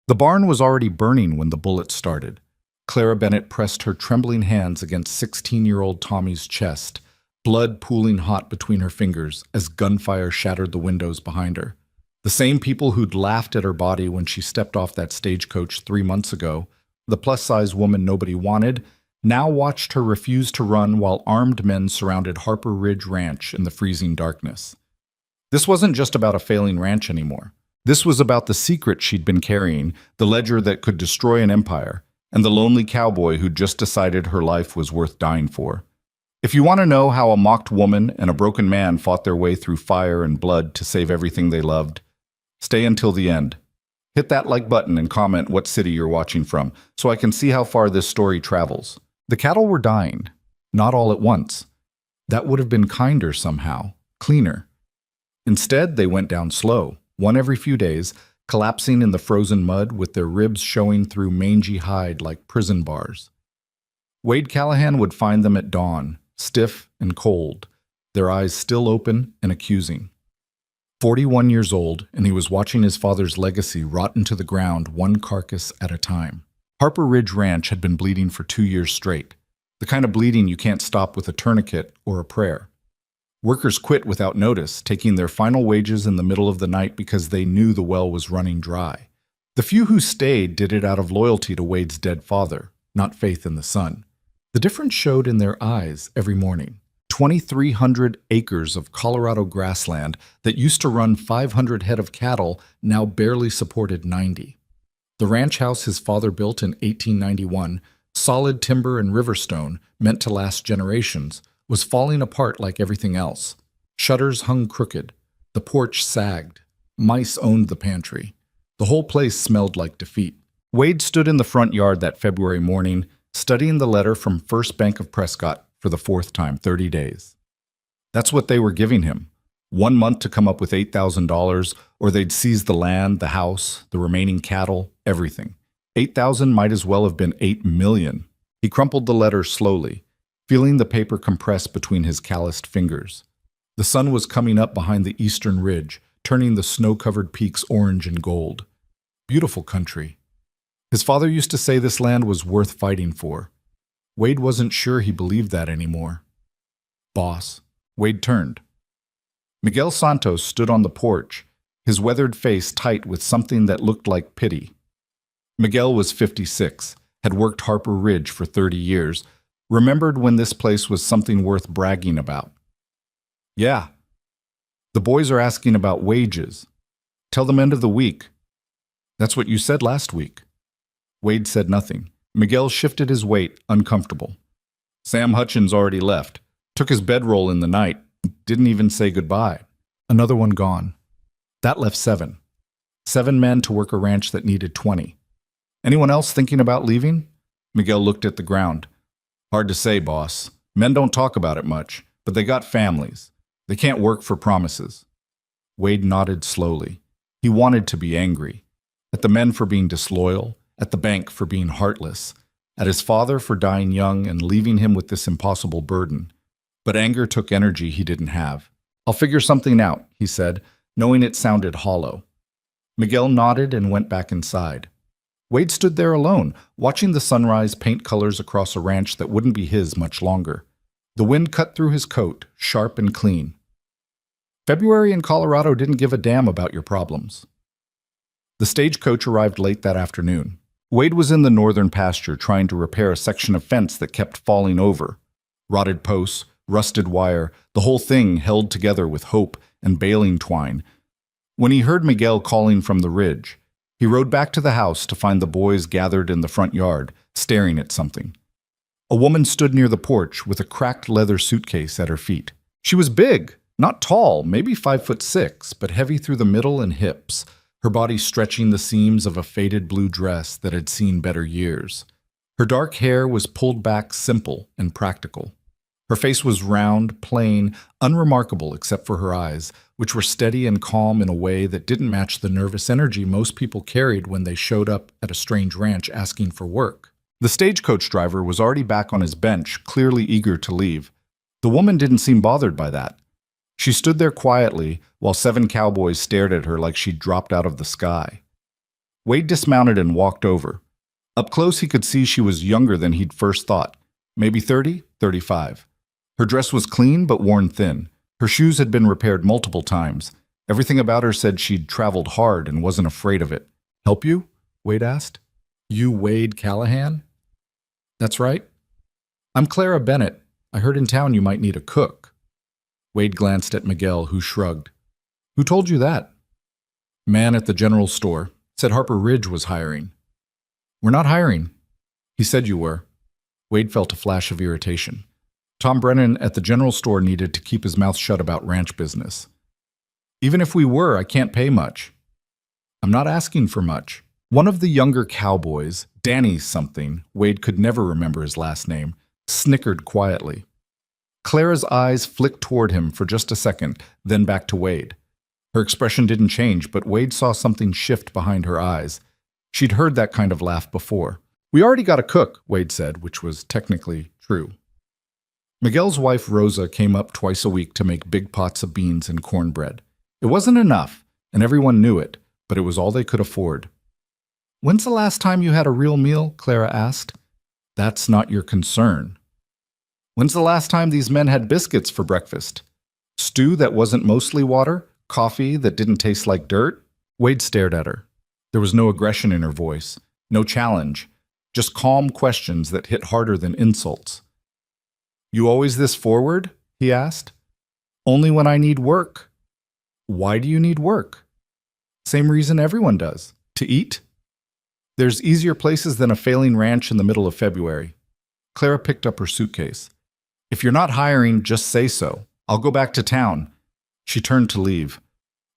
The barn was already burning when the bullets started. Clara Bennett pressed her trembling hands against 16-year-old Tommy's chest, blood pooling hot between her fingers as gunfire shattered the windows behind her. The same people who'd laughed at her body when she stepped off that stagecoach 3 months ago, the plus-size woman nobody wanted, now watched her refuse to run while armed men surrounded Harper Ridge Ranch in the freezing darkness. This wasn't just about a failing ranch anymore. This was about the secret she'd been carrying, the ledger that could destroy an empire, and the lonely cowboy who'd just decided her life was worth dying for. If you want to know how a mocked woman and a broken man fought their way through fire and blood to save everything they loved, stay until the end. Hit that like button and comment what city you're watching from, so I can see how far this story travels. The cattle were dying, not all at once. That would have been kinder somehow, cleaner. Instead, they went down slow, one every few days, collapsing in the frozen mud with their ribs showing through mangy hide like prison bars. Wade Callahan would find them at dawn, stiff and cold, their eyes still open and accusing. 41 years old, and he was watching his father's legacy rot into the ground one carcass at a time. Harper Ridge Ranch had been bleeding for 2 years straight, the kind of bleeding you can't stop with a tourniquet or a prayer. Workers quit without notice, taking their final wages in the middle of the night because they knew the well was running dry. The few who stayed did it out of loyalty to Wade's dead father, not faith in the son. The difference showed in their eyes every morning. 2,300 acres of Colorado grassland that used to run 500 head of cattle now barely supported 90. The ranch house his father built in 1891, solid timber and river stone, meant to last generations, was falling apart like everything else. Shutters hung crooked. The porch sagged. Mice owned the pantry. The whole place smelled like defeat. Wade stood in the front yard that February morning, studying the letter from First Bank of Prescott for the 4th time, 30 days. That's what they were giving him. 1 month to come up with $8,000, or they'd seize the land, the house, the remaining cattle, everything. 8,000 might as well have been 8 million. He crumpled the letter slowly, feeling the paper compress between his calloused fingers. The sun was coming up behind the eastern ridge, turning the snow-covered peaks orange and gold. Beautiful country. His father used to say this land was worth fighting for. Wade wasn't sure he believed that anymore. Boss. Wade turned. Miguel Santos stood on the porch, his weathered face tight with something that looked like pity. Miguel was 56, had worked Harper Ridge for 30 years, remembered when this place was something worth bragging about. Yeah. The boys are asking about wages. Tell them end of the week. That's what you said last week. Wade said nothing. Miguel shifted his weight, uncomfortable. Sam Hutchins already left. Took his bedroll in the night. Didn't even say goodbye. Another one gone. That left 7. 7 men to work a ranch that needed 20. Anyone else thinking about leaving? Miguel looked at the ground. Hard to say, boss. Men don't talk about it much, but they got families. They can't work for promises. Wade nodded slowly. He wanted to be angry. At the men for being disloyal, at the bank for being heartless, at his father for dying young and leaving him with this impossible burden. But anger took energy he didn't have. I'll figure something out, he said, knowing it sounded hollow. Miguel nodded and went back inside. Wade stood there alone, watching the sunrise paint colors across a ranch that wouldn't be his much longer. The wind cut through his coat, sharp and clean. February in Colorado didn't give a damn about your problems. The stagecoach arrived late that afternoon. Wade was in the northern pasture trying to repair a section of fence that kept falling over. Rotted posts, rusted wire, the whole thing held together with hope and baling twine. When he heard Miguel calling from the ridge, he rode back to the house to find the boys gathered in the front yard, staring at something. A woman stood near the porch with a cracked leather suitcase at her feet. She was big, not tall, maybe 5'6", but heavy through the middle and hips, her body stretching the seams of a faded blue dress that had seen better years. Her dark hair was pulled back simple and practical. Her face was round, plain, unremarkable except for her eyes, which were steady and calm in a way that didn't match the nervous energy most people carried when they showed up at a strange ranch asking for work. The stagecoach driver was already back on his bench, clearly eager to leave. The woman didn't seem bothered by that. She stood there quietly while 7 cowboys stared at her like she'd dropped out of the sky. Wade dismounted and walked over. Up close, he could see she was younger than he'd first thought. Maybe 30, 35. Her dress was clean but worn thin. Her shoes had been repaired multiple times. Everything about her said she'd traveled hard and wasn't afraid of it. "Help you?" Wade asked. "You Wade Callahan?" "That's right." "I'm Clara Bennett. I heard in town you might need a cook." Wade glanced at Miguel, who shrugged. "Who told you that?" "Man at the general store. Said Harper Ridge was hiring." "We're not hiring." "He said you were." Wade felt a flash of irritation. Tom Brennan at the general store needed to keep his mouth shut about ranch business. "Even if we were, I can't pay much." "I'm not asking for much." One of the younger cowboys, Danny something, Wade could never remember his last name, snickered quietly. Clara's eyes flicked toward him for just a second, then back to Wade. Her expression didn't change, but Wade saw something shift behind her eyes. She'd heard that kind of laugh before. "We already got a cook," Wade said, which was technically true. Miguel's wife Rosa came up twice a week to make big pots of beans and cornbread. It wasn't enough, and everyone knew it, but it was all they could afford. "When's the last time you had a real meal?" Clara asked. "That's not your concern." "When's the last time these men had biscuits for breakfast? Stew that wasn't mostly water? Coffee that didn't taste like dirt?" Wade stared at her. There was no aggression in her voice, no challenge, just calm questions that hit harder than insults. "You always this forward?" he asked. "Only when I need work." "Why do you need work?" "Same reason everyone does. To eat." "There's easier places than a failing ranch in the middle of February." Clara picked up her suitcase. "If you're not hiring, just say so. I'll go back to town." She turned to leave.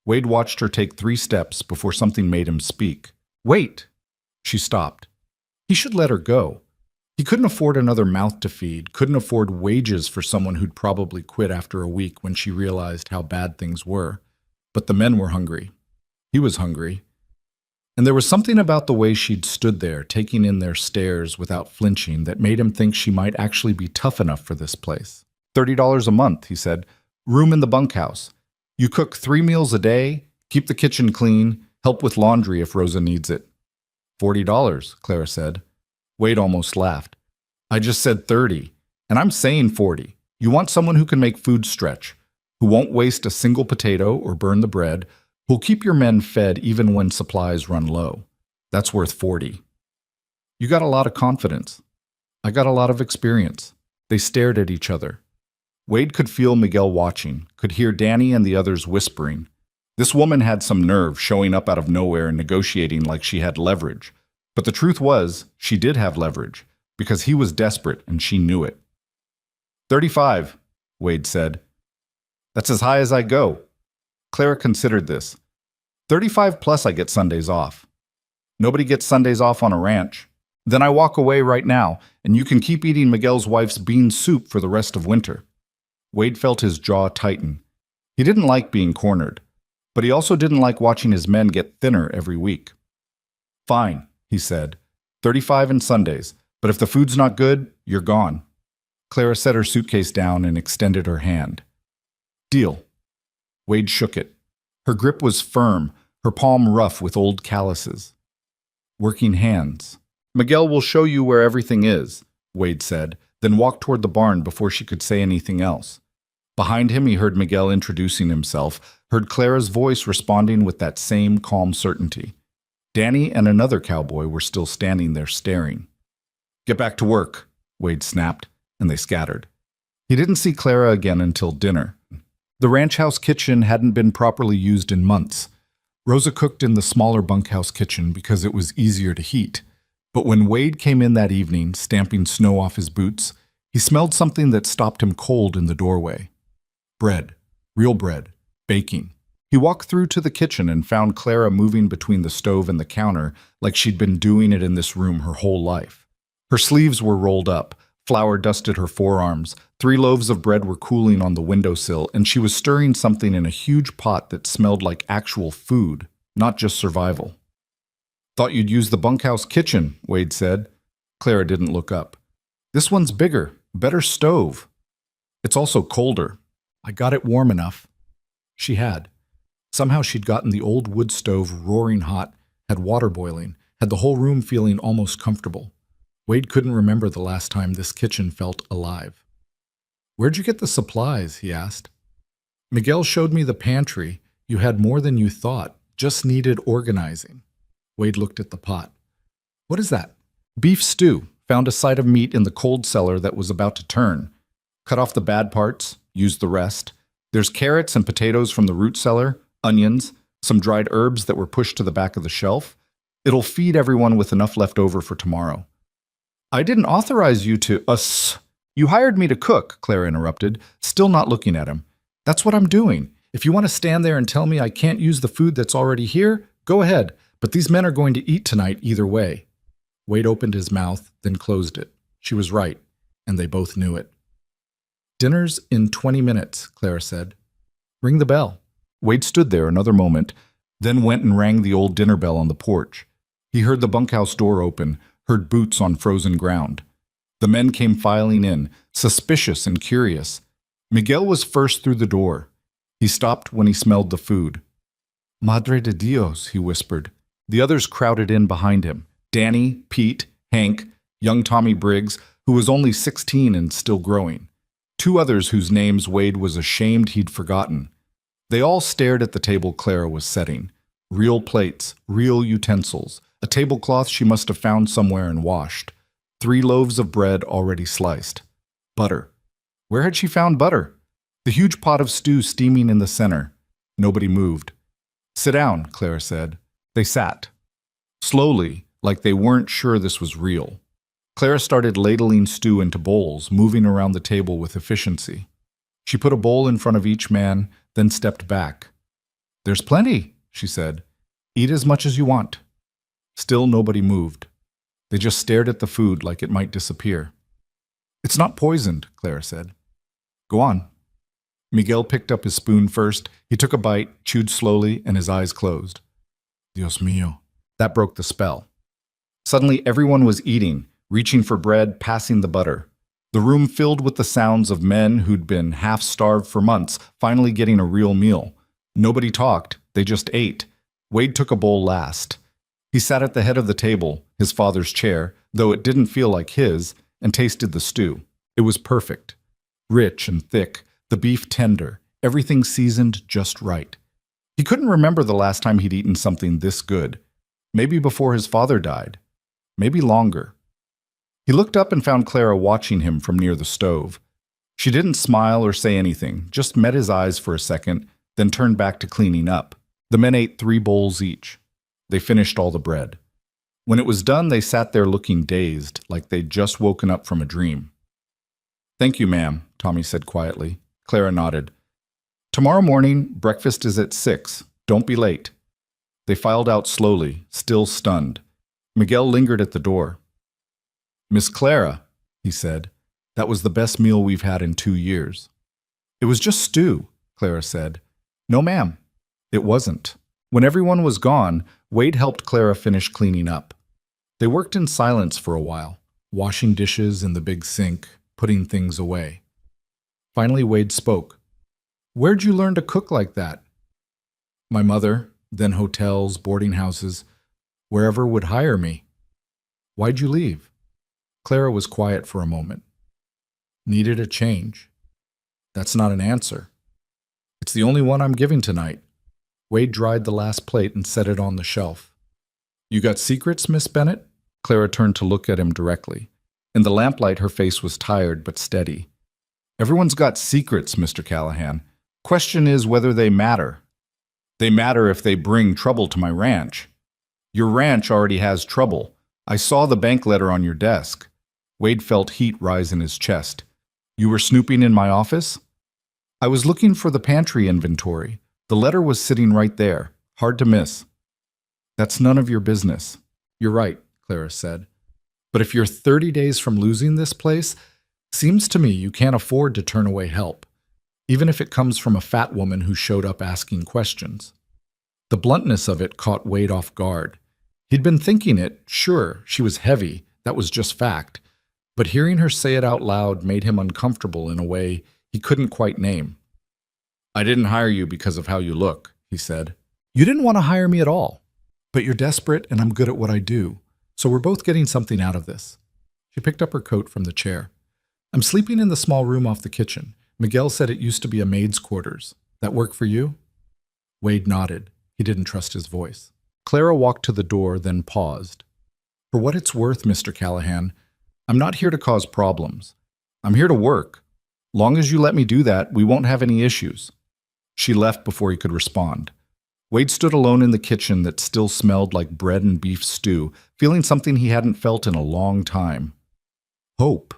Wade watched her take 3 steps before something made him speak. "Wait!" She stopped. He should let her go. He couldn't afford another mouth to feed, couldn't afford wages for someone who'd probably quit after a week when she realized how bad things were. But the men were hungry. He was hungry. And there was something about the way she'd stood there, taking in their stares without flinching, that made him think she might actually be tough enough for this place. $30 a month, he said. Room in the bunkhouse. You cook 3 meals a day, keep the kitchen clean, help with laundry if Rosa needs it. $40, Clara said. Wade almost laughed. I just said 30, and I'm saying 40. You want someone who can make food stretch, who won't waste a single potato or burn the bread, who'll keep your men fed even when supplies run low. That's worth 40. You got a lot of confidence. I got a lot of experience. They stared at each other. Wade could feel Miguel watching, could hear Danny and the others whispering. This woman had some nerve, showing up out of nowhere and negotiating like she had leverage. But the truth was, she did have leverage, because he was desperate and she knew it. 35, Wade said. That's as high as I go. Clara considered this. 35 plus I get Sundays off. Nobody gets Sundays off on a ranch. Then I walk away right now, and you can keep eating Miguel's wife's bean soup for the rest of winter. Wade felt his jaw tighten. He didn't like being cornered, but he also didn't like watching his men get thinner every week. Fine, he said. 35 and Sundays, but if the food's not good, you're gone. Clara set her suitcase down and extended her hand. Deal. Wade shook it. Her grip was firm, her palm rough with old calluses. Working hands. Miguel will show you where everything is, Wade said, then walked toward the barn before she could say anything else. Behind him, he heard Miguel introducing himself, heard Clara's voice responding with that same calm certainty. Danny and another cowboy were still standing there staring. Get back to work, Wade snapped, and they scattered. He didn't see Clara again until dinner. The ranch house kitchen hadn't been properly used in months. Rosa cooked in the smaller bunkhouse kitchen because it was easier to heat. But when Wade came in that evening, stamping snow off his boots, he smelled something that stopped him cold in the doorway. Bread. Real bread. Baking. He walked through to the kitchen and found Clara moving between the stove and the counter like she'd been doing it in this room her whole life. Her sleeves were rolled up, flour dusted her forearms, 3 loaves of bread were cooling on the windowsill, and she was stirring something in a huge pot that smelled like actual food, not just survival. Thought you'd use the bunkhouse kitchen, Wade said. Clara didn't look up. This one's bigger, better stove. It's also colder. I got it warm enough. She had. Somehow she'd gotten the old wood stove roaring hot, had water boiling, had the whole room feeling almost comfortable. Wade couldn't remember the last time this kitchen felt alive. "Where'd you get the supplies?" he asked. "Miguel showed me the pantry. You had more than you thought, just needed organizing." Wade looked at the pot. "What is that?" "Beef stew. Found a side of meat in the cold cellar that was about to turn. Cut off the bad parts, used the rest. There's carrots and potatoes from the root cellar, onions, some dried herbs that were pushed to the back of the shelf. It'll feed everyone with enough left over for tomorrow." "I didn't authorize you to You hired me to cook," Clara interrupted, still not looking at him. "That's what I'm doing. If you want to stand there and tell me I can't use the food that's already here, go ahead, but these men are going to eat tonight either way." Wade opened his mouth, then closed it. She was right, and they both knew it. "Dinner's in 20 minutes, Clara said. "Ring the bell." Wade stood there another moment, then went and rang the old dinner bell on the porch. He heard the bunkhouse door open, heard boots on frozen ground. The men came filing in, suspicious and curious. Miguel was first through the door. He stopped when he smelled the food. "Madre de Dios," he whispered. The others crowded in behind him. Danny, Pete, Hank, young Tommy Briggs, who was only 16 and still growing. Two others whose names Wade was ashamed he'd forgotten. They all stared at the table Clara was setting. Real plates, real utensils, a tablecloth she must have found somewhere and washed. 3 loaves of bread already sliced. Butter. Where had she found butter? The huge pot of stew steaming in the center. Nobody moved. "Sit down," Clara said. They sat. Slowly, like they weren't sure this was real. Clara started ladling stew into bowls, moving around the table with efficiency. She put a bowl in front of each man, then stepped back. "There's plenty," she said. "Eat as much as you want." Still nobody moved. They just stared at the food like it might disappear. "It's not poisoned," Clara said. "Go on." Miguel picked up his spoon first. He took a bite, chewed slowly, and his eyes closed. "Dios mío." That broke the spell. Suddenly everyone was eating, reaching for bread, passing the butter. The room filled with the sounds of men who'd been half-starved for months, finally getting a real meal. Nobody talked, they just ate. Wade took a bowl last. He sat at the head of the table, his father's chair, though it didn't feel like his, and tasted the stew. It was perfect. Rich and thick, the beef tender, everything seasoned just right. He couldn't remember the last time he'd eaten something this good. Maybe before his father died. Maybe longer. He looked up and found Clara watching him from near the stove. She didn't smile or say anything, just met his eyes for a second, then turned back to cleaning up. The men ate 3 bowls each. They finished all the bread. When it was done, they sat there looking dazed, like they'd just woken up from a dream. "Thank you, ma'am," Tommy said quietly. Clara nodded. "Tomorrow morning, breakfast is at 6. Don't be late." They filed out slowly, still stunned. Miguel lingered at the door. "Miss Clara," he said, "that was the best meal we've had in 2 years." "It was just stew," Clara said. "No, ma'am." It wasn't. When everyone was gone, Wade helped Clara finish cleaning up. They worked in silence for a while, washing dishes in the big sink, putting things away. Finally, Wade spoke. "Where'd you learn to cook like that?" "My mother, then hotels, boarding houses, wherever would hire me." "Why'd you leave?" Clara was quiet for a moment. "Needed a change." "That's not an answer." "It's the only one I'm giving tonight." Wade dried the last plate and set it on the shelf. "You got secrets, Miss Bennett?" Clara turned to look at him directly. In the lamplight, her face was tired but steady. "Everyone's got secrets, Mr. Callahan. Question is whether they matter. They matter if they bring trouble to my ranch. Your ranch already has trouble. I saw the bank letter on your desk." Wade felt heat rise in his chest. "You were snooping in my office?" "I was looking for the pantry inventory. The letter was sitting right there. Hard to miss." "That's none of your business." "You're right," Clara said. "But if you're 30 days from losing this place, seems to me you can't afford to turn away help, even if it comes from a fat woman who showed up asking questions." The bluntness of it caught Wade off guard. He'd been thinking it, sure, she was heavy, that was just fact, but hearing her say it out loud made him uncomfortable in a way he couldn't quite name. "I didn't hire you because of how you look," he said. "You didn't want to hire me at all." But you're desperate and I'm good at what I do, so we're both getting something out of this. She picked up her coat from the chair. I'm sleeping in the small room off the kitchen. Miguel said it used to be a maid's quarters. That work for you? Wade nodded. He didn't trust his voice. Clara walked to the door, then paused. For what it's worth, Mr. Callahan, I'm not here to cause problems. I'm here to work. Long as you let me do that, we won't have any issues. She left before he could respond. Wade stood alone in the kitchen that still smelled like bread and beef stew, feeling something he hadn't felt in a long time. Hope.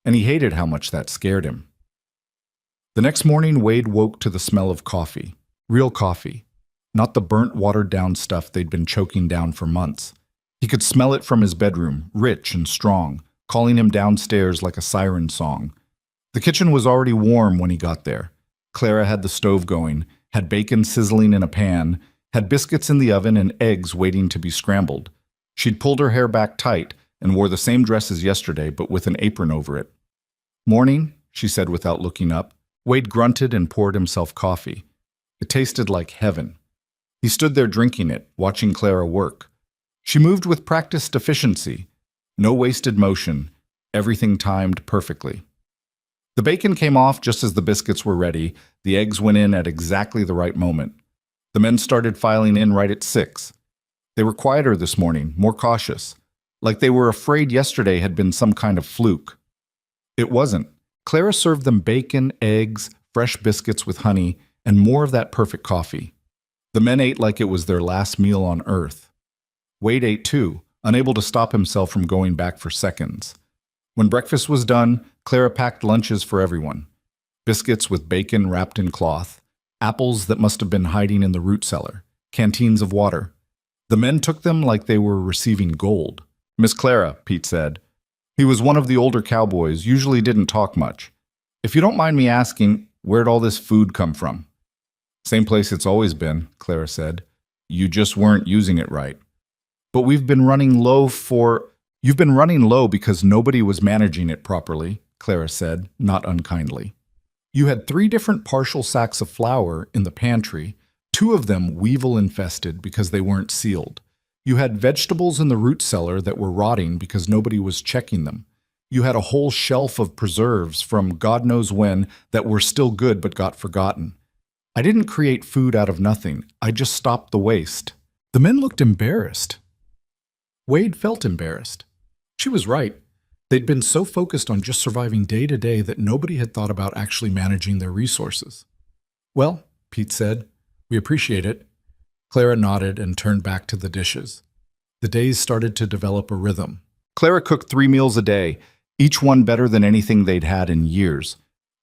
And he hated how much that scared him. The next morning, Wade woke to the smell of coffee. Real coffee. Not the burnt, watered-down stuff they'd been choking down for months. He could smell it from his bedroom, rich and strong, calling him downstairs like a siren song. The kitchen was already warm when he got there. Clara had the stove going, had bacon sizzling in a pan, had biscuits in the oven and eggs waiting to be scrambled. She'd pulled her hair back tight and wore the same dress as yesterday, but with an apron over it. Morning, she said without looking up. Wade grunted and poured himself coffee. It tasted like heaven. He stood there drinking it, watching Clara work. She moved with practiced efficiency. No wasted motion, everything timed perfectly. The bacon came off just as the biscuits were ready. The eggs went in at exactly the right moment. The men started filing in right at 6. They were quieter this morning, more cautious, like they were afraid yesterday had been some kind of fluke. It wasn't. Clara served them bacon, eggs, fresh biscuits with honey, and more of that perfect coffee. The men ate like it was their last meal on earth. Wade ate too, unable to stop himself from going back for seconds. When breakfast was done, Clara packed lunches for everyone. Biscuits with bacon wrapped in cloth, apples that must have been hiding in the root cellar, canteens of water. The men took them like they were receiving gold. Miss Clara, Pete said. He was one of the older cowboys, usually didn't talk much. If you don't mind me asking, where'd all this food come from? Same place it's always been, Clara said. You just weren't using it right. But You've been running low because nobody was managing it properly, Clara said, not unkindly. You had 3 different partial sacks of flour in the pantry, 2 of them weevil-infested because they weren't sealed. You had vegetables in the root cellar that were rotting because nobody was checking them. You had a whole shelf of preserves from God knows when that were still good but got forgotten. I didn't create food out of nothing. I just stopped the waste. The men looked embarrassed. Wade felt embarrassed. She was right. They'd been so focused on just surviving day to day that nobody had thought about actually managing their resources. Well, Pete said, we appreciate it. Clara nodded and turned back to the dishes. The days started to develop a rhythm. Clara cooked 3 meals a day, each one better than anything they'd had in years.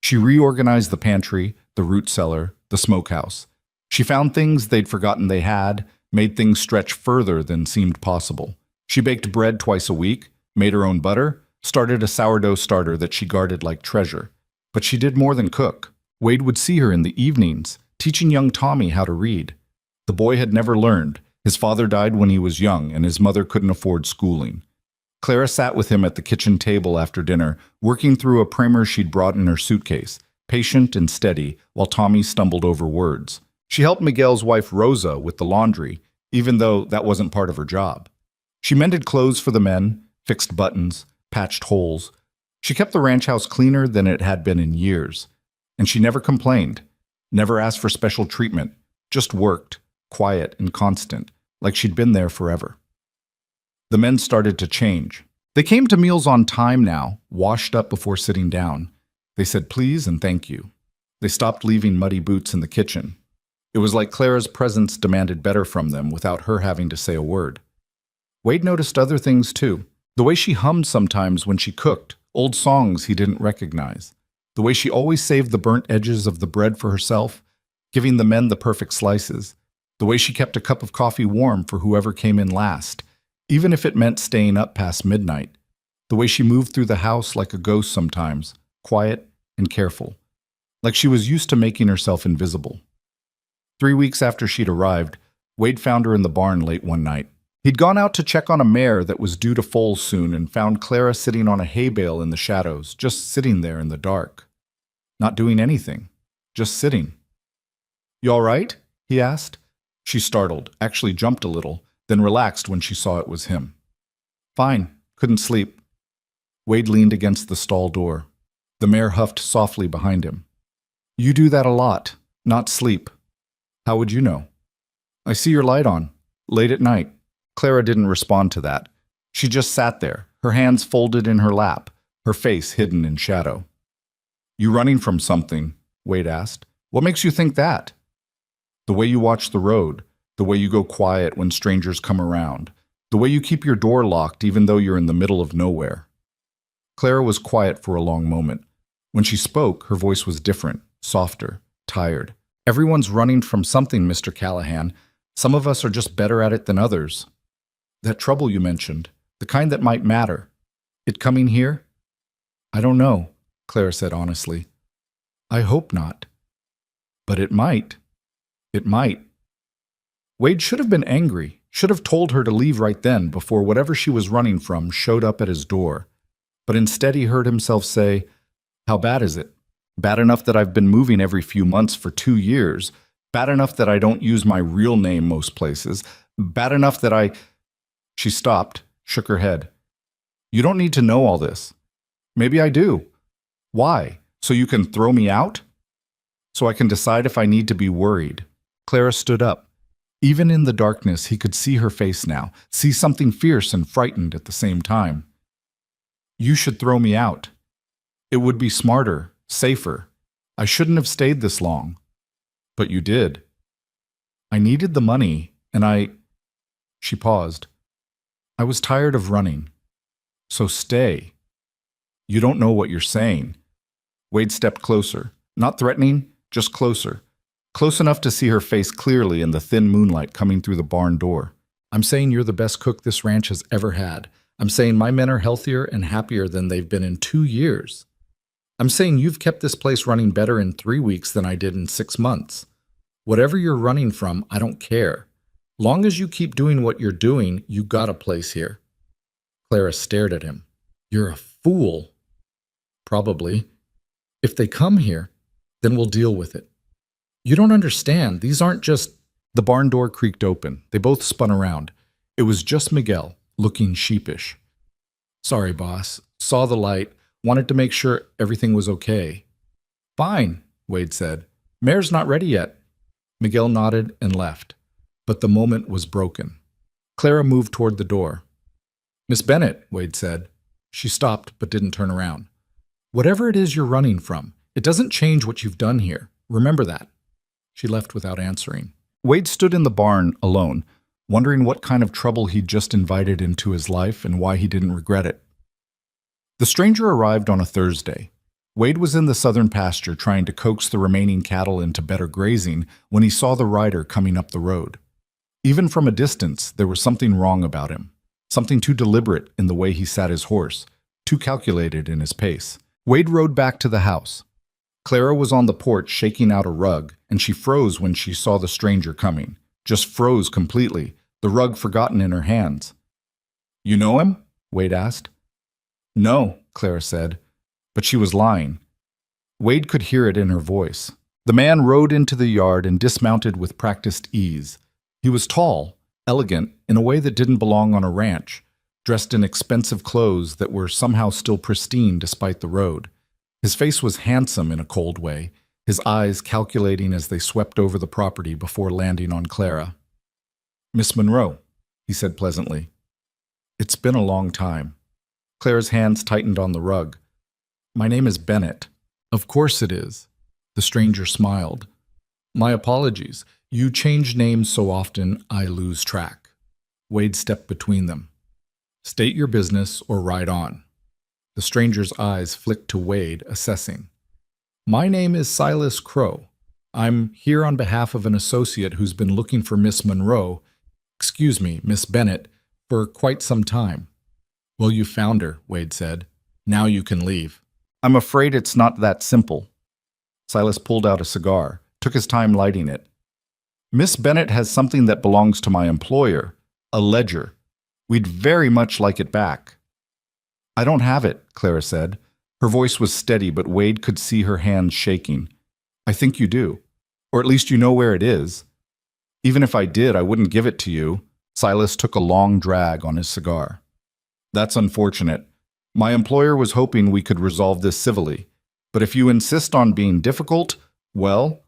She reorganized the pantry, the root cellar, the smokehouse. She found things they'd forgotten they had, made things stretch further than seemed possible. She baked bread twice a week, made her own butter, started a sourdough starter that she guarded like treasure. But she did more than cook. Wade would see her in the evenings, teaching young Tommy how to read. The boy had never learned. His father died when he was young, and his mother couldn't afford schooling. Clara sat with him at the kitchen table after dinner, working through a primer she'd brought in her suitcase, patient and steady, while Tommy stumbled over words. She helped Miguel's wife Rosa with the laundry, even though that wasn't part of her job. She mended clothes for the men, fixed buttons, patched holes. She kept the ranch house cleaner than it had been in years. And she never complained, never asked for special treatment, just worked, quiet and constant, like she'd been there forever. The men started to change. They came to meals on time now, washed up before sitting down. They said please and thank you. They stopped leaving muddy boots in the kitchen. It was like Clara's presence demanded better from them without her having to say a word. Wade noticed other things too. The way she hummed sometimes when she cooked, old songs he didn't recognize. The way she always saved the burnt edges of the bread for herself, giving the men the perfect slices. The way she kept a cup of coffee warm for whoever came in last, even if it meant staying up past midnight. The way she moved through the house like a ghost sometimes, quiet and careful, like she was used to making herself invisible. 3 weeks after she'd arrived, Wade found her in the barn late one night. He'd gone out to check on a mare that was due to foal soon and found Clara sitting on a hay bale in the shadows, just sitting there in the dark. Not doing anything, just sitting. "You all right?" he asked. She startled, actually jumped a little, then relaxed when she saw it was him. Fine, couldn't sleep. Wade leaned against the stall door. The mare huffed softly behind him. You do that a lot, not sleep. How would you know? I see your light on, late at night. Clara didn't respond to that. She just sat there, her hands folded in her lap, her face hidden in shadow. You running from something? Wade asked. What makes you think that? The way you watch the road, the way you go quiet when strangers come around, the way you keep your door locked even though you're in the middle of nowhere. Clara was quiet for a long moment. When she spoke, her voice was different, softer, tired. Everyone's running from something, Mr. Callahan. Some of us are just better at it than others. That trouble you mentioned, the kind that might matter. It coming here? I don't know, Clara said honestly. I hope not. But it might. It might. Wade should have been angry, should have told her to leave right then before whatever she was running from showed up at his door. But instead he heard himself say, How bad is it? Bad enough that I've been moving every few months for 2 years. Bad enough that I don't use my real name most places. Bad enough that I... She stopped, shook her head. You don't need to know all this. Maybe I do. Why? So you can throw me out? So I can decide if I need to be worried. Clara stood up. Even in the darkness, he could see her face now, see something fierce and frightened at the same time. You should throw me out. It would be smarter, safer. I shouldn't have stayed this long. But you did. I needed the money, and She paused. I was tired of running. So stay. You don't know what you're saying. Wade stepped closer, not threatening, just closer. Close enough to see her face clearly in the thin moonlight coming through the barn door. I'm saying you're the best cook this ranch has ever had. I'm saying my men are healthier and happier than they've been in 2 years. I'm saying you've kept this place running better in 3 weeks than I did in 6 months. Whatever you're running from, I don't care. Long as you keep doing what you're doing, you got a place here. Clara stared at him. You're a fool. Probably. If they come here, then we'll deal with it. You don't understand. These aren't just... The barn door creaked open. They both spun around. It was just Miguel, looking sheepish. Sorry, boss. Saw the light. Wanted to make sure everything was okay. Fine, Wade said. Mare's not ready yet. Miguel nodded and left. But the moment was broken. Clara moved toward the door. Miss Bennett, Wade said. She stopped but didn't turn around. Whatever it is you're running from, it doesn't change what you've done here. Remember that. She left without answering. Wade stood in the barn alone, wondering what kind of trouble he'd just invited into his life and why he didn't regret it. The stranger arrived on a Thursday. Wade was in the southern pasture trying to coax the remaining cattle into better grazing when he saw the rider coming up the road. Even from a distance, there was something wrong about him. Something too deliberate in the way he sat his horse, too calculated in his pace. Wade rode back to the house. Clara was on the porch shaking out a rug, and she froze when she saw the stranger coming. Just froze completely, the rug forgotten in her hands. You know him? Wade asked. No, Clara said, but she was lying. Wade could hear it in her voice. The man rode into the yard and dismounted with practiced ease. He was tall, elegant, in a way that didn't belong on a ranch, dressed in expensive clothes that were somehow still pristine despite the road. His face was handsome in a cold way, his eyes calculating as they swept over the property before landing on Clara. Miss Monroe, he said pleasantly. It's been a long time. Clara's hands tightened on the rug. My name is Bennett. Of course it is. The stranger smiled. My apologies. You change names so often, I lose track. Wade stepped between them. State your business or ride on. The stranger's eyes flicked to Wade, assessing. My name is Silas Crow. I'm here on behalf of an associate who's been looking for Miss Monroe, Miss Bennett, for quite some time. Well, you found her, Wade said. Now you can leave. I'm afraid it's not that simple. Silas pulled out a cigar, took his time lighting it. Miss Bennett has something that belongs to my employer, a ledger. We'd very much like it back. I don't have it, Clara said. Her voice was steady, but Wade could see her hands shaking. I think you do. Or at least you know where it is. Even if I did, I wouldn't give it to you. Silas took a long drag on his cigar. That's unfortunate. My employer was hoping we could resolve this civilly. But if you insist on being difficult, well...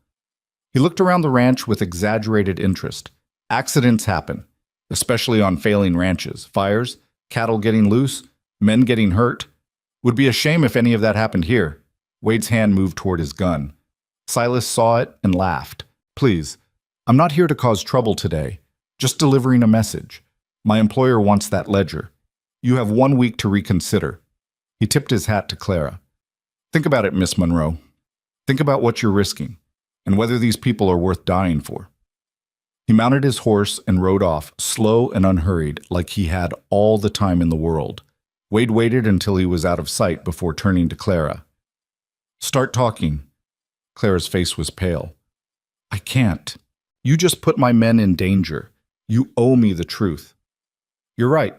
He looked around the ranch with exaggerated interest. Accidents happen, especially on failing ranches. Fires, cattle getting loose, men getting hurt. Would be a shame if any of that happened here. Wade's hand moved toward his gun. Silas saw it and laughed. Please, I'm not here to cause trouble today. Just delivering a message. My employer wants that ledger. You have 1 week to reconsider. He tipped his hat to Clara. Think about it, Miss Monroe. Think about what you're risking, and whether these people are worth dying for. He mounted his horse and rode off, slow and unhurried, like he had all the time in the world. Wade waited until he was out of sight before turning to Clara. Start talking. Clara's face was pale. I can't. You just put my men in danger. You owe me the truth. You're right.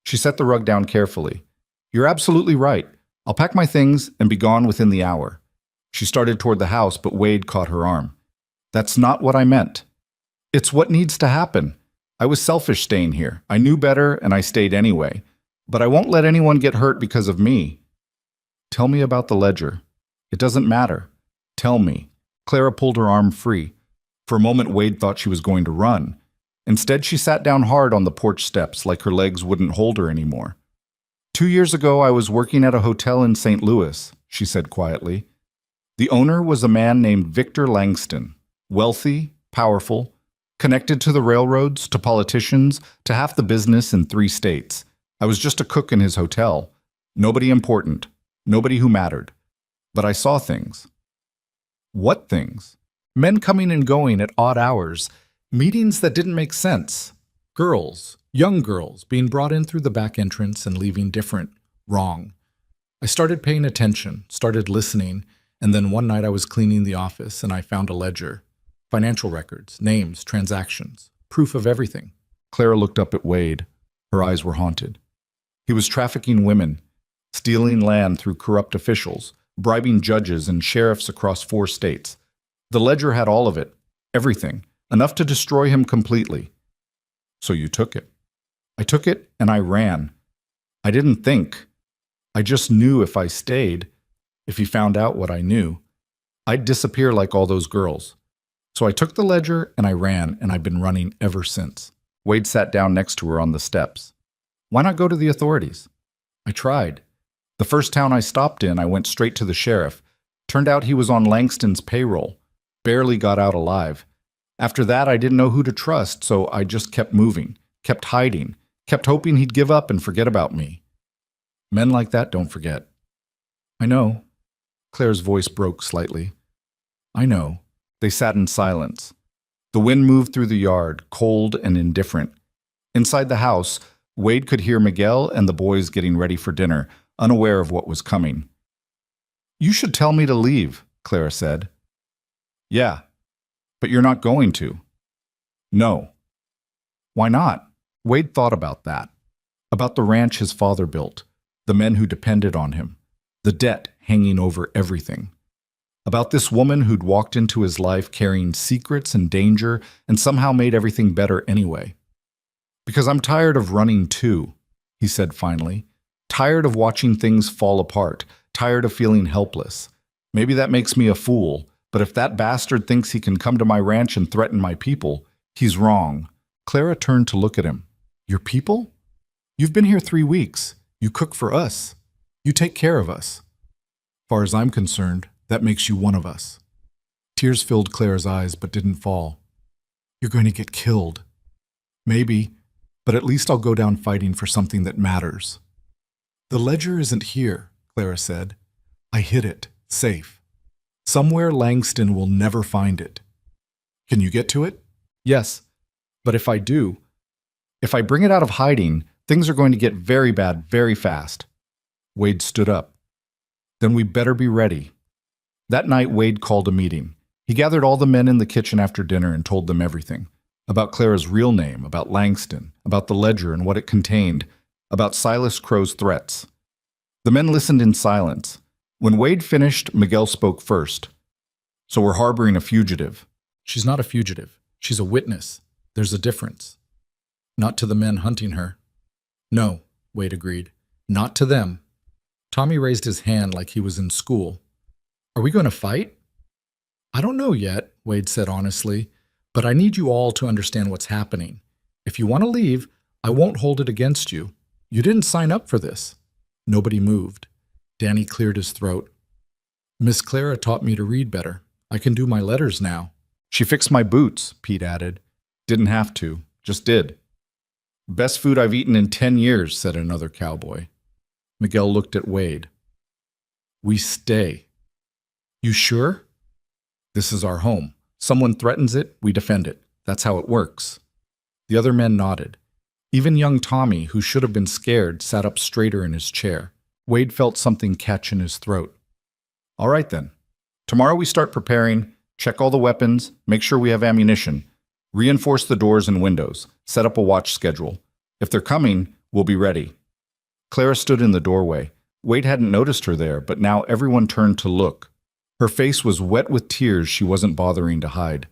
She set the rug down carefully. You're absolutely right. I'll pack my things and be gone within the hour. She started toward the house, but Wade caught her arm. That's not what I meant. It's what needs to happen. I was selfish staying here. I knew better, and I stayed anyway. But I won't let anyone get hurt because of me. Tell me about the ledger. It doesn't matter. Tell me. Clara pulled her arm free. For a moment, Wade thought she was going to run. Instead, she sat down hard on the porch steps like her legs wouldn't hold her anymore. 2 years ago, I was working at a hotel in St. Louis, she said quietly. The owner was a man named Victor Langston, wealthy, powerful, connected to the railroads, to politicians, to half the business in 3 states. I was just a cook in his hotel. Nobody important, nobody who mattered. But I saw things. What things? Men coming and going at odd hours, meetings that didn't make sense. Girls, young girls, being brought in through the back entrance and leaving different, wrong. I started paying attention, started listening, and then one night I was cleaning the office and I found a ledger. Financial records, names, transactions, proof of everything. Clara looked up at Wade. Her eyes were haunted. He was trafficking women, stealing land through corrupt officials, bribing judges and sheriffs across 4 states. The ledger had all of it, everything, enough to destroy him completely. So you took it. I took it and I ran. I didn't think. I just knew if I stayed, if he found out what I knew, I'd disappear like all those girls. So I took the ledger and I ran, and I've been running ever since. Wade sat down next to her on the steps. Why not go to the authorities? I tried. The first town I stopped in, I went straight to the sheriff. Turned out he was on Langston's payroll. Barely got out alive. After that, I didn't know who to trust, so I just kept moving, kept hiding, kept hoping he'd give up and forget about me. Men like that don't forget. I know. Claire's voice broke slightly. I know. They sat in silence. The wind moved through the yard, cold and indifferent. Inside the house, Wade could hear Miguel and the boys getting ready for dinner, unaware of what was coming. You should tell me to leave, Clara said. Yeah, but you're not going to. No. Why not? Wade thought about that. About the ranch his father built, the men who depended on him, the debt hanging over everything. About this woman who'd walked into his life carrying secrets and danger and somehow made everything better anyway. Because I'm tired of running too, he said finally. Tired of watching things fall apart, tired of feeling helpless. Maybe that makes me a fool, but if that bastard thinks he can come to my ranch and threaten my people, he's wrong. Clara turned to look at him. Your people? You've been here 3 weeks. You cook for us. You take care of us. Far as I'm concerned, that makes you one of us. Tears filled Clara's eyes but didn't fall. You're going to get killed. Maybe, but at least I'll go down fighting for something that matters. The ledger isn't here, Clara said. I hid it, safe. Somewhere Langston will never find it. Can you get to it? Yes, but if I do, if I bring it out of hiding, things are going to get very bad very fast. Wade stood up. Then we better be ready. That night, Wade called a meeting. He gathered all the men in the kitchen after dinner and told them everything. About Clara's real name, about Langston, about the ledger and what it contained, about Silas Crow's threats. The men listened in silence. When Wade finished, Miguel spoke first. So we're harboring a fugitive. She's not a fugitive. She's a witness. There's a difference. Not to the men hunting her. No, Wade agreed. Not to them. Tommy raised his hand like he was in school. Are we going to fight? I don't know yet, Wade said honestly, but I need you all to understand what's happening. If you want to leave, I won't hold it against you. You didn't sign up for this. Nobody moved. Danny cleared his throat. Miss Clara taught me to read better. I can do my letters now. She fixed my boots, Pete added. Didn't have to, just did. Best food I've eaten in 10 years, said another cowboy. Miguel looked at Wade. We stay. You sure? This is our home. Someone threatens it, we defend it. That's how it works. The other men nodded. Even young Tommy, who should have been scared, sat up straighter in his chair. Wade felt something catch in his throat. All right then. Tomorrow we start preparing, check all the weapons, make sure we have ammunition, reinforce the doors and windows, set up a watch schedule. If they're coming, we'll be ready. Clara stood in the doorway. Wade hadn't noticed her there, but now everyone turned to look. Her face was wet with tears she wasn't bothering to hide.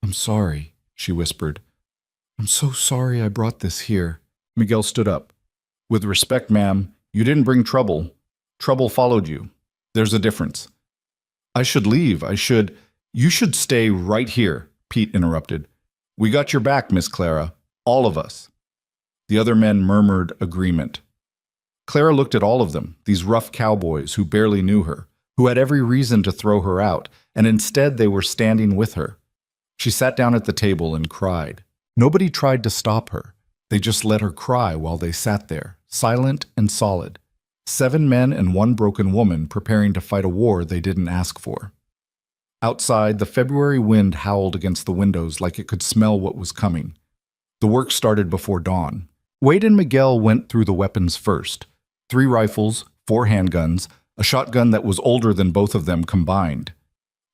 I'm sorry, she whispered. I'm so sorry I brought this here. Miguel stood up. With respect, ma'am, you didn't bring trouble. Trouble followed you. There's a difference. I should leave. You should stay right here, Pete interrupted. We got your back, Miss Clara. All of us. The other men murmured agreement. Clara looked at all of them, these rough cowboys who barely knew her, who had every reason to throw her out, and instead they were standing with her. She sat down at the table and cried. Nobody tried to stop her. They just let her cry while they sat there, silent and solid. 7 men and 1 broken woman preparing to fight a war they didn't ask for. Outside, the February wind howled against the windows like it could smell what was coming. The work started before dawn. Wade and Miguel went through the weapons first. 3 rifles, 4 handguns, a shotgun that was older than both of them combined.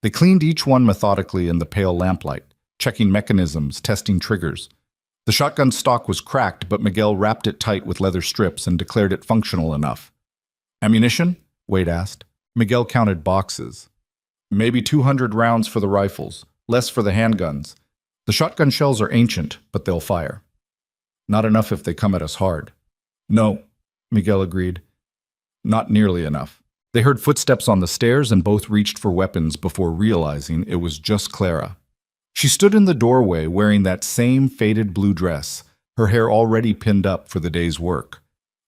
They cleaned each one methodically in the pale lamplight, checking mechanisms, testing triggers. The shotgun stock was cracked, but Miguel wrapped it tight with leather strips and declared it functional enough. Ammunition? Wade asked. Miguel counted boxes. Maybe 200 rounds for the rifles, less for the handguns. The shotgun shells are ancient, but they'll fire. Not enough if they come at us hard. No, Miguel agreed. Not nearly enough. They heard footsteps on the stairs and both reached for weapons before realizing it was just Clara. She stood in the doorway wearing that same faded blue dress, her hair already pinned up for the day's work.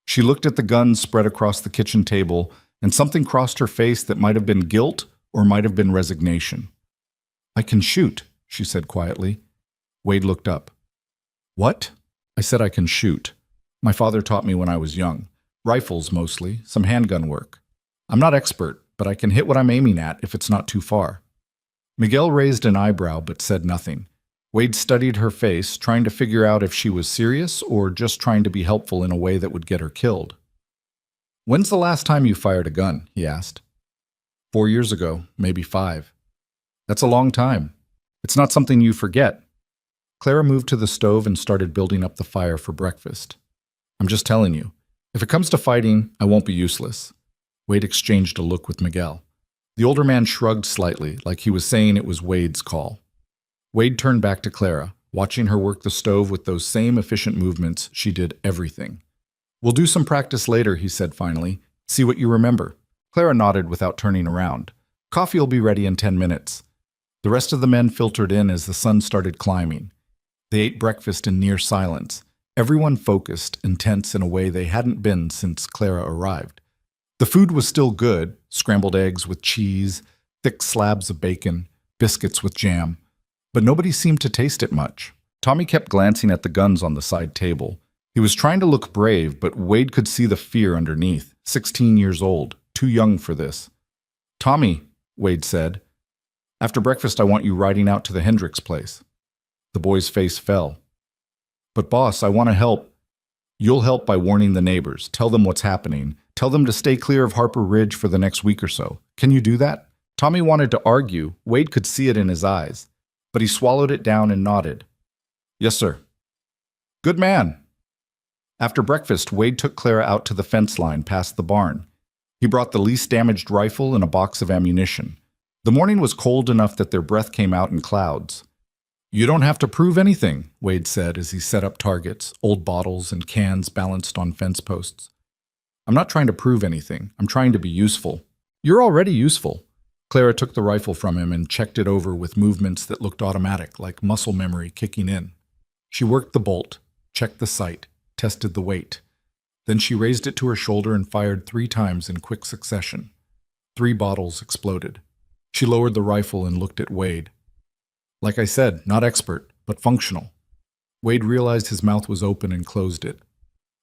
She looked at the guns spread across the kitchen table, and something crossed her face that might have been guilt or might have been resignation. I can shoot, she said quietly. Wade looked up. What? I said I can shoot. My father taught me when I was young. Rifles mostly, some handgun work. I'm not expert, but I can hit what I'm aiming at if it's not too far. Miguel raised an eyebrow but said nothing. Wade studied her face, trying to figure out if she was serious or just trying to be helpful in a way that would get her killed. When's the last time you fired a gun? He asked. 4 years ago, maybe 5. That's a long time. It's not something you forget. Clara moved to the stove and started building up the fire for breakfast. I'm just telling you, if it comes to fighting, I won't be useless. Wade exchanged a look with Miguel. The older man shrugged slightly, like he was saying it was Wade's call. Wade turned back to Clara, watching her work the stove with those same efficient movements. She did everything. We'll do some practice later, he said finally. See what you remember. Clara nodded without turning around. Coffee will be ready in 10 minutes. The rest of the men filtered in as the sun started climbing. They ate breakfast in near silence, everyone focused and tense in a way they hadn't been since Clara arrived. The food was still good, scrambled eggs with cheese, thick slabs of bacon, biscuits with jam, but nobody seemed to taste it much. Tommy kept glancing at the guns on the side table. He was trying to look brave, but Wade could see the fear underneath. 16 years old, too young for this. Tommy, Wade said, after breakfast I want you riding out to the Hendricks place. The boy's face fell. But boss, I want to help. You'll help by warning the neighbors, tell them what's happening, tell them to stay clear of Harper Ridge for the next week or so. Can you do that? Tommy wanted to argue. Wade could see it in his eyes, but he swallowed it down and nodded. Yes, sir. Good man. After breakfast, Wade took Clara out to the fence line past the barn. He brought the least damaged rifle and a box of ammunition. The morning was cold enough that their breath came out in clouds. You don't have to prove anything, Wade said as he set up targets, old bottles and cans balanced on fence posts. I'm not trying to prove anything. I'm trying to be useful. You're already useful. Clara took the rifle from him and checked it over with movements that looked automatic, like muscle memory kicking in. She worked the bolt, checked the sight, tested the weight. Then she raised it to her shoulder and fired 3 times in quick succession. 3 bottles exploded. She lowered the rifle and looked at Wade. Like I said, not expert, but functional. Wade realized his mouth was open and closed it.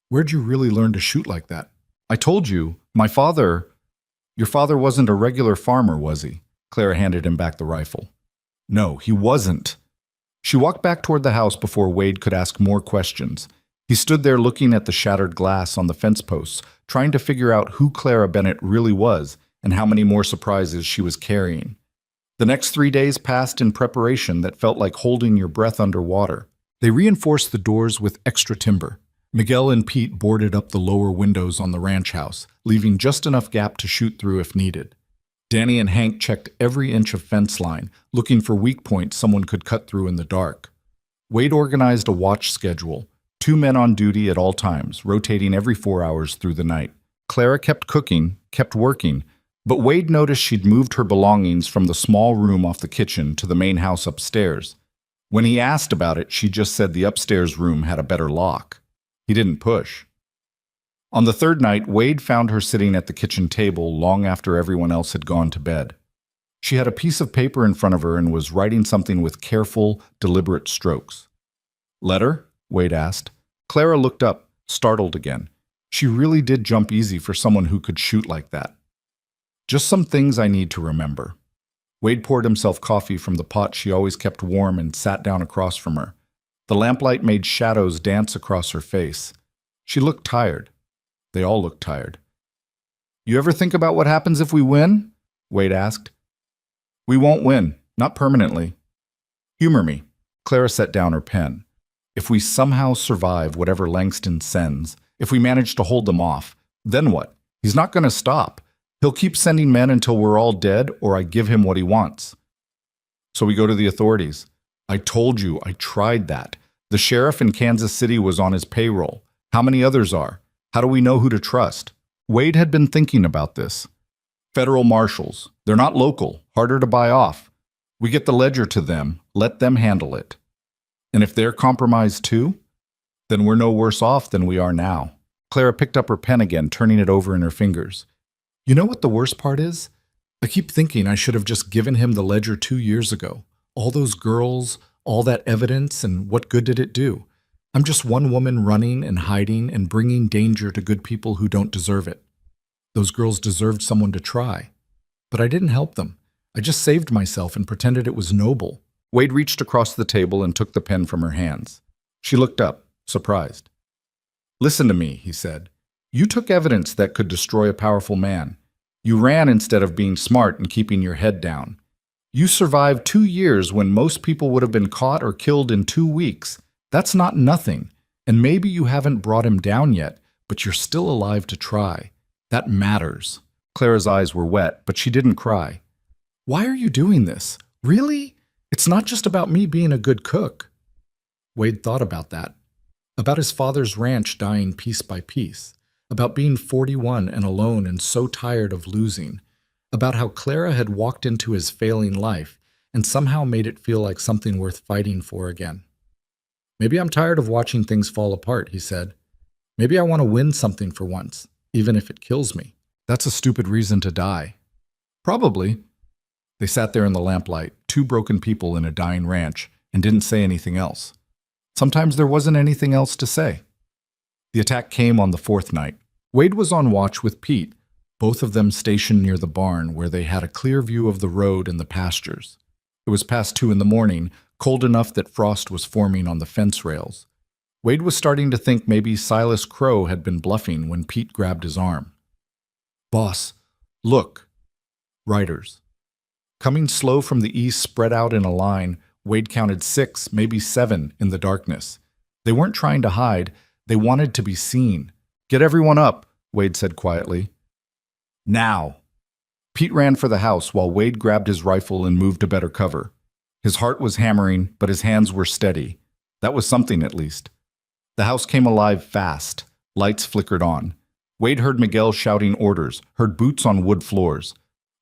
Where'd you really learn to shoot like that? I told you, Your father wasn't a regular farmer, was he? Clara handed him back the rifle. No, he wasn't. She walked back toward the house before Wade could ask more questions. He stood there looking at the shattered glass on the fence posts, trying to figure out who Clara Bennett really was and how many more surprises she was carrying. The next 3 days passed in preparation that felt like holding your breath underwater. They reinforced the doors with extra timber. Miguel and Pete boarded up the lower windows on the ranch house, leaving just enough gap to shoot through if needed. Danny and Hank checked every inch of fence line, looking for weak points someone could cut through in the dark. Wade organized a watch schedule, 2 men on duty at all times, rotating every 4 hours through the night. Clara kept cooking, kept working, but Wade noticed she'd moved her belongings from the small room off the kitchen to the main house upstairs. When he asked about it, she just said the upstairs room had a better lock. He didn't push. On the 3rd night, Wade found her sitting at the kitchen table long after everyone else had gone to bed. She had a piece of paper in front of her and was writing something with careful, deliberate strokes. Letter? Wade asked. Clara looked up, startled again. She really did jump easy for someone who could shoot like that. Just some things I need to remember. Wade poured himself coffee from the pot she always kept warm and sat down across from her. The lamplight made shadows dance across her face. She looked tired. They all looked tired. You ever think about what happens if we win? Wade asked. We won't win, not permanently. Humor me. Clara set down her pen. If we somehow survive whatever Langston sends, if we manage to hold them off, then what? He's not going to stop. He'll keep sending men until we're all dead or I give him what he wants. So we go to the authorities. I told you, I tried that. The sheriff in Kansas City was on his payroll. How many others are? How do we know who to trust? Wade had been thinking about this. Federal marshals. They're not local, harder to buy off. We get the ledger to them, let them handle it. And if they're compromised too, then we're no worse off than we are now. Clara picked up her pen again, turning it over in her fingers. You know what the worst part is? I keep thinking I should have just given him the ledger 2 years ago. All those girls, all that evidence, and what good did it do? I'm just one woman running and hiding and bringing danger to good people who don't deserve it. Those girls deserved someone to try. But I didn't help them. I just saved myself and pretended it was noble. Wade reached across the table and took the pen from her hands. She looked up, surprised. Listen to me, he said. You took evidence that could destroy a powerful man. You ran instead of being smart and keeping your head down. You survived 2 years when most people would have been caught or killed in 2 weeks. That's not nothing. And maybe you haven't brought him down yet, but you're still alive to try. That matters. Clara's eyes were wet, but she didn't cry. Why are you doing this? Really? It's not just about me being a good cook. Wade thought about that. About his father's ranch dying piece by piece. About being 41 and alone and so tired of losing. About how Clara had walked into his failing life and somehow made it feel like something worth fighting for again. Maybe I'm tired of watching things fall apart, he said. Maybe I want to win something for once, even if it kills me. That's a stupid reason to die. Probably. They sat there in the lamplight, 2 broken people in a dying ranch, and didn't say anything else. Sometimes there wasn't anything else to say. The attack came on the 4th night. Wade was on watch with Pete, both of them stationed near the barn where they had a clear view of the road and the pastures. It was past 2 in the morning, cold enough that frost was forming on the fence rails. Wade was starting to think maybe Silas Crow had been bluffing when Pete grabbed his arm. Boss, look. Riders. Coming slow from the east, spread out in a line, Wade counted 6, maybe 7 in the darkness. They weren't trying to hide. They wanted to be seen. Get everyone up, Wade said quietly. Now. Pete ran for the house while Wade grabbed his rifle and moved to better cover. His heart was hammering, but his hands were steady. That was something, at least. The house came alive fast. Lights flickered on. Wade heard Miguel shouting orders, heard boots on wood floors.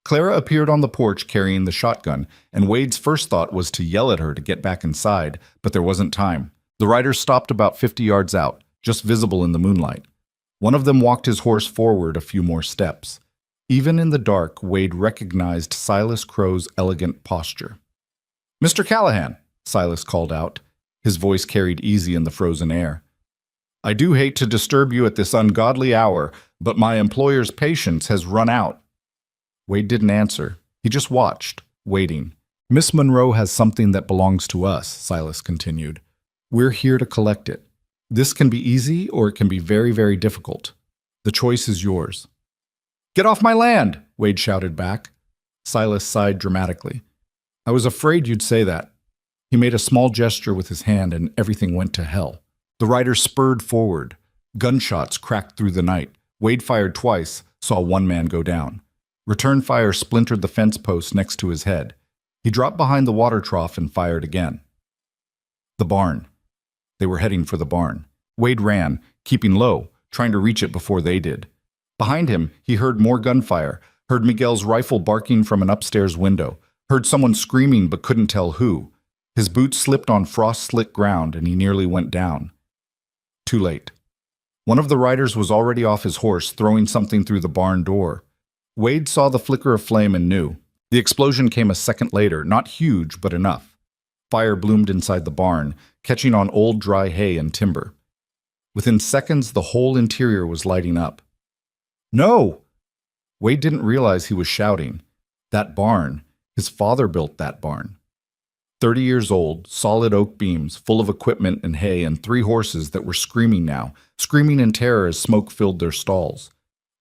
Clara appeared on the porch carrying the shotgun, and Wade's first thought was to yell at her to get back inside, but there wasn't time. The riders stopped about 50 yards out, just visible in the moonlight. One of them walked his horse forward a few more steps. Even in the dark, Wade recognized Silas Crow's elegant posture. "Mr. Callahan," Silas called out. His voice carried easy in the frozen air. "I do hate to disturb you at this ungodly hour, but my employer's patience has run out." Wade didn't answer. He just watched, waiting. "Miss Monroe has something that belongs to us," Silas continued. "We're here to collect it. This can be easy or it can be very, very difficult. The choice is yours." "Get off my land!" Wade shouted back. Silas sighed dramatically. "I was afraid you'd say that." He made a small gesture with his hand and everything went to hell. The riders spurred forward. Gunshots cracked through the night. Wade fired twice, saw one man go down. Return fire splintered the fence post next to his head. He dropped behind the water trough and fired again. The barn. They were heading for the barn. Wade ran, keeping low, trying to reach it before they did. Behind him, he heard more gunfire, heard Miguel's rifle barking from an upstairs window, heard someone screaming but couldn't tell who. His boots slipped on frost-slick ground and he nearly went down. Too late. One of the riders was already off his horse, throwing something through the barn door. Wade saw the flicker of flame and knew. The explosion came a second later, not huge, but enough. Fire bloomed inside the barn, catching on old dry hay and timber. Within seconds, the whole interior was lighting up. "No!" Wade didn't realize he was shouting. That barn, his father built that barn. 30 years old, solid oak beams, full of equipment and hay, and 3 horses that were screaming now, screaming in terror as smoke filled their stalls.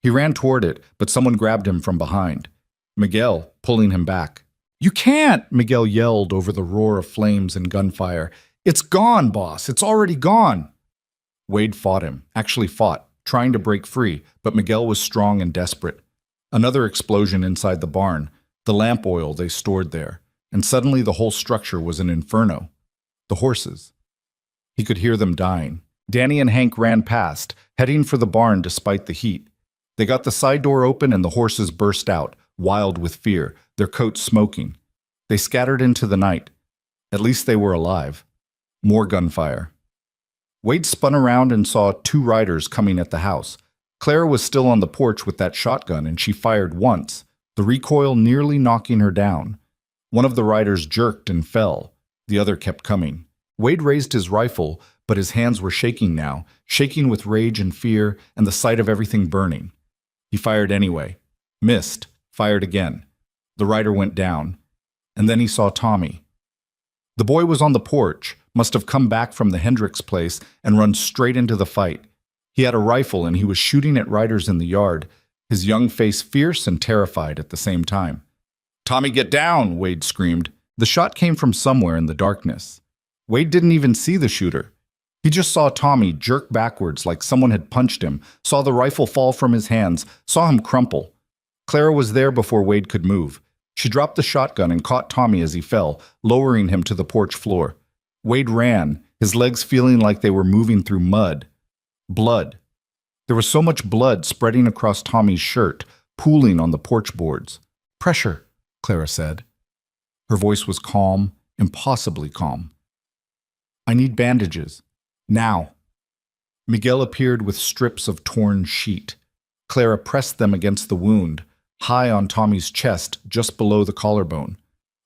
He ran toward it, but someone grabbed him from behind. Miguel, pulling him back. "You can't!" Miguel yelled over the roar of flames and gunfire. "It's gone, boss. It's already gone." Wade fought him, actually fought, trying to break free, but Miguel was strong and desperate. Another explosion inside the barn, the lamp oil they stored there, and suddenly the whole structure was an inferno. The horses. He could hear them dying. Danny and Hank ran past, heading for the barn despite the heat. They got the side door open and the horses burst out, wild with fear, their coats smoking. They scattered into the night. At least they were alive. More gunfire. Wade spun around and saw 2 riders coming at the house. Clara was still on the porch with that shotgun and she fired once, the recoil nearly knocking her down. One of the riders jerked and fell. The other kept coming. Wade raised his rifle, but his hands were shaking now, shaking with rage and fear and the sight of everything burning. He fired anyway. Missed. Fired again. The rider went down. And then he saw Tommy. The boy was on the porch, must have come back from the Hendricks place and run straight into the fight. He had a rifle and he was shooting at riders in the yard, his young face fierce and terrified at the same time. "Tommy, get down!" Wade screamed. The shot came from somewhere in the darkness. Wade didn't even see the shooter. He just saw Tommy jerk backwards like someone had punched him, saw the rifle fall from his hands, saw him crumple. Clara was there before Wade could move. She dropped the shotgun and caught Tommy as he fell, lowering him to the porch floor. Wade ran, his legs feeling like they were moving through mud. Blood. There was so much blood spreading across Tommy's shirt, pooling on the porch boards. "Pressure," Clara said. Her voice was calm, impossibly calm. "I need bandages. Now." Miguel appeared with strips of torn sheet. Clara pressed them against the wound, high on Tommy's chest, just below the collarbone.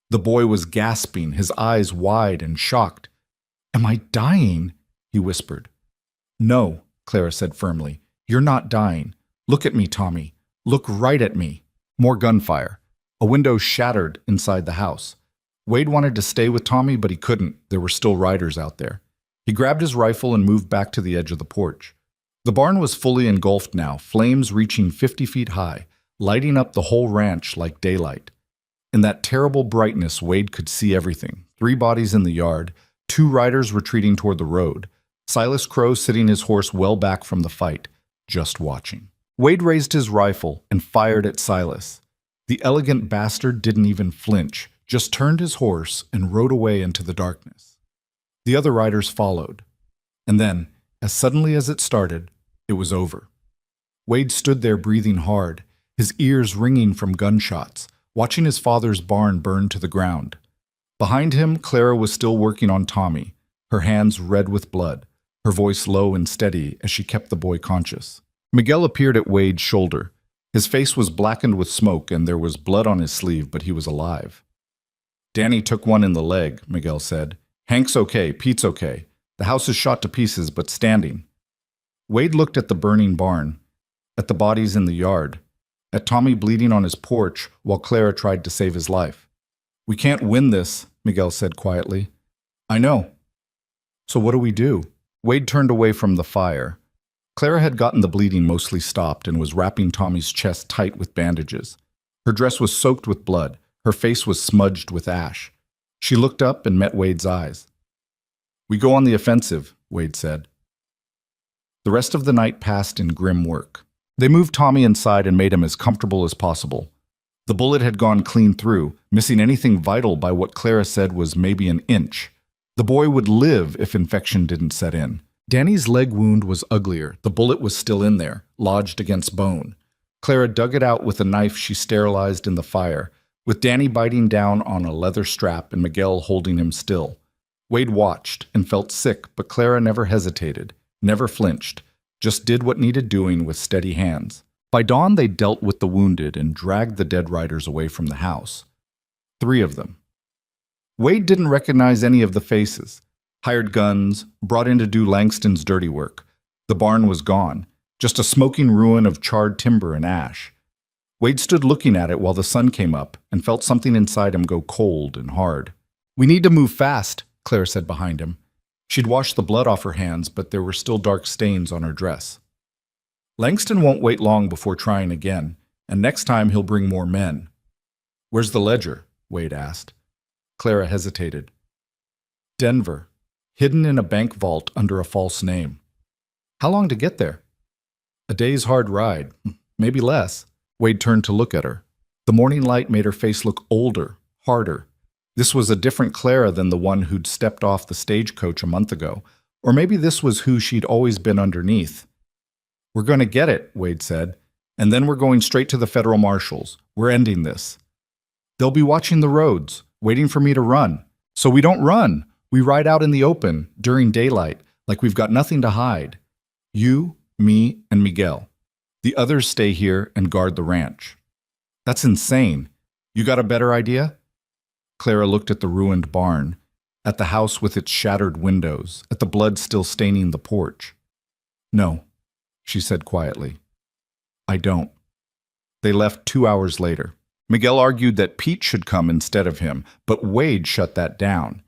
The boy was gasping, his eyes wide and shocked. "Am I dying?" he whispered. "No," Clara said firmly. "You're not dying. Look at me, Tommy. Look right at me." More gunfire. A window shattered inside the house. Wade wanted to stay with Tommy, but he couldn't. There were still riders out there. He grabbed his rifle and moved back to the edge of the porch. The barn was fully engulfed now, flames reaching 50 feet high, lighting up the whole ranch like daylight. In that terrible brightness, Wade could see everything. 3 bodies in the yard, 2 riders retreating toward the road, Silas Crow sitting his horse well back from the fight, just watching. Wade raised his rifle and fired at Silas. The elegant bastard didn't even flinch, just turned his horse and rode away into the darkness. The other riders followed. And then, as suddenly as it started, it was over. Wade stood there breathing hard, his ears ringing from gunshots, watching his father's barn burn to the ground. Behind him, Clara was still working on Tommy, her hands red with blood, her voice low and steady as she kept the boy conscious. Miguel appeared at Wade's shoulder. His face was blackened with smoke and there was blood on his sleeve, but he was alive. "Danny took one in the leg," Miguel said. "Hank's okay, Pete's okay. The house is shot to pieces, but standing." Wade looked at the burning barn, at the bodies in the yard, at Tommy bleeding on his porch while Clara tried to save his life. "We can't win this," Miguel said quietly. "I know." "So what do we do?" Wade turned away from the fire. Clara had gotten the bleeding mostly stopped and was wrapping Tommy's chest tight with bandages. Her dress was soaked with blood. Her face was smudged with ash. She looked up and met Wade's eyes. "We go on the offensive," Wade said. The rest of the night passed in grim work. They moved Tommy inside and made him as comfortable as possible. The bullet had gone clean through, missing anything vital by what Clara said was maybe an inch. The boy would live if infection didn't set in. Danny's leg wound was uglier. The bullet was still in there, lodged against bone. Clara dug it out with a knife she sterilized in the fire, with Danny biting down on a leather strap and Miguel holding him still. Wade watched and felt sick, but Clara never hesitated, never flinched, just did what needed doing with steady hands. By dawn, they dealt with the wounded and dragged the dead riders away from the house. 3 of them. Wade didn't recognize any of the faces. Hired guns, brought in to do Langston's dirty work. The barn was gone, just a smoking ruin of charred timber and ash. Wade stood looking at it while the sun came up and felt something inside him go cold and hard. "We need to move fast," Claire said behind him. She'd washed the blood off her hands, but there were still dark stains on her dress. "Langston won't wait long before trying again, and next time he'll bring more men." "Where's the ledger?" Wade asked. Clara hesitated. "Denver. Hidden in a bank vault under a false name." "How long to get there?" "A day's hard ride. Maybe less." Wade turned to look at her. The morning light made her face look older, harder. This was a different Clara than the one who'd stepped off the stagecoach a month ago. Or maybe this was who she'd always been underneath. "We're going to get it," Wade said. "And then we're going straight to the federal marshals. We're ending this. They'll be watching the roads, waiting for me to run. So we don't run. We ride out in the open, during daylight, like we've got nothing to hide. You, me, and Miguel. The others stay here and guard the ranch." "That's insane. You got a better idea?" Clara looked at the ruined barn, at the house with its shattered windows, at the blood still staining the porch. "No," she said quietly. "I don't." They left 2 hours later. Miguel argued that Pete should come instead of him, but Wade shut that down.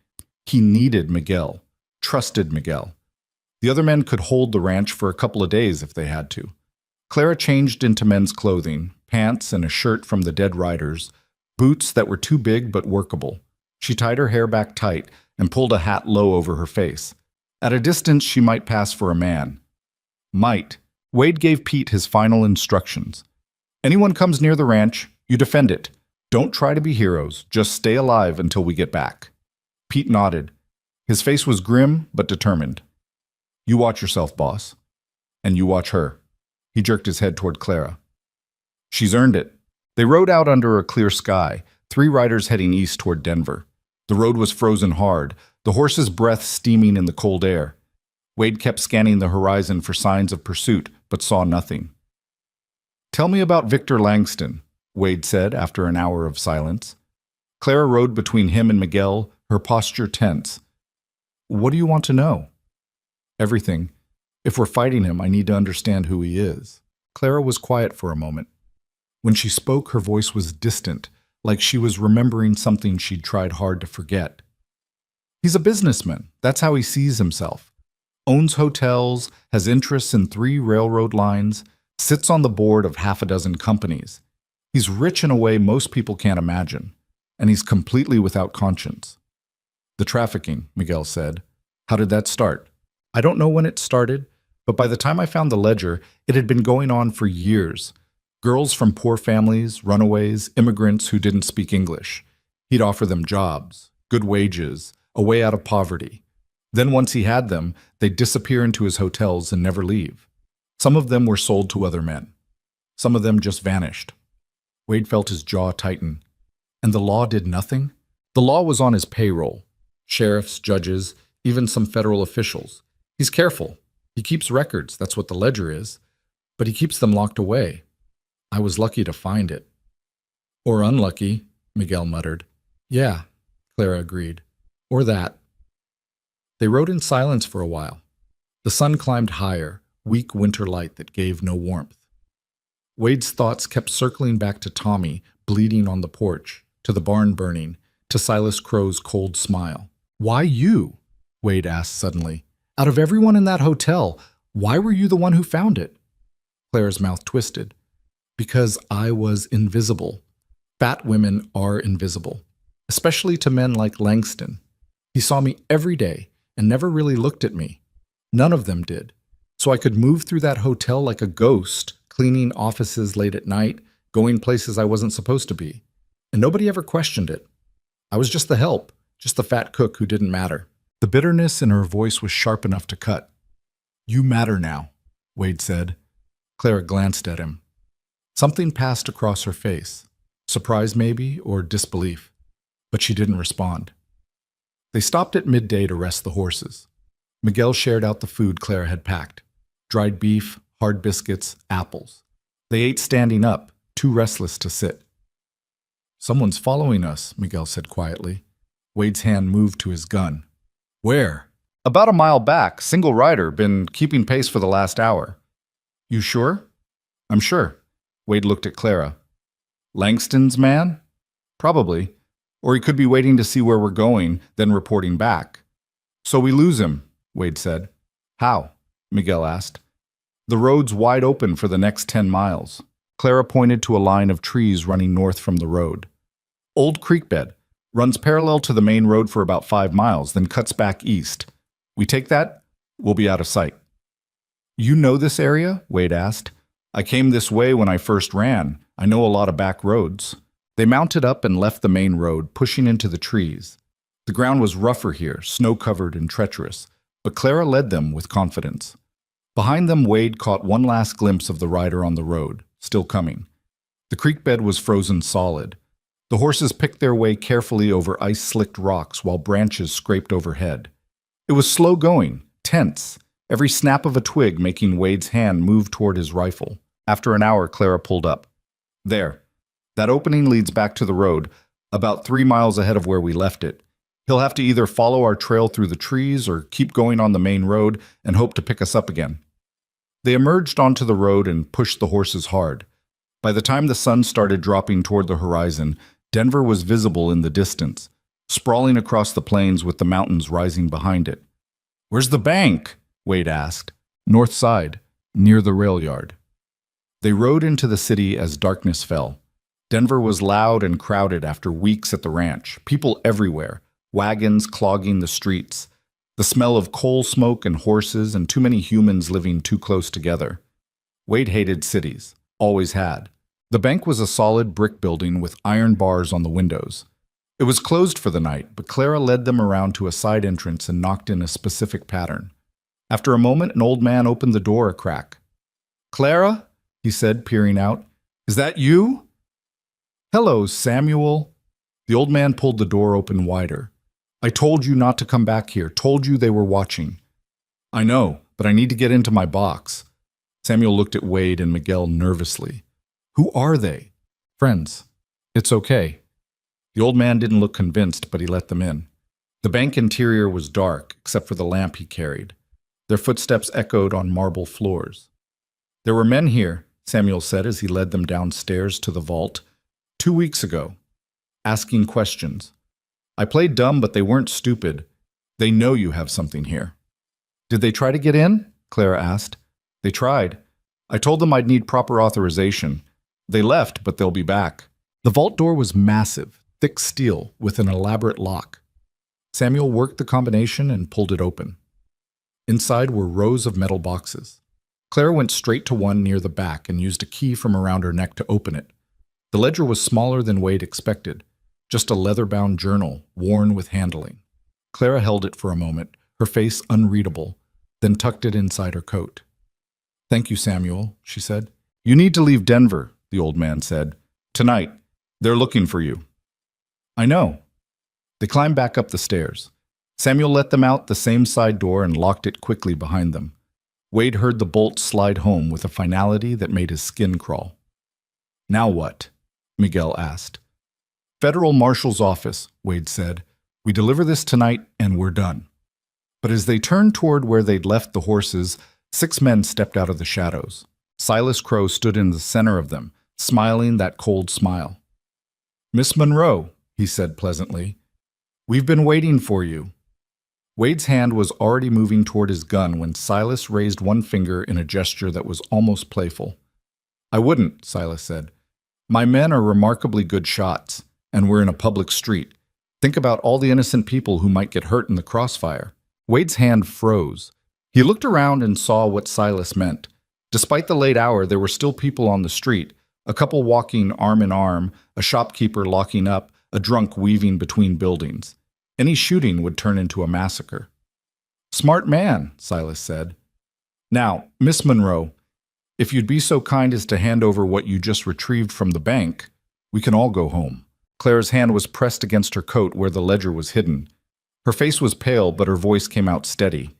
He needed Miguel, trusted Miguel. The other men could hold the ranch for a couple of days if they had to. Clara changed into men's clothing, pants and a shirt from the dead riders, boots that were too big but workable. She tied her hair back tight and pulled a hat low over her face. At a distance, she might pass for a man. Might. Wade gave Pete his final instructions. "Anyone comes near the ranch, you defend it. Don't try to be heroes. Just stay alive until we get back." Pete nodded. His face was grim but determined. "You watch yourself, boss. And you watch her." He jerked his head toward Clara. "She's earned it." They rode out under a clear sky, 3 riders heading east toward Denver. The road was frozen hard, the horse's breath steaming in the cold air. Wade kept scanning the horizon for signs of pursuit, but saw nothing. "Tell me about Victor Langston," Wade said after an hour of silence. Clara rode between him and Miguel, her posture tense. "What do you want to know?" "Everything. If we're fighting him, I need to understand who he is." Clara was quiet for a moment. When she spoke, her voice was distant, like she was remembering something she'd tried hard to forget. "He's a businessman. That's how he sees himself. Owns hotels, has interests in 3 railroad lines, sits on the board of 6 companies. He's rich in a way most people can't imagine, and he's completely without conscience." "The trafficking," Miguel said. "How did that start?" "I don't know when it started, but by the time I found the ledger, it had been going on for years. Girls from poor families, runaways, immigrants who didn't speak English. He'd offer them jobs, good wages, a way out of poverty. Then once he had them, they'd disappear into his hotels and never leave. Some of them were sold to other men. Some of them just vanished. Wade felt his jaw tighten. And the law did nothing? The law was on his payroll. Sheriffs, judges, even some federal officials. He's careful. He keeps records, that's what the ledger is. But he keeps them locked away. I was lucky to find it. Or unlucky, Miguel muttered. Yeah, Clara agreed. Or that. They rode in silence for a while. The sun climbed higher, weak winter light that gave no warmth. Wade's thoughts kept circling back to Tommy, bleeding on the porch, to the barn burning, to Silas Crow's cold smile. Why you? Wade asked suddenly. Out of everyone in that hotel, why were you the one who found it? Clara's mouth twisted. Because I was invisible. Fat women are invisible, especially to men like Langston. He saw me every day and never really looked at me. None of them did. So I could move through that hotel like a ghost, cleaning offices late at night, going places I wasn't supposed to be. And nobody ever questioned it. I was just the help, just the fat cook who didn't matter. The bitterness in her voice was sharp enough to cut. You matter now, Wade said. Clara glanced at him. Something passed across her face. Surprise maybe, or disbelief. But she didn't respond. They stopped at midday to rest the horses. Miguel shared out the food Clara had packed. Dried beef, hard biscuits, apples. They ate standing up, too restless to sit. Someone's following us, Miguel said quietly. Wade's hand moved to his gun. Where? About a mile back, single rider, been keeping pace for the last hour. You sure? I'm sure. Wade looked at Clara. Langston's man? Probably. Or he could be waiting to see where we're going, then reporting back. So we lose him, Wade said. How? Miguel asked. The road's wide open for the next 10 miles. Clara pointed to a line of trees running north from the road. Old creek bed. Runs parallel to the main road for about 5 miles, then cuts back east. We take that, we'll be out of sight. You know this area? Wade asked. I came this way when I first ran. I know a lot of back roads. They mounted up and left the main road, pushing into the trees. The ground was rougher here, snow-covered and treacherous, but Clara led them with confidence. Behind them, Wade caught one last glimpse of the rider on the road, still coming. The creek bed was frozen solid. The horses picked their way carefully over ice-slicked rocks while branches scraped overhead. It was slow going, tense, every snap of a twig making Wade's hand move toward his rifle. After an hour, Clara pulled up. There. That opening leads back to the road, about 3 miles ahead of where we left it. He'll have to either follow our trail through the trees or keep going on the main road and hope to pick us up again. They emerged onto the road and pushed the horses hard. By the time the sun started dropping toward the horizon, Denver was visible in the distance, sprawling across the plains with the mountains rising behind it. Where's the bank? Wade asked. North side, near the rail yard. They rode into the city as darkness fell. Denver was loud and crowded after weeks at the ranch, people everywhere, wagons clogging the streets, the smell of coal smoke and horses and too many humans living too close together. Wade hated cities, always had. The bank was a solid brick building with iron bars on the windows. It was closed for the night, but Clara led them around to a side entrance and knocked in a specific pattern. After a moment, an old man opened the door a crack. Clara, he said, peering out, is that you? Hello, Samuel. The old man pulled the door open wider. I told you not to come back here, told you they were watching. I know, but I need to get into my box. Samuel looked at Wade and Miguel nervously. Who are they? Friends. It's okay. The old man didn't look convinced, but he let them in. The bank interior was dark, except for the lamp he carried. Their footsteps echoed on marble floors. There were men here, Samuel said as he led them downstairs to the vault, 2 weeks ago, asking questions. I played dumb, but they weren't stupid. They know you have something here. Did they try to get in? Clara asked. They tried. I told them I'd need proper authorization. They left, but they'll be back. The vault door was massive, thick steel, with an elaborate lock. Samuel worked the combination and pulled it open. Inside were rows of metal boxes. Clara went straight to one near the back and used a key from around her neck to open it. The ledger was smaller than Wade expected. just a leather-bound journal, worn with handling. Clara held it for a moment, her face unreadable, then tucked it inside her coat. "Thank you, Samuel," she said. "You need to leave Denver," the old man said. "Tonight. They're looking for you." "I know." They climbed back up the stairs. Samuel let them out the same side door and locked it quickly behind them. Wade heard the bolt slide home with a finality that made his skin crawl. "Now what?" Miguel asked. "Federal Marshal's office," Wade said. "We deliver this tonight and we're done." But as they turned toward where they'd left the horses, 6 men stepped out of the shadows. Silas Crow stood in the center of them, smiling that cold smile. "Miss Monroe," he said pleasantly, "we've been waiting for you." Wade's hand was already moving toward his gun when Silas raised one finger in a gesture that was almost playful. "I wouldn't," Silas said. "My men are remarkably good shots, and we're in a public street. Think about all the innocent people who might get hurt in the crossfire." Wade's hand froze. He looked around and saw what Silas meant. Despite the late hour, there were still people on the street, a couple walking arm in arm, a shopkeeper locking up, a drunk weaving between buildings. Any shooting would turn into a massacre. "Smart man," Silas said. "Now, Miss Monroe, if you'd be so kind as to hand over what you just retrieved from the bank, we can all go home." Clara's hand was pressed against her coat where the ledger was hidden. Her face was pale, but her voice came out steady.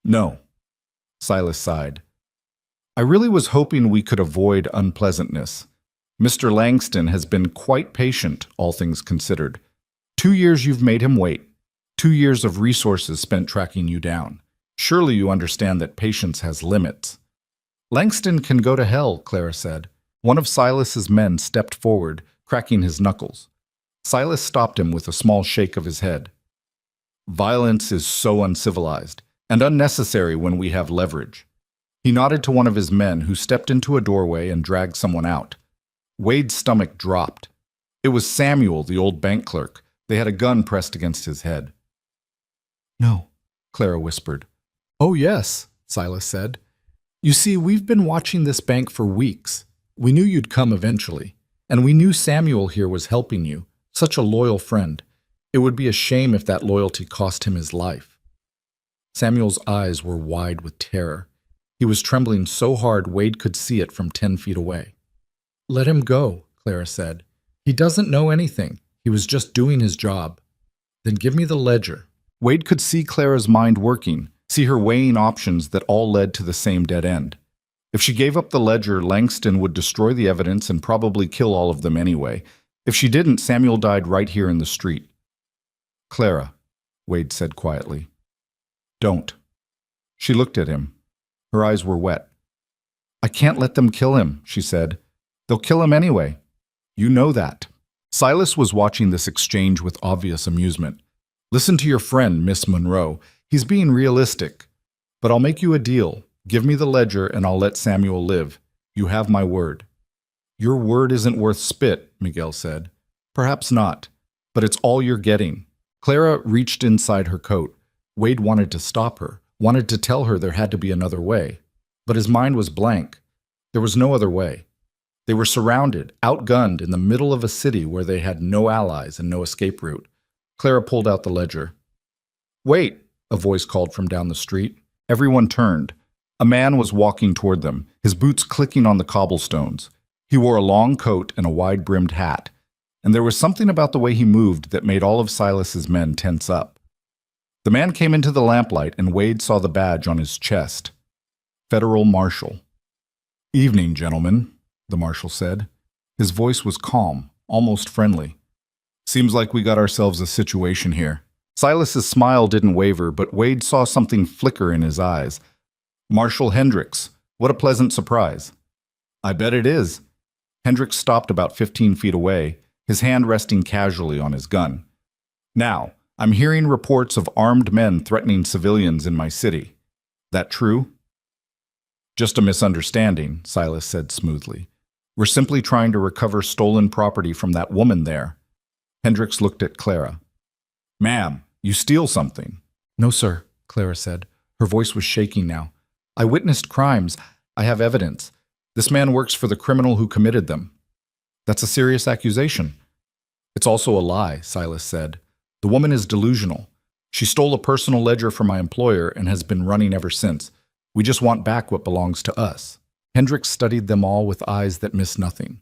"No," Silas sighed. "I really was hoping we could avoid unpleasantness. Mr. Langston has been quite patient, all things considered. 2 years you've made him wait. 2 years of resources spent tracking you down. Surely you understand that patience has limits." "Langston can go to hell," Clara said. One of Silas's men stepped forward, cracking his knuckles. Silas stopped him with a small shake of his head. "Violence is so uncivilized and unnecessary when we have leverage." He nodded to one of his men who stepped into a doorway and dragged someone out. Wade's stomach dropped. It was Samuel, the old bank clerk. They had a gun pressed against his head. "No," Clara whispered. "Oh, yes," Silas said. "You see, we've been watching this bank for weeks. We knew you'd come eventually, and we knew Samuel here was helping you, such a loyal friend. It would be a shame if that loyalty cost him his life." Samuel's eyes were wide with terror. He was trembling so hard Wade could see it from 10 feet away. "Let him go," Clara said. "He doesn't know anything. He was just doing his job." "Then give me the ledger." Wade could see Clara's mind working, see her weighing options that all led to the same dead end. If she gave up the ledger, Langston would destroy the evidence and probably kill all of them anyway. If she didn't, Samuel died right here in the street. "Clara," Wade said quietly. "Don't." She looked at him. Her eyes were wet. "I can't let them kill him," she said. "They'll kill him anyway. You know that." Silas was watching this exchange with obvious amusement. "Listen to your friend, Miss Monroe. He's being realistic. But I'll make you a deal. Give me the ledger and I'll let Samuel live. You have my word." "Your word isn't worth spit," Miguel said. "Perhaps not, but it's all you're getting." Clara reached inside her coat. Wade wanted to stop her, wanted to tell her there had to be another way. But his mind was blank. There was no other way. They were surrounded, outgunned in the middle of a city where they had no allies and no escape route. Clara pulled out the ledger. "Wait," a voice called from down the street. Everyone turned. A man was walking toward them, his boots clicking on the cobblestones. He wore a long coat and a wide-brimmed hat, and there was something about the way he moved that made all of Silas's men tense up. The man came into the lamplight, and Wade saw the badge on his chest. Federal Marshal. "Evening, gentlemen," the marshal said. His voice was calm, almost friendly. "Seems like we got ourselves a situation here." Silas's smile didn't waver, but Wade saw something flicker in his eyes. "Marshal Hendricks, what a pleasant surprise." "I bet it is." Hendricks stopped about 15 feet away, his hand resting casually on his gun. "Now, I'm hearing reports of armed men threatening civilians in my city. That true?" "Just a misunderstanding," Silas said smoothly. "We're simply trying to recover stolen property from that woman there." Hendricks looked at Clara. "Ma'am, you steal something." "No, sir," Clara said. Her voice was shaking now. "I witnessed crimes. I have evidence. This man works for the criminal who committed them." "That's a serious accusation." It's also a lie, Silas said. The woman is delusional. She stole a personal ledger from my employer and has been running ever since. We just want back what belongs to us. Hendricks studied them all with eyes that missed nothing.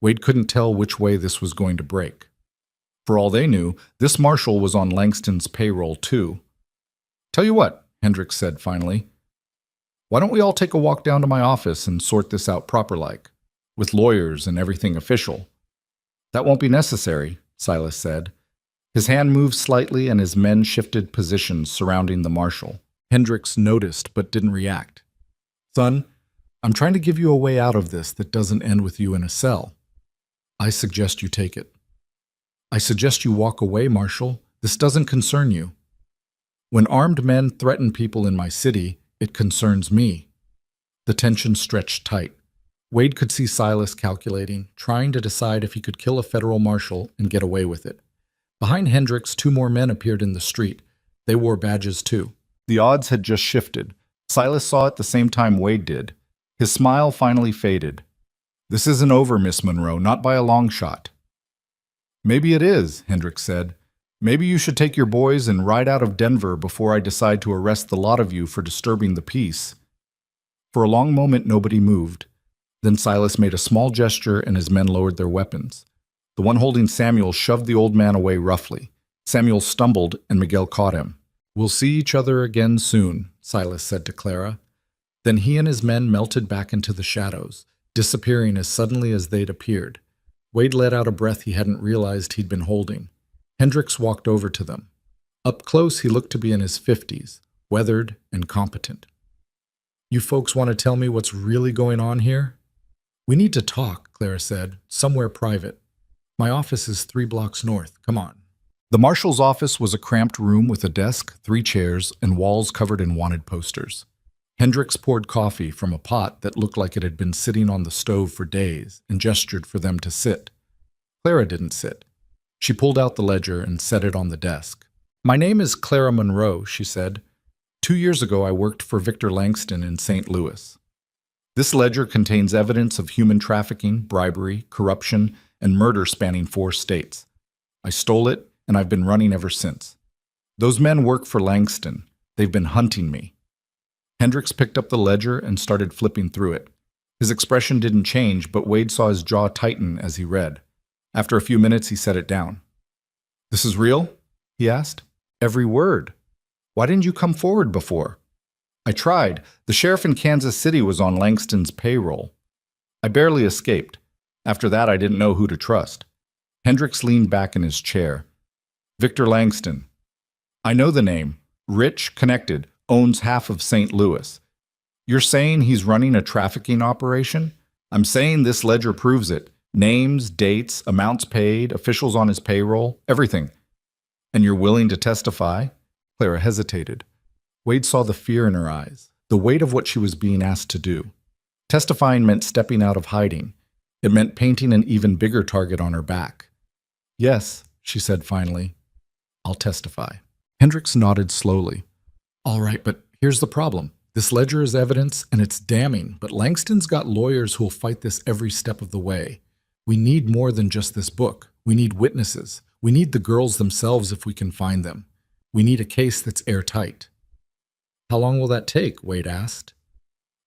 Wade couldn't tell which way this was going to break. For all they knew, this marshal was on Langston's payroll too. Tell you what, Hendricks said finally. Why don't we all take a walk down to my office and sort this out proper-like, with lawyers and everything official? That won't be necessary, Silas said. His hand moved slightly and his men shifted positions surrounding the marshal. Hendricks noticed but didn't react. Son, I'm trying to give you a way out of this that doesn't end with you in a cell. I suggest you take it. I suggest you walk away, Marshal. This doesn't concern you. When armed men threaten people in my city, it concerns me. The tension stretched tight. Wade could see Silas calculating, trying to decide if he could kill a federal marshal and get away with it. Behind Hendricks, 2 more men appeared in the street. They wore badges too. The odds had just shifted. Silas saw it the same time Wade did. His smile finally faded. This isn't over, Miss Monroe, not by a long shot. Maybe it is, Hendricks said. Maybe you should take your boys and ride out of Denver before I decide to arrest the lot of you for disturbing the peace. For a long moment, nobody moved. Then Silas made a small gesture and his men lowered their weapons. The one holding Samuel shoved the old man away roughly. Samuel stumbled and Miguel caught him. We'll see each other again soon, Silas said to Clara. Then he and his men melted back into the shadows, disappearing as suddenly as they'd appeared. Wade let out a breath he hadn't realized he'd been holding. Hendricks walked over to them. Up close, he looked to be in his 50s, weathered and competent. You folks want to tell me what's really going on here? We need to talk, Clara said, somewhere private. My office is 3 blocks north. Come on. The marshal's office was a cramped room with a desk, 3 chairs, and walls covered in wanted posters. Hendricks poured coffee from a pot that looked like it had been sitting on the stove for days and gestured for them to sit. Clara didn't sit. She pulled out the ledger and set it on the desk. My name is Clara Monroe, she said. 2 years ago, I worked for Victor Langston in St. Louis. This ledger contains evidence of human trafficking, bribery, corruption, and murder spanning 4 states. I stole it, and I've been running ever since. Those men work for Langston. They've been hunting me. Hendricks picked up the ledger and started flipping through it. His expression didn't change, but Wade saw his jaw tighten as he read. After a few minutes, he set it down. This is real? He asked. Every word. Why didn't you come forward before? I tried. The sheriff in Kansas City was on Langston's payroll. I barely escaped. After that, I didn't know who to trust. Hendricks leaned back in his chair. Victor Langston. I know the name. Rich, connected, owns half of St. Louis. You're saying he's running a trafficking operation? I'm saying this ledger proves it. Names, dates, amounts paid, officials on his payroll, everything. And you're willing to testify? Clara hesitated. Wade saw the fear in her eyes, the weight of what she was being asked to do. Testifying meant stepping out of hiding. It meant painting an even bigger target on her back. Yes, she said finally. I'll testify. Hendricks nodded slowly. All right, but here's the problem. This ledger is evidence, and it's damning, but Langston's got lawyers who'll fight this every step of the way. We need more than just this book. We need witnesses. We need the girls themselves if we can find them. We need a case that's airtight. How long will that take? Wade asked.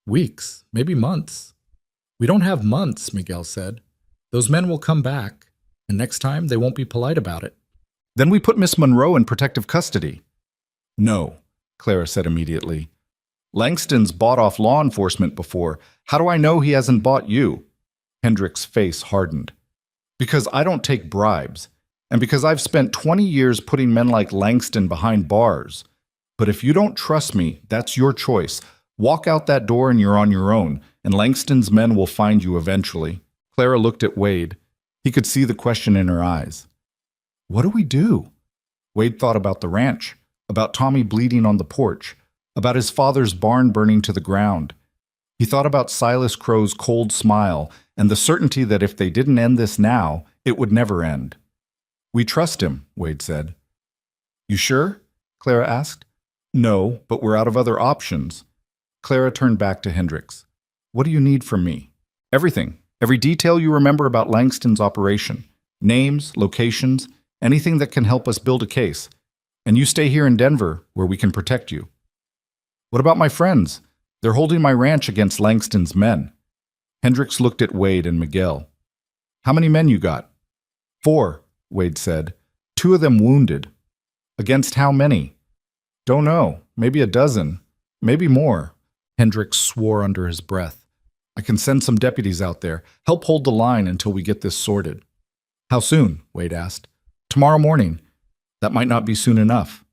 Weeks, maybe months. We don't have months, Miguel said. Those men will come back, and next time they won't be polite about it. Then we put Miss Monroe in protective custody. No, Clara said immediately. Langston's bought off law enforcement before. How do I know he hasn't bought you? Hendricks' face hardened. Because I don't take bribes, and because I've spent 20 years putting men like Langston behind bars. But if you don't trust me, that's your choice. Walk out that door and you're on your own, and Langston's men will find you eventually. Clara looked at Wade. He could see the question in her eyes. What do we do? Wade thought about the ranch, about Tommy bleeding on the porch, about his father's barn burning to the ground. He thought about Silas Crow's cold smile and the certainty that if they didn't end this now, it would never end. We trust him, Wade said. You sure? Clara asked. No, but we're out of other options. Clara turned back to Hendricks. What do you need from me? Everything. Every detail you remember about Langston's operation. Names, locations, anything that can help us build a case. And you stay here in Denver, where we can protect you. What about my friends? They're holding my ranch against Langston's men. Hendricks looked at Wade and Miguel. How many men you got? 4, Wade said. 2 of them wounded. Against how many? Don't know. Maybe a dozen. Maybe more. Hendricks swore under his breath. I can send some deputies out there. Help hold the line until we get this sorted. How soon? Wade asked. Tomorrow morning. That might not be soon enough.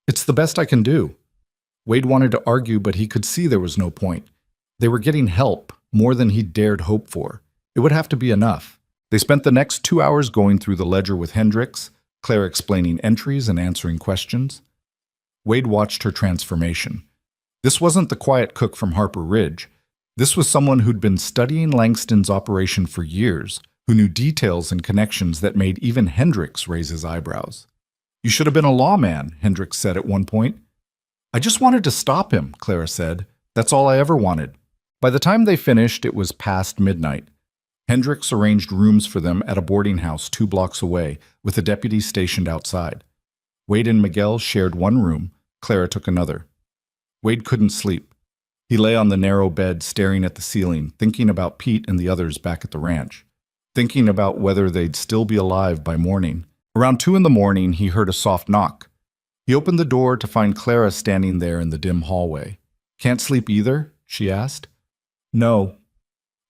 It's the best I can do. Wade wanted to argue, but he could see there was no point. They were getting help, more than he dared hope for. It would have to be enough. They spent the next 2 hours going through the ledger with Hendricks, Claire explaining entries and answering questions. Wade watched her transformation. This wasn't the quiet cook from Harper Ridge. This was someone who'd been studying Langston's operation for years, who knew details and connections that made even Hendricks raise his eyebrows. You should have been a lawman, Hendricks said at one point. I just wanted to stop him, Clara said. That's all I ever wanted. By the time they finished, it was past midnight. Hendricks arranged rooms for them at a boarding house 2 blocks away, with a deputy stationed outside. Wade and Miguel shared one room. Clara took another. Wade couldn't sleep. He lay on the narrow bed staring at the ceiling, thinking about Pete and the others back at the ranch, thinking about whether they'd still be alive by morning. Around 2 a.m, he heard a soft knock. He opened the door to find Clara standing there in the dim hallway. Can't sleep either? She asked. No.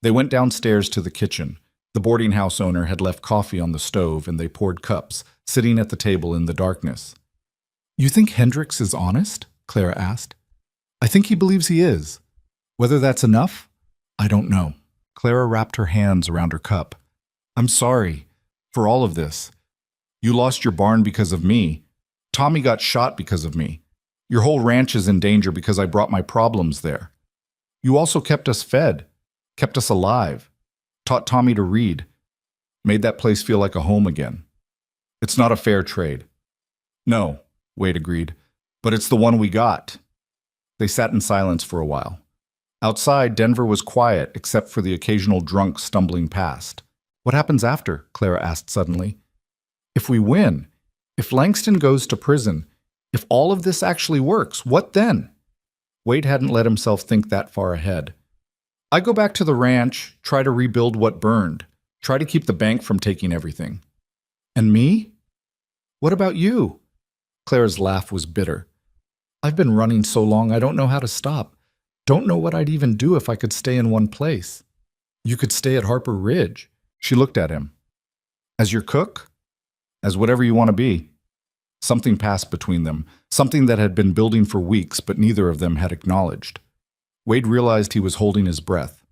They went downstairs to the kitchen. The boarding house owner had left coffee on the stove and they poured cups, sitting at the table in the darkness. You think Hendricks is honest? Clara asked. I think he believes he is. Whether that's enough? I don't know. Clara wrapped her hands around her cup. I'm sorry for all of this. You lost your barn because of me. Tommy got shot because of me. Your whole ranch is in danger because I brought my problems there. You also kept us fed, kept us alive, taught Tommy to read, made that place feel like a home again. It's not a fair trade. No, Wade agreed, but it's the one we got. They sat in silence for a while. Outside, Denver was quiet except for the occasional drunk stumbling past. What happens after? Clara asked suddenly. If we win, if Langston goes to prison, if all of this actually works, what then? Wade hadn't let himself think that far ahead. I go back to the ranch, try to rebuild what burned, try to keep the bank from taking everything. And me? What about you? Clara's laugh was bitter. I've been running so long I don't know how to stop. Don't know what I'd even do if I could stay in one place. You could stay at Harper Ridge. She looked at him. As your cook? As whatever you want to be. Something passed between them, something that had been building for weeks but neither of them had acknowledged. Wade realized he was holding his breath.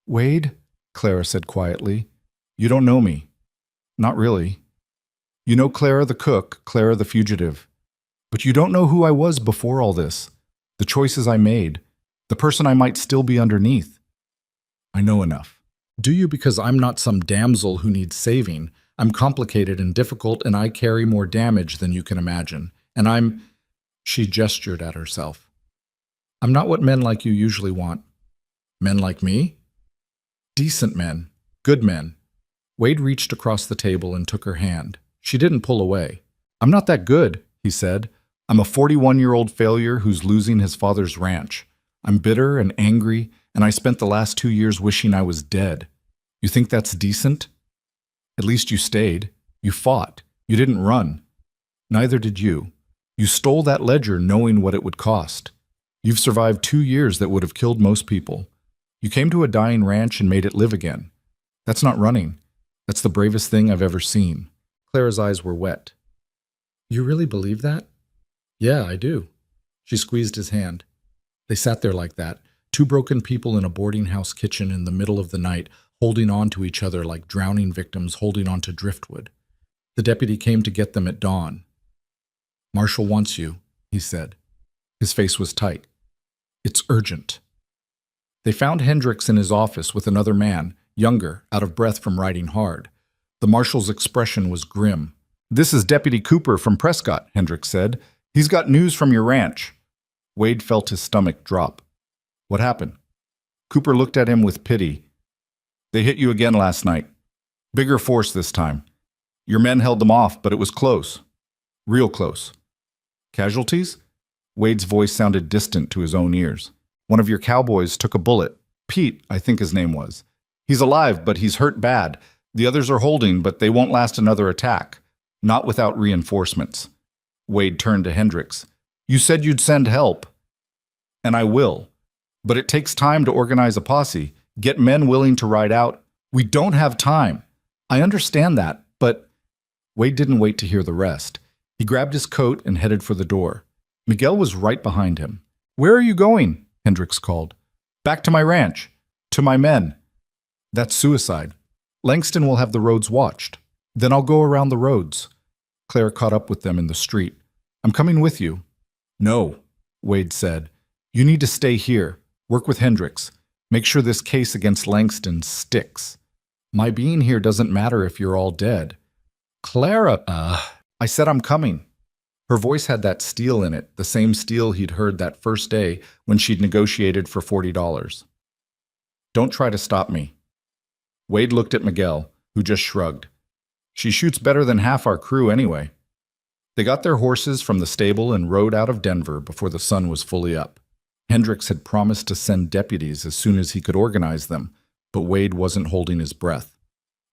Wade, Clara said quietly, you don't know me. Not really. You know Clara the cook, Clara the fugitive. But you don't know who I was before all this, the choices I made, the person I might still be underneath. I know enough. Do you because I'm not some damsel who needs saving. I'm complicated and difficult, and I carry more damage than you can imagine. And I'm... She gestured at herself. I'm not what men like you usually want. Men like me? Decent men. Good men. Wade reached across the table and took her hand. She didn't pull away. I'm not that good, he said. I'm a 41-year-old failure who's losing his father's ranch. I'm bitter and angry, and I spent the last 2 years wishing I was dead. You think that's decent? At least you stayed. You fought. You didn't run. Neither did you. You stole that ledger knowing what it would cost. You've survived 2 years that would have killed most people. You came to a dying ranch and made it live again. That's not running. That's the bravest thing I've ever seen. Clara's eyes were wet. You really believe that? Yeah, I do. She squeezed his hand. They sat there like that, 2 broken people in a boarding house kitchen in the middle of the night, holding on to each other like drowning victims holding on to driftwood. The deputy came to get them at dawn. Marshall wants you, he said. His face was tight. It's urgent. They found Hendricks in his office with another man, younger, out of breath from riding hard. The marshal's expression was grim. This is Deputy Cooper from Prescott, Hendricks said. He's got news from your ranch. Wade felt his stomach drop. What happened? Cooper looked at him with pity. They hit you again last night. Bigger force this time. Your men held them off, but it was close. Real close. Casualties? Wade's voice sounded distant to his own ears. One of your cowboys took a bullet. Pete, I think his name was. He's alive, but he's hurt bad. The others are holding, but they won't last another attack. Not without reinforcements. Wade turned to Hendricks. You said you'd send help. And I will. But it takes time to organize a posse, get men willing to ride out. We don't have time. I understand that, but Wade didn't wait to hear the rest. He grabbed his coat and headed for the door. Miguel was right behind him. Where are you going? Hendricks called. Back to my ranch. To my men. That's suicide. Langston will have the roads watched. Then I'll go around the roads. Claire caught up with them in the street. I'm coming with you. No, Wade said. You need to stay here. Work with Hendricks. Make sure this case against Langston sticks. My being here doesn't matter if you're all dead. Clara, I said I'm coming. Her voice had that steel in it, the same steel he'd heard that first day when she'd negotiated for $40. Don't try to stop me. Wade looked at Miguel, who just shrugged. She shoots better than half our crew anyway. They got their horses from the stable and rode out of Denver before the sun was fully up. Hendricks had promised to send deputies as soon as he could organize them, but Wade wasn't holding his breath.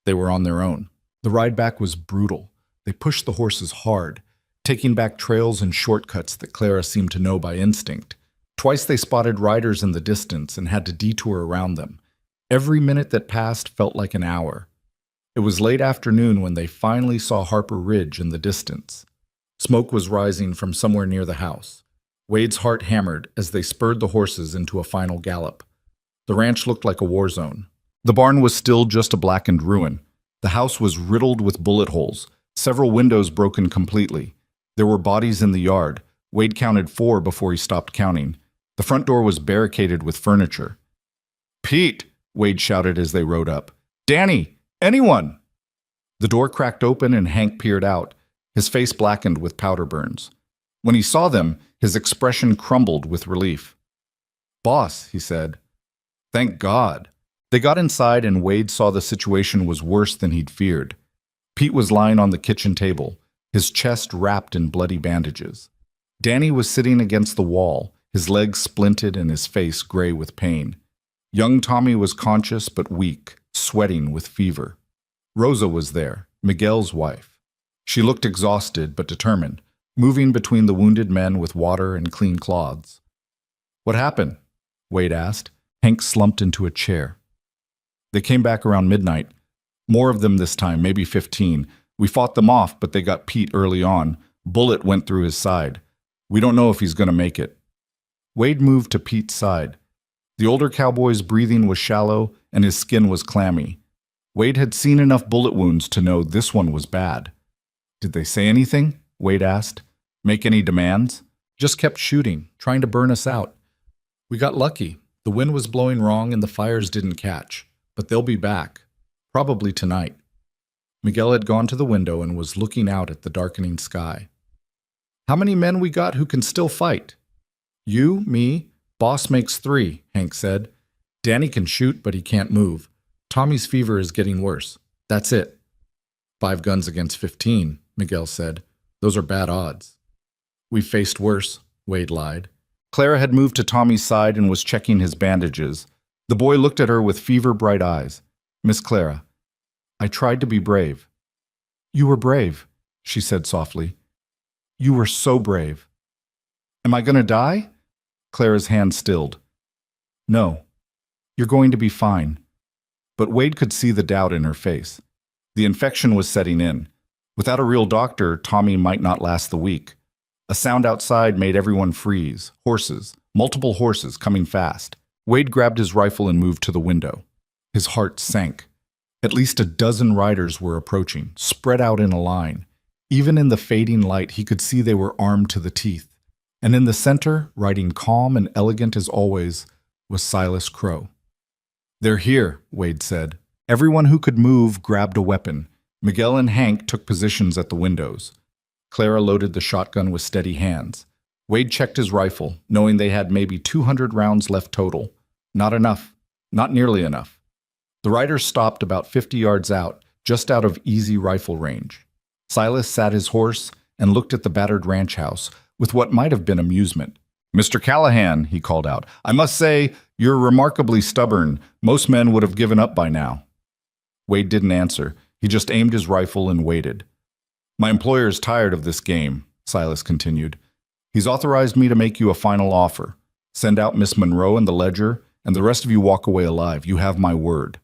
They were on their own. The ride back was brutal. They pushed the horses hard, taking back trails and shortcuts that Clara seemed to know by instinct. Twice they spotted riders in the distance and had to detour around them. Every minute that passed felt like an hour. It was late afternoon when they finally saw Harper Ridge in the distance. Smoke was rising from somewhere near the house. Wade's heart hammered as they spurred the horses into a final gallop. The ranch looked like a war zone. The barn was still just a blackened ruin. The house was riddled with bullet holes, several windows broken completely. There were bodies in the yard. Wade counted 4 before he stopped counting. The front door was barricaded with furniture. Pete, Wade shouted as they rode up. Danny, anyone! The door cracked open and Hank peered out, his face blackened with powder burns. When he saw them, his expression crumbled with relief. Boss, he said. Thank God. They got inside and Wade saw the situation was worse than he'd feared. Pete was lying on the kitchen table, his chest wrapped in bloody bandages. Danny was sitting against the wall, his legs splinted and his face gray with pain. Young Tommy was conscious but weak, sweating with fever. Rosa was there, Miguel's wife. She looked exhausted but determined, moving between the wounded men with water and clean cloths. What happened? Wade asked. Hank slumped into a chair. They came back around midnight. More of them this time, maybe 15. We fought them off, but they got Pete early on. Bullet went through his side. We don't know if he's going to make it. Wade moved to Pete's side. The older cowboy's breathing was shallow and his skin was clammy. Wade had seen enough bullet wounds to know this one was bad. Did they say anything? Wade asked. Make any demands? Just kept shooting, trying to burn us out. We got lucky. The wind was blowing wrong and the fires didn't catch. But they'll be back. Probably tonight. Miguel had gone to the window and was looking out at the darkening sky. How many men we got who can still fight? You, me, boss makes 3, Hank said. Danny can shoot, but he can't move. Tommy's fever is getting worse. That's it. 5 guns against 15, Miguel said. Those are bad odds. We've faced worse, Wade lied. Clara had moved to Tommy's side and was checking his bandages. The boy looked at her with fever-bright eyes. Miss Clara, I tried to be brave. You were brave, she said softly. You were so brave. Am I going to die? Clara's hand stilled. No, you're going to be fine. But Wade could see the doubt in her face. The infection was setting in. Without a real doctor, Tommy might not last the week. A sound outside made everyone freeze. Horses, multiple horses coming fast. Wade grabbed his rifle and moved to the window. His heart sank. At least a dozen riders were approaching, spread out in a line. Even in the fading light, he could see they were armed to the teeth. And in the center, riding calm and elegant as always, was Silas Crow. They're here, Wade said. Everyone who could move grabbed a weapon. Miguel and Hank took positions at the windows. Clara loaded the shotgun with steady hands. Wade checked his rifle, knowing they had maybe 200 rounds left total. Not enough. Not nearly enough. The riders stopped about 50 yards out, just out of easy rifle range. Silas sat his horse and looked at the battered ranch house with what might have been amusement. "Mr. Callahan," he called out, "I must say, you're remarkably stubborn. Most men would have given up by now." Wade didn't answer. He just aimed his rifle and waited. "My employer's tired of this game," Silas continued. "He's authorized me to make you a final offer. Send out Miss Monroe and the ledger, and the rest of you walk away alive. You have my word."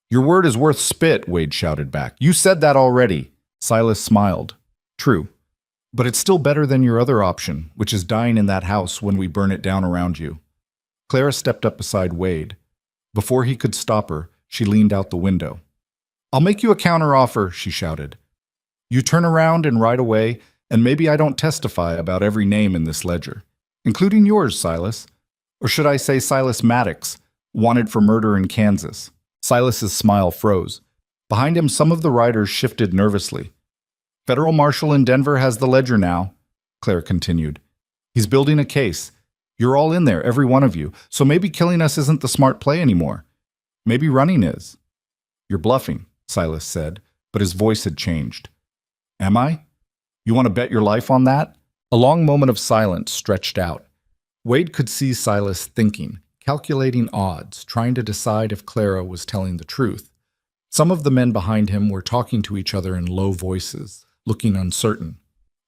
"Your word is worth spit," Wade shouted back. "You said that already." Silas smiled. "True. But it's still better than your other option, which is dying in that house when we burn it down around you." Clara stepped up beside Wade. Before he could stop her, she leaned out the window. "I'll make you a counteroffer," she shouted. "You turn around and ride away, and maybe I don't testify about every name in this ledger, including yours, Silas. Or should I say Silas Maddox, wanted for murder in Kansas." Silas's smile froze. Behind him, some of the riders shifted nervously. "Federal Marshal in Denver has the ledger now," Claire continued. "He's building a case. You're all in there, every one of you, so maybe killing us isn't the smart play anymore. Maybe running is." "You're bluffing," Silas said, but his voice had changed. "Am I? You want to bet your life on that?" A long moment of silence stretched out. Wade could see Silas thinking, calculating odds, trying to decide if Clara was telling the truth. Some of the men behind him were talking to each other in low voices, looking uncertain.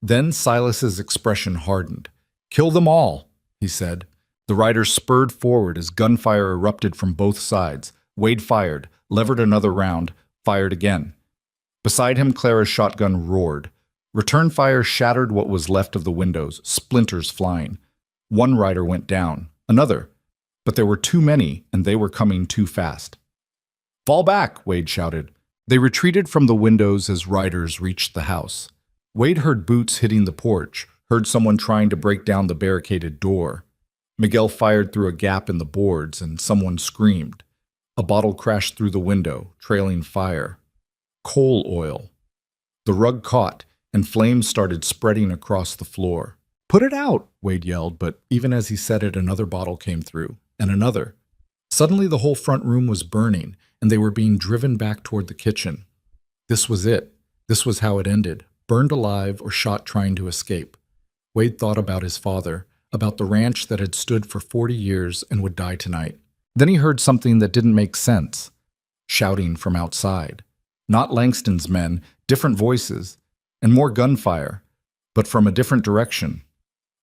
Then Silas's expression hardened. "Kill them all," he said. The riders spurred forward as gunfire erupted from both sides. Wade fired, levered another round, fired again. Beside him, Clara's shotgun roared. Return fire shattered what was left of the windows, splinters flying. One rider went down, another. But there were too many, and they were coming too fast. "Fall back," Wade shouted. They retreated from the windows as riders reached the house. Wade heard boots hitting the porch, heard someone trying to break down the barricaded door. Miguel fired through a gap in the boards, and someone screamed. A bottle crashed through the window, trailing fire. Coal oil. The rug caught, and flames started spreading across the floor. "Put it out," Wade yelled, but even as he said it, another bottle came through, and another. Suddenly the whole front room was burning, and they were being driven back toward the kitchen. This was it. This was how it ended, burned alive or shot trying to escape. Wade thought about his father, about the ranch that had stood for 40 years and would die tonight. Then he heard something that didn't make sense. Shouting from outside. Not Langston's men, different voices, and more gunfire, but from a different direction.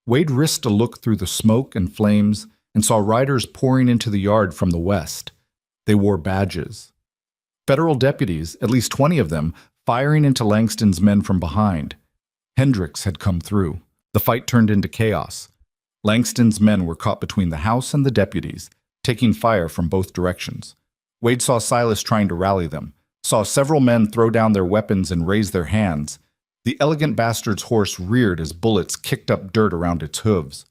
Wade risked a look through the smoke and flames and saw riders pouring into the yard from the west. They wore badges. Federal deputies, at least 20 of them, firing into Langston's men from behind. Hendricks had come through. The fight turned into chaos. Langston's men were caught between the house and the deputies, taking fire from both directions. Wade saw Silas trying to rally them, saw several men throw down their weapons and raise their hands. The elegant bastard's horse reared as bullets kicked up dirt around its hooves.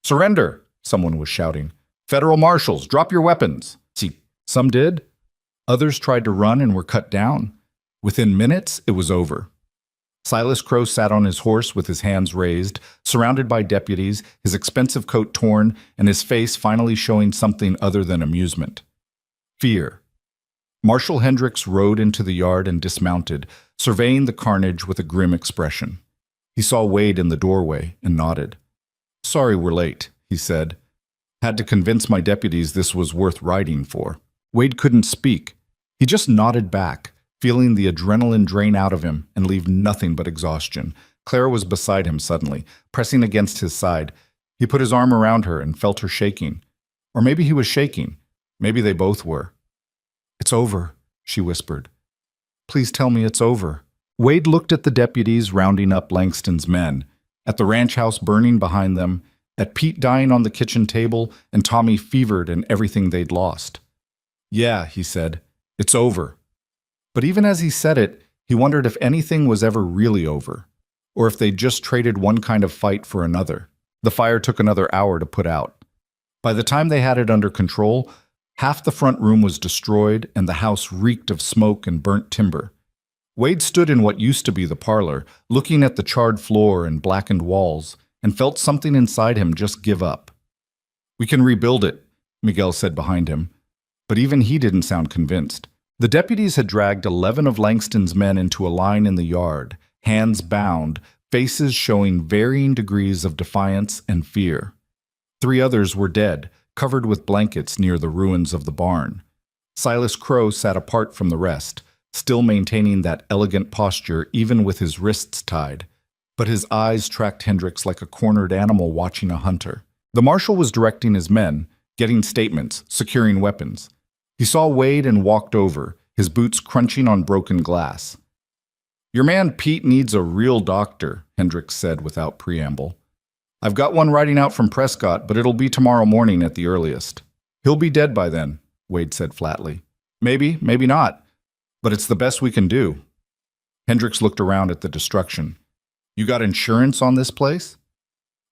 "Surrender!" someone was shouting. "Federal marshals, drop your weapons!" See, some did. Others tried to run and were cut down. Within minutes, it was over. Silas Crow sat on his horse with his hands raised, surrounded by deputies, his expensive coat torn, and his face finally showing something other than amusement. Fear. Marshal Hendricks rode into the yard and dismounted, surveying the carnage with a grim expression. He saw Wade in the doorway and nodded. "Sorry we're late," he said. "Had to convince my deputies this was worth riding for." Wade couldn't speak. He just nodded back, feeling the adrenaline drain out of him and leave nothing but exhaustion. Clara was beside him suddenly, pressing against his side. He put his arm around her and felt her shaking. Or maybe he was shaking. Maybe they both were. "It's over," she whispered. "Please tell me it's over." Wade looked at the deputies rounding up Langston's men, at the ranch house burning behind them, at Pete dying on the kitchen table, and Tommy fevered in everything they'd lost. "Yeah," he said, "it's over." But even as he said it, he wondered if anything was ever really over, or if they'd just traded one kind of fight for another. The fire took another hour to put out. By the time they had it under control, half the front room was destroyed and the house reeked of smoke and burnt timber. Wade stood in what used to be the parlor, looking at the charred floor and blackened walls, and felt something inside him just give up. "We can rebuild it," Miguel said behind him, but even he didn't sound convinced. The deputies had dragged 11 of Langston's men into a line in the yard, hands bound, faces showing varying degrees of defiance and fear. 3 others were dead, covered with blankets near the ruins of the barn. Silas Crow sat apart from the rest, still maintaining that elegant posture even with his wrists tied, but his eyes tracked Hendricks like a cornered animal watching a hunter. The marshal was directing his men, getting statements, securing weapons. He saw Wade and walked over, his boots crunching on broken glass. "Your man Pete needs a real doctor," Hendricks said without preamble. "I've got one riding out from Prescott, but it'll be tomorrow morning at the earliest." "He'll be dead by then," Wade said flatly. "Maybe, maybe not, but it's the best we can do." Hendricks looked around at the destruction. "You got insurance on this place?"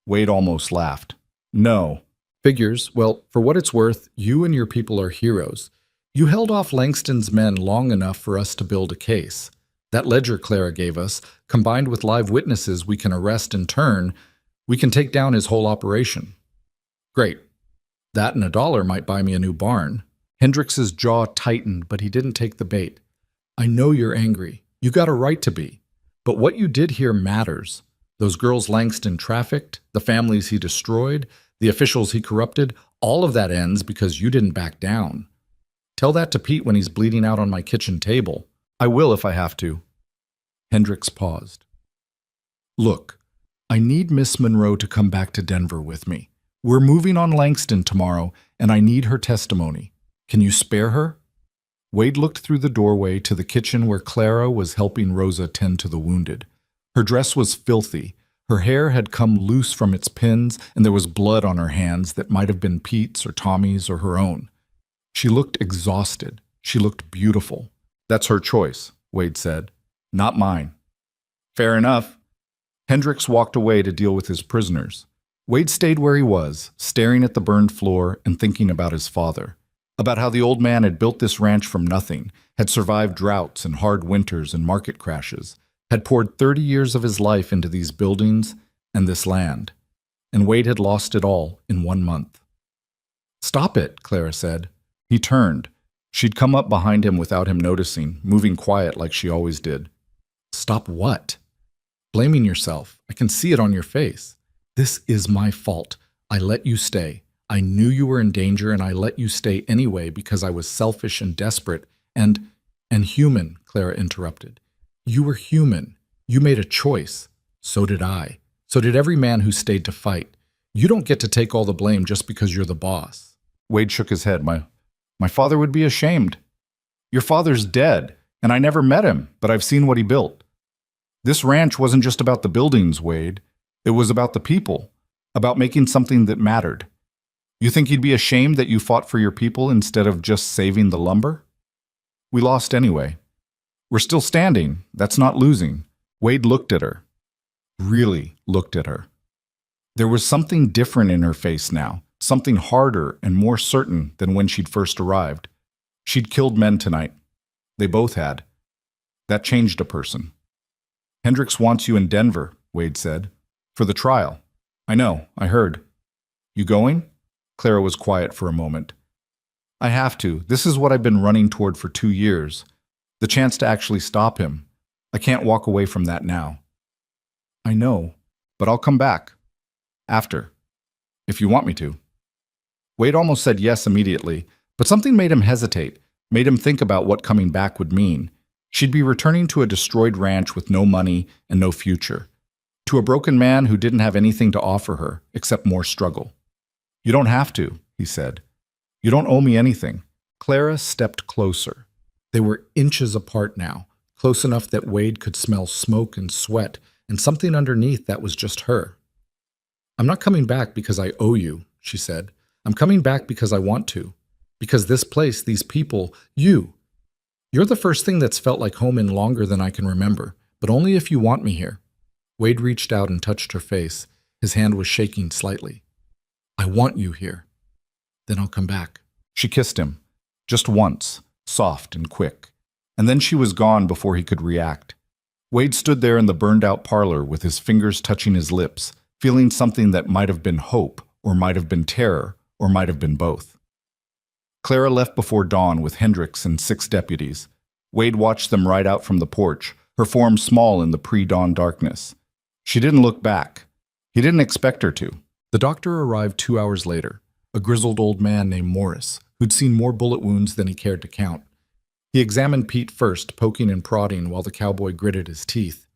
Wade almost laughed. "No." "Figures. Well, for what it's worth, you and your people are heroes. You held off Langston's men long enough for us to build a case. That ledger Clara gave us, combined with live witnesses we can arrest in turn, we can take down his whole operation." "Great. That and $1 might buy me a new barn." Hendricks's jaw tightened, but he didn't take the bait. "I know you're angry. You got a right to be. But what you did here matters. Those girls Langston trafficked, the families he destroyed, the officials he corrupted, all of that ends because you didn't back down. Tell that to Pete when he's bleeding out on my kitchen table." "I will if I have to." Hendricks paused. "Look, I need Miss Monroe to come back to Denver with me. We're moving on Langston tomorrow, and I need her testimony. Can you spare her?" Wade looked through the doorway to the kitchen where Clara was helping Rosa tend to the wounded. Her dress was filthy. Her hair had come loose from its pins, and there was blood on her hands that might have been Pete's or Tommy's or her own. She looked exhausted. She looked beautiful. "That's her choice," Wade said. "Not mine." "Fair enough." Hendricks walked away to deal with his prisoners. Wade stayed where he was, staring at the burned floor and thinking about his father, about how the old man had built this ranch from nothing, had survived droughts and hard winters and market crashes, had poured 30 years of his life into these buildings and this land, and Wade had lost it all in 1 month. "Stop it," Clara said. He turned. She'd come up behind him without him noticing, moving quiet like she always did. "Stop what?" "Blaming yourself. I can see it on your face. This is my fault. I let you stay. I knew you were in danger and I let you stay anyway because I was selfish and desperate and human," Clara interrupted. "You were human. You made a choice. So did I. So did every man who stayed to fight. You don't get to take all the blame just because you're the boss." Wade shook his head. My father would be ashamed. "Your father's dead, and I never met him, but I've seen what he built. This ranch wasn't just about the buildings, Wade. It was about the people, about making something that mattered. You think he'd be ashamed that you fought for your people instead of just saving the lumber? We lost anyway. We're still standing. That's not losing." Wade looked at her. Really looked at her. There was something different in her face now, something harder and more certain than when she'd first arrived. She'd killed men tonight. They both had. That changed a person. "Hendricks wants you in Denver," Wade said. "For the trial." "I know, I heard." "You going?" Clara was quiet for a moment. "I have to. This is what I've been running toward for 2 years. The chance to actually stop him. I can't walk away from that now." "I know, but I'll come back. After. If you want me to." Wade almost said yes immediately, but something made him hesitate, made him think about what coming back would mean. She'd be returning to a destroyed ranch with no money and no future, to a broken man who didn't have anything to offer her except more struggle. "You don't have to," he said. "You don't owe me anything." Clara stepped closer. They were inches apart now, close enough that Wade could smell smoke and sweat and something underneath that was just her. "I'm not coming back because I owe you," she said. "I'm coming back because I want to. Because this place, these people, you're the first thing that's felt like home in longer than I can remember, but only if you want me here." Wade reached out and touched her face. His hand was shaking slightly. "I want you here. Then I'll come back." She kissed him, just once, soft and quick, and then she was gone before he could react. Wade stood there in the burned-out parlor with his fingers touching his lips, feeling something that might have been hope, or might have been terror, or might have been both. Clara left before dawn with Hendricks and 6 deputies. Wade watched them ride out from the porch, her form small in the pre-dawn darkness. She didn't look back. He didn't expect her to. The doctor arrived 2 hours later, a grizzled old man named Morris, who'd seen more bullet wounds than he cared to count. He examined Pete first, poking and prodding while the cowboy gritted his teeth.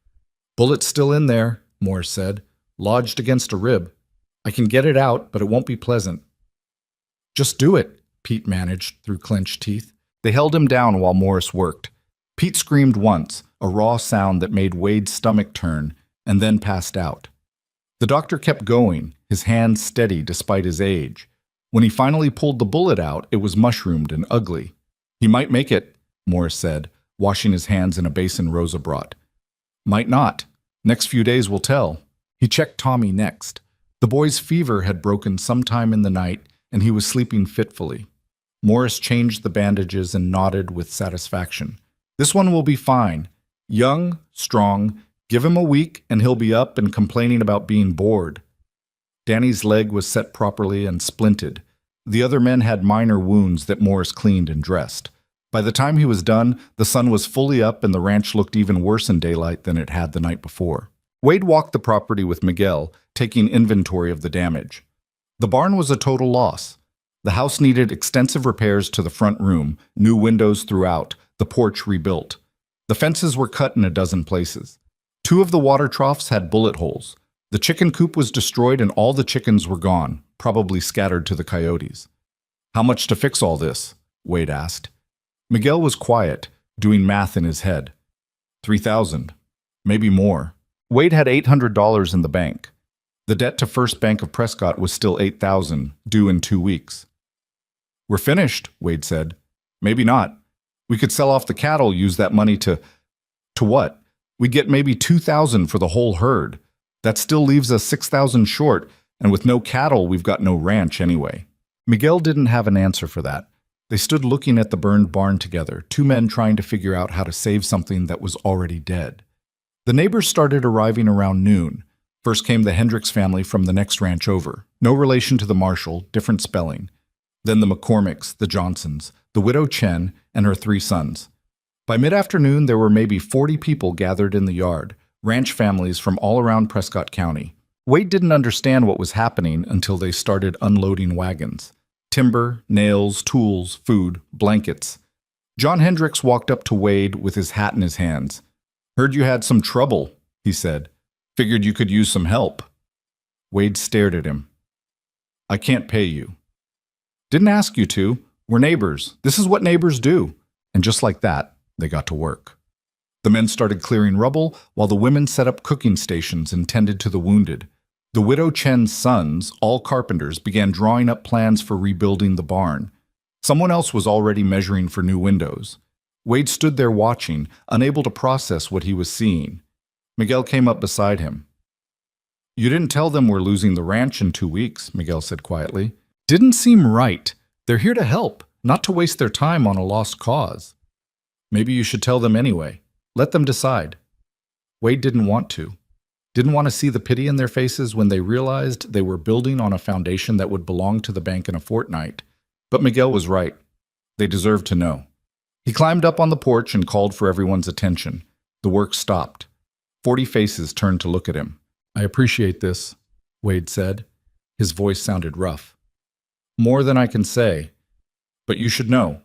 "Bullet's still in there," Morris said, "lodged against a rib. I can get it out, but it won't be pleasant." "Just do it," Pete managed through clenched teeth. They held him down while Morris worked. Pete screamed once, a raw sound that made Wade's stomach turn, and then passed out. The doctor kept going, his hands steady despite his age. When he finally pulled the bullet out, it was mushroomed and ugly. "He might make it," Morris said, washing his hands in a basin Rosa brought. "Might not. Next few days will tell." He checked Tommy next. The boy's fever had broken sometime in the night, and he was sleeping fitfully. Morris changed the bandages and nodded with satisfaction. "This one will be fine. Young, strong. Give him a week, and he'll be up and complaining about being bored." Danny's leg was set properly and splinted. The other men had minor wounds that Morris cleaned and dressed. By the time he was done, the sun was fully up and the ranch looked even worse in daylight than it had the night before. Wade walked the property with Miguel, taking inventory of the damage. The barn was a total loss. The house needed extensive repairs to the front room, new windows throughout, the porch rebuilt. The fences were cut in a dozen places. 2 of the water troughs had bullet holes. The chicken coop was destroyed and all the chickens were gone, probably scattered to the coyotes. "How much to fix all this?" Wade asked. Miguel was quiet, doing math in his head. 3,000, maybe more. Wade had $800 in the bank. The debt to First Bank of Prescott was still $8,000, due in 2 weeks. "We're finished," Wade said. "Maybe not. We could sell off the cattle, use that money to what? We'd get maybe 2,000 for the whole herd. That still leaves us 6,000 short, and with no cattle, we've got no ranch anyway." Miguel didn't have an answer for that. They stood looking at the burned barn together, 2 men trying to figure out how to save something that was already dead. The neighbors started arriving around noon. First came the Hendricks family from the next ranch over. No relation to the Marshall, different spelling. Then the McCormicks, the Johnsons, the widow Chen, and her 3 sons. By mid-afternoon, there were maybe 40 people gathered in the yard, ranch families from all around Prescott County. Wade didn't understand what was happening until they started unloading wagons. Timber, nails, tools, food, blankets. John Hendricks walked up to Wade with his hat in his hands. "Heard you had some trouble," he said. "Figured you could use some help." Wade stared at him. "I can't pay you." "Didn't ask you to. We're neighbors. This is what neighbors do." And just like that, they got to work. The men started clearing rubble, while the women set up cooking stations and tended to the wounded. The widow Chen's sons, all carpenters, began drawing up plans for rebuilding the barn. Someone else was already measuring for new windows. Wade stood there watching, unable to process what he was seeing. Miguel came up beside him. "You didn't tell them we're losing the ranch in 2 weeks," Miguel said quietly. "Didn't seem right. They're here to help, not to waste their time on a lost cause." "Maybe you should tell them anyway. Let them decide." Wade didn't want to. Didn't want to see the pity in their faces when they realized they were building on a foundation that would belong to the bank in a fortnight. But Miguel was right. They deserved to know. He climbed up on the porch and called for everyone's attention. The work stopped. 40 faces turned to look at him. "I appreciate this," Wade said. His voice sounded rough. "More than I can say. But you should know.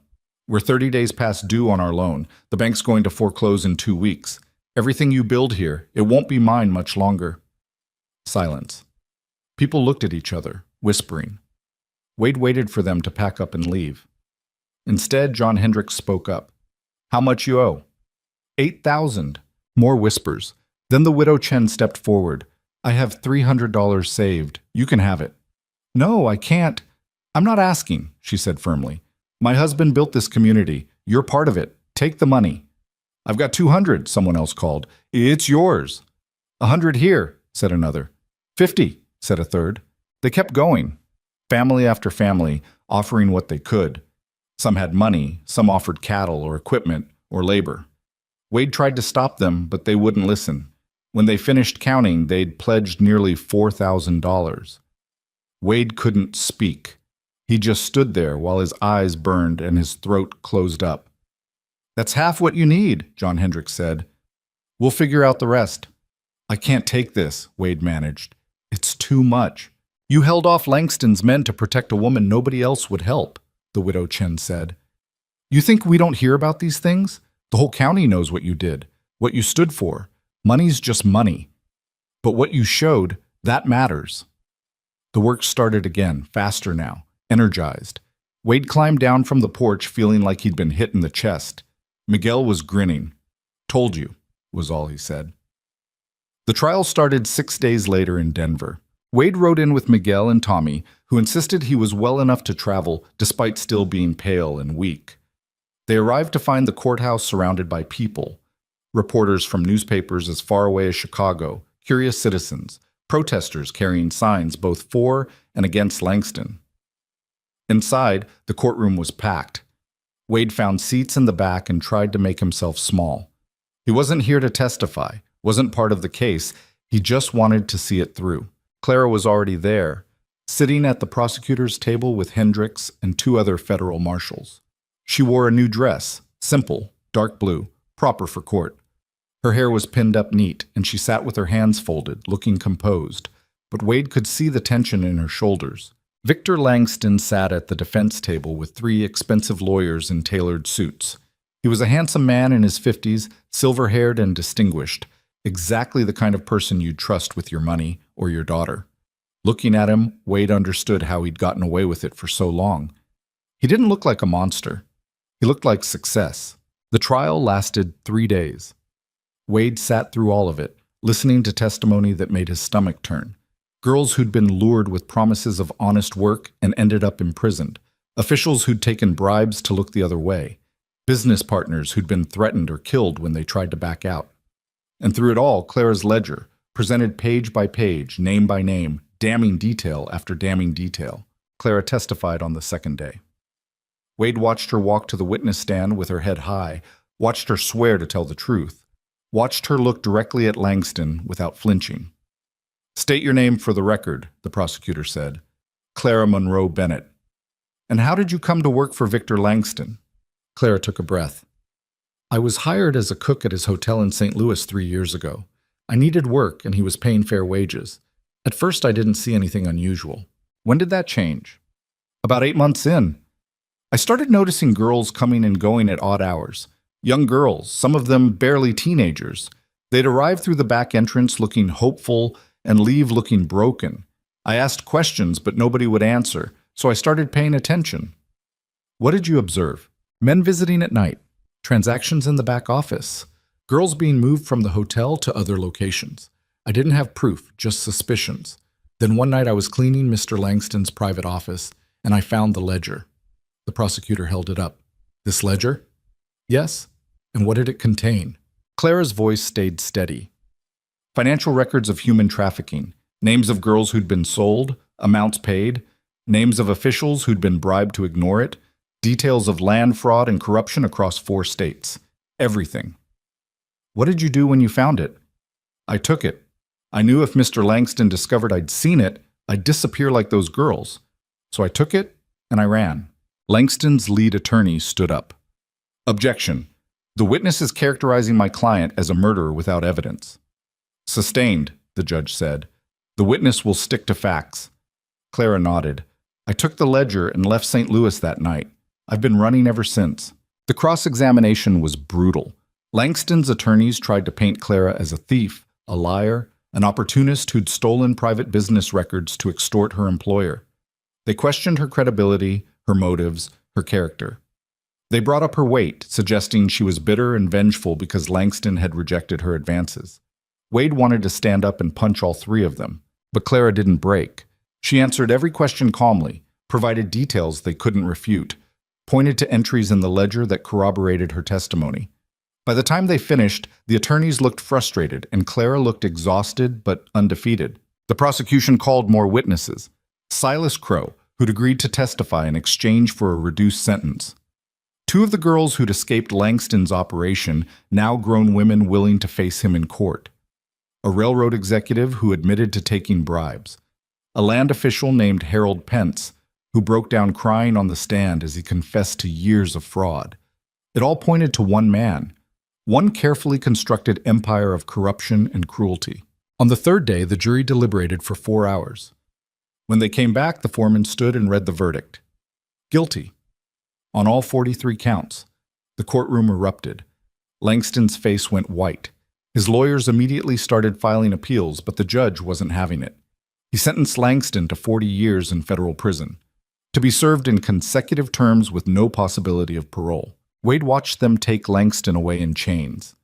We're 30 days past due on our loan. The bank's going to foreclose in 2 weeks. Everything you build here, it won't be mine much longer." Silence. People looked at each other, whispering. Wade waited for them to pack up and leave. Instead, John Hendricks spoke up. "How much you owe?" 8,000. More whispers. Then the widow Chen stepped forward. "I have $300 saved. You can have it." "No, I can't." "I'm not asking," she said firmly. "My husband built this community. You're part of it. Take the money." "I've got 200, someone else called. "It's yours." 100 here, said another. 50, said a third. They kept going, family after family, offering what they could. Some had money, some offered cattle or equipment or labor. Wade tried to stop them, but they wouldn't listen. When they finished counting, they'd pledged nearly $4,000. Wade couldn't speak. He just stood there while his eyes burned and his throat closed up. "That's half what you need," John Hendricks said. "We'll figure out the rest." "I can't take this," Wade managed. "It's too much." "You held off Langston's men to protect a woman nobody else would help," the widow Chen said. "You think we don't hear about these things? The whole county knows what you did, what you stood for. Money's just money. But what you showed, that matters." The work started again, faster now, energized. Wade climbed down from the porch feeling like he'd been hit in the chest. Miguel was grinning. "Told you," was all he said. The trial started 6 days later in Denver. Wade rode in with Miguel and Tommy, who insisted he was well enough to travel despite still being pale and weak. They arrived to find the courthouse surrounded by people. Reporters from newspapers as far away as Chicago, curious citizens, protesters carrying signs both for and against Langston. Inside, the courtroom was packed. Wade found seats in the back and tried to make himself small. He wasn't here to testify, wasn't part of the case, he just wanted to see it through. Clara was already there, sitting at the prosecutor's table with Hendricks and 2 other federal marshals. She wore a new dress, simple, dark blue, proper for court. Her hair was pinned up neat, and she sat with her hands folded, looking composed, but Wade could see the tension in her shoulders. Victor Langston sat at the defense table with 3 expensive lawyers in tailored suits. He was a handsome man in his 50s, silver-haired and distinguished, exactly the kind of person you'd trust with your money or your daughter. Looking at him, Wade understood how he'd gotten away with it for so long. He didn't look like a monster. He looked like success. The trial lasted 3 days. Wade sat through all of it, listening to testimony that made his stomach turn. Girls who'd been lured with promises of honest work and ended up imprisoned. Officials who'd taken bribes to look the other way. Business partners who'd been threatened or killed when they tried to back out. And through it all, Clara's ledger, presented page by page, name by name, damning detail after damning detail. Clara testified on the second day. Wade watched her walk to the witness stand with her head high, watched her swear to tell the truth, watched her look directly at Langston without flinching. "State your name for the record," the prosecutor said. "Clara Monroe Bennett." "And how did you come to work for Victor Langston?" Clara took a breath. "I was hired as a cook at his hotel in St. Louis 3 years ago. I needed work, and he was paying fair wages. At first, I didn't see anything unusual. When did that change?" "About 8 months in. I started noticing girls coming and going at odd hours. Young girls, some of them barely teenagers. They'd arrive through the back entrance looking hopeful and leave looking broken. I asked questions, but nobody would answer, so I started paying attention." "What did you observe?" "Men visiting at night, transactions in the back office, girls being moved from the hotel to other locations. I didn't have proof, just suspicions. Then one night I was cleaning Mr. Langston's private office, and I found the ledger." The prosecutor held it up. "This ledger?" "Yes." "And what did it contain?" Clara's voice stayed steady. "Financial records of human trafficking, names of girls who'd been sold, amounts paid, names of officials who'd been bribed to ignore it, details of land fraud and corruption across 4 states. Everything." "What did you do when you found it?" "I took it. I knew if Mr. Langston discovered I'd seen it, I'd disappear like those girls. So I took it, and I ran." Langston's lead attorney stood up. "Objection. The witness is characterizing my client as a murderer without evidence." "Sustained," the judge said. "The witness will stick to facts." Clara nodded. "I took the ledger and left St. Louis that night. I've been running ever since." The cross-examination was brutal. Langston's attorneys tried to paint Clara as a thief, a liar, an opportunist who'd stolen private business records to extort her employer. They questioned her credibility, her motives, her character. They brought up her weight, suggesting she was bitter and vengeful because Langston had rejected her advances. Wade wanted to stand up and punch all 3 of them, but Clara didn't break. She answered every question calmly, provided details they couldn't refute, pointed to entries in the ledger that corroborated her testimony. By the time they finished, the attorneys looked frustrated and Clara looked exhausted but undefeated. The prosecution called more witnesses. Silas Crow, who'd agreed to testify in exchange for a reduced sentence. 2 of the girls who'd escaped Langston's operation, now grown women willing to face him in court. A railroad executive who admitted to taking bribes. A land official named Harold Pence, who broke down crying on the stand as he confessed to years of fraud. It all pointed to one man, one carefully constructed empire of corruption and cruelty. On the third day, the jury deliberated for 4 hours. When they came back, the foreman stood and read the verdict. Guilty. On all 43 counts. The courtroom erupted. Langston's face went white. His lawyers immediately started filing appeals, but the judge wasn't having it. He sentenced Langston to 40 years in federal prison, to be served in consecutive terms with no possibility of parole. Wade watched them take Langston away in chains.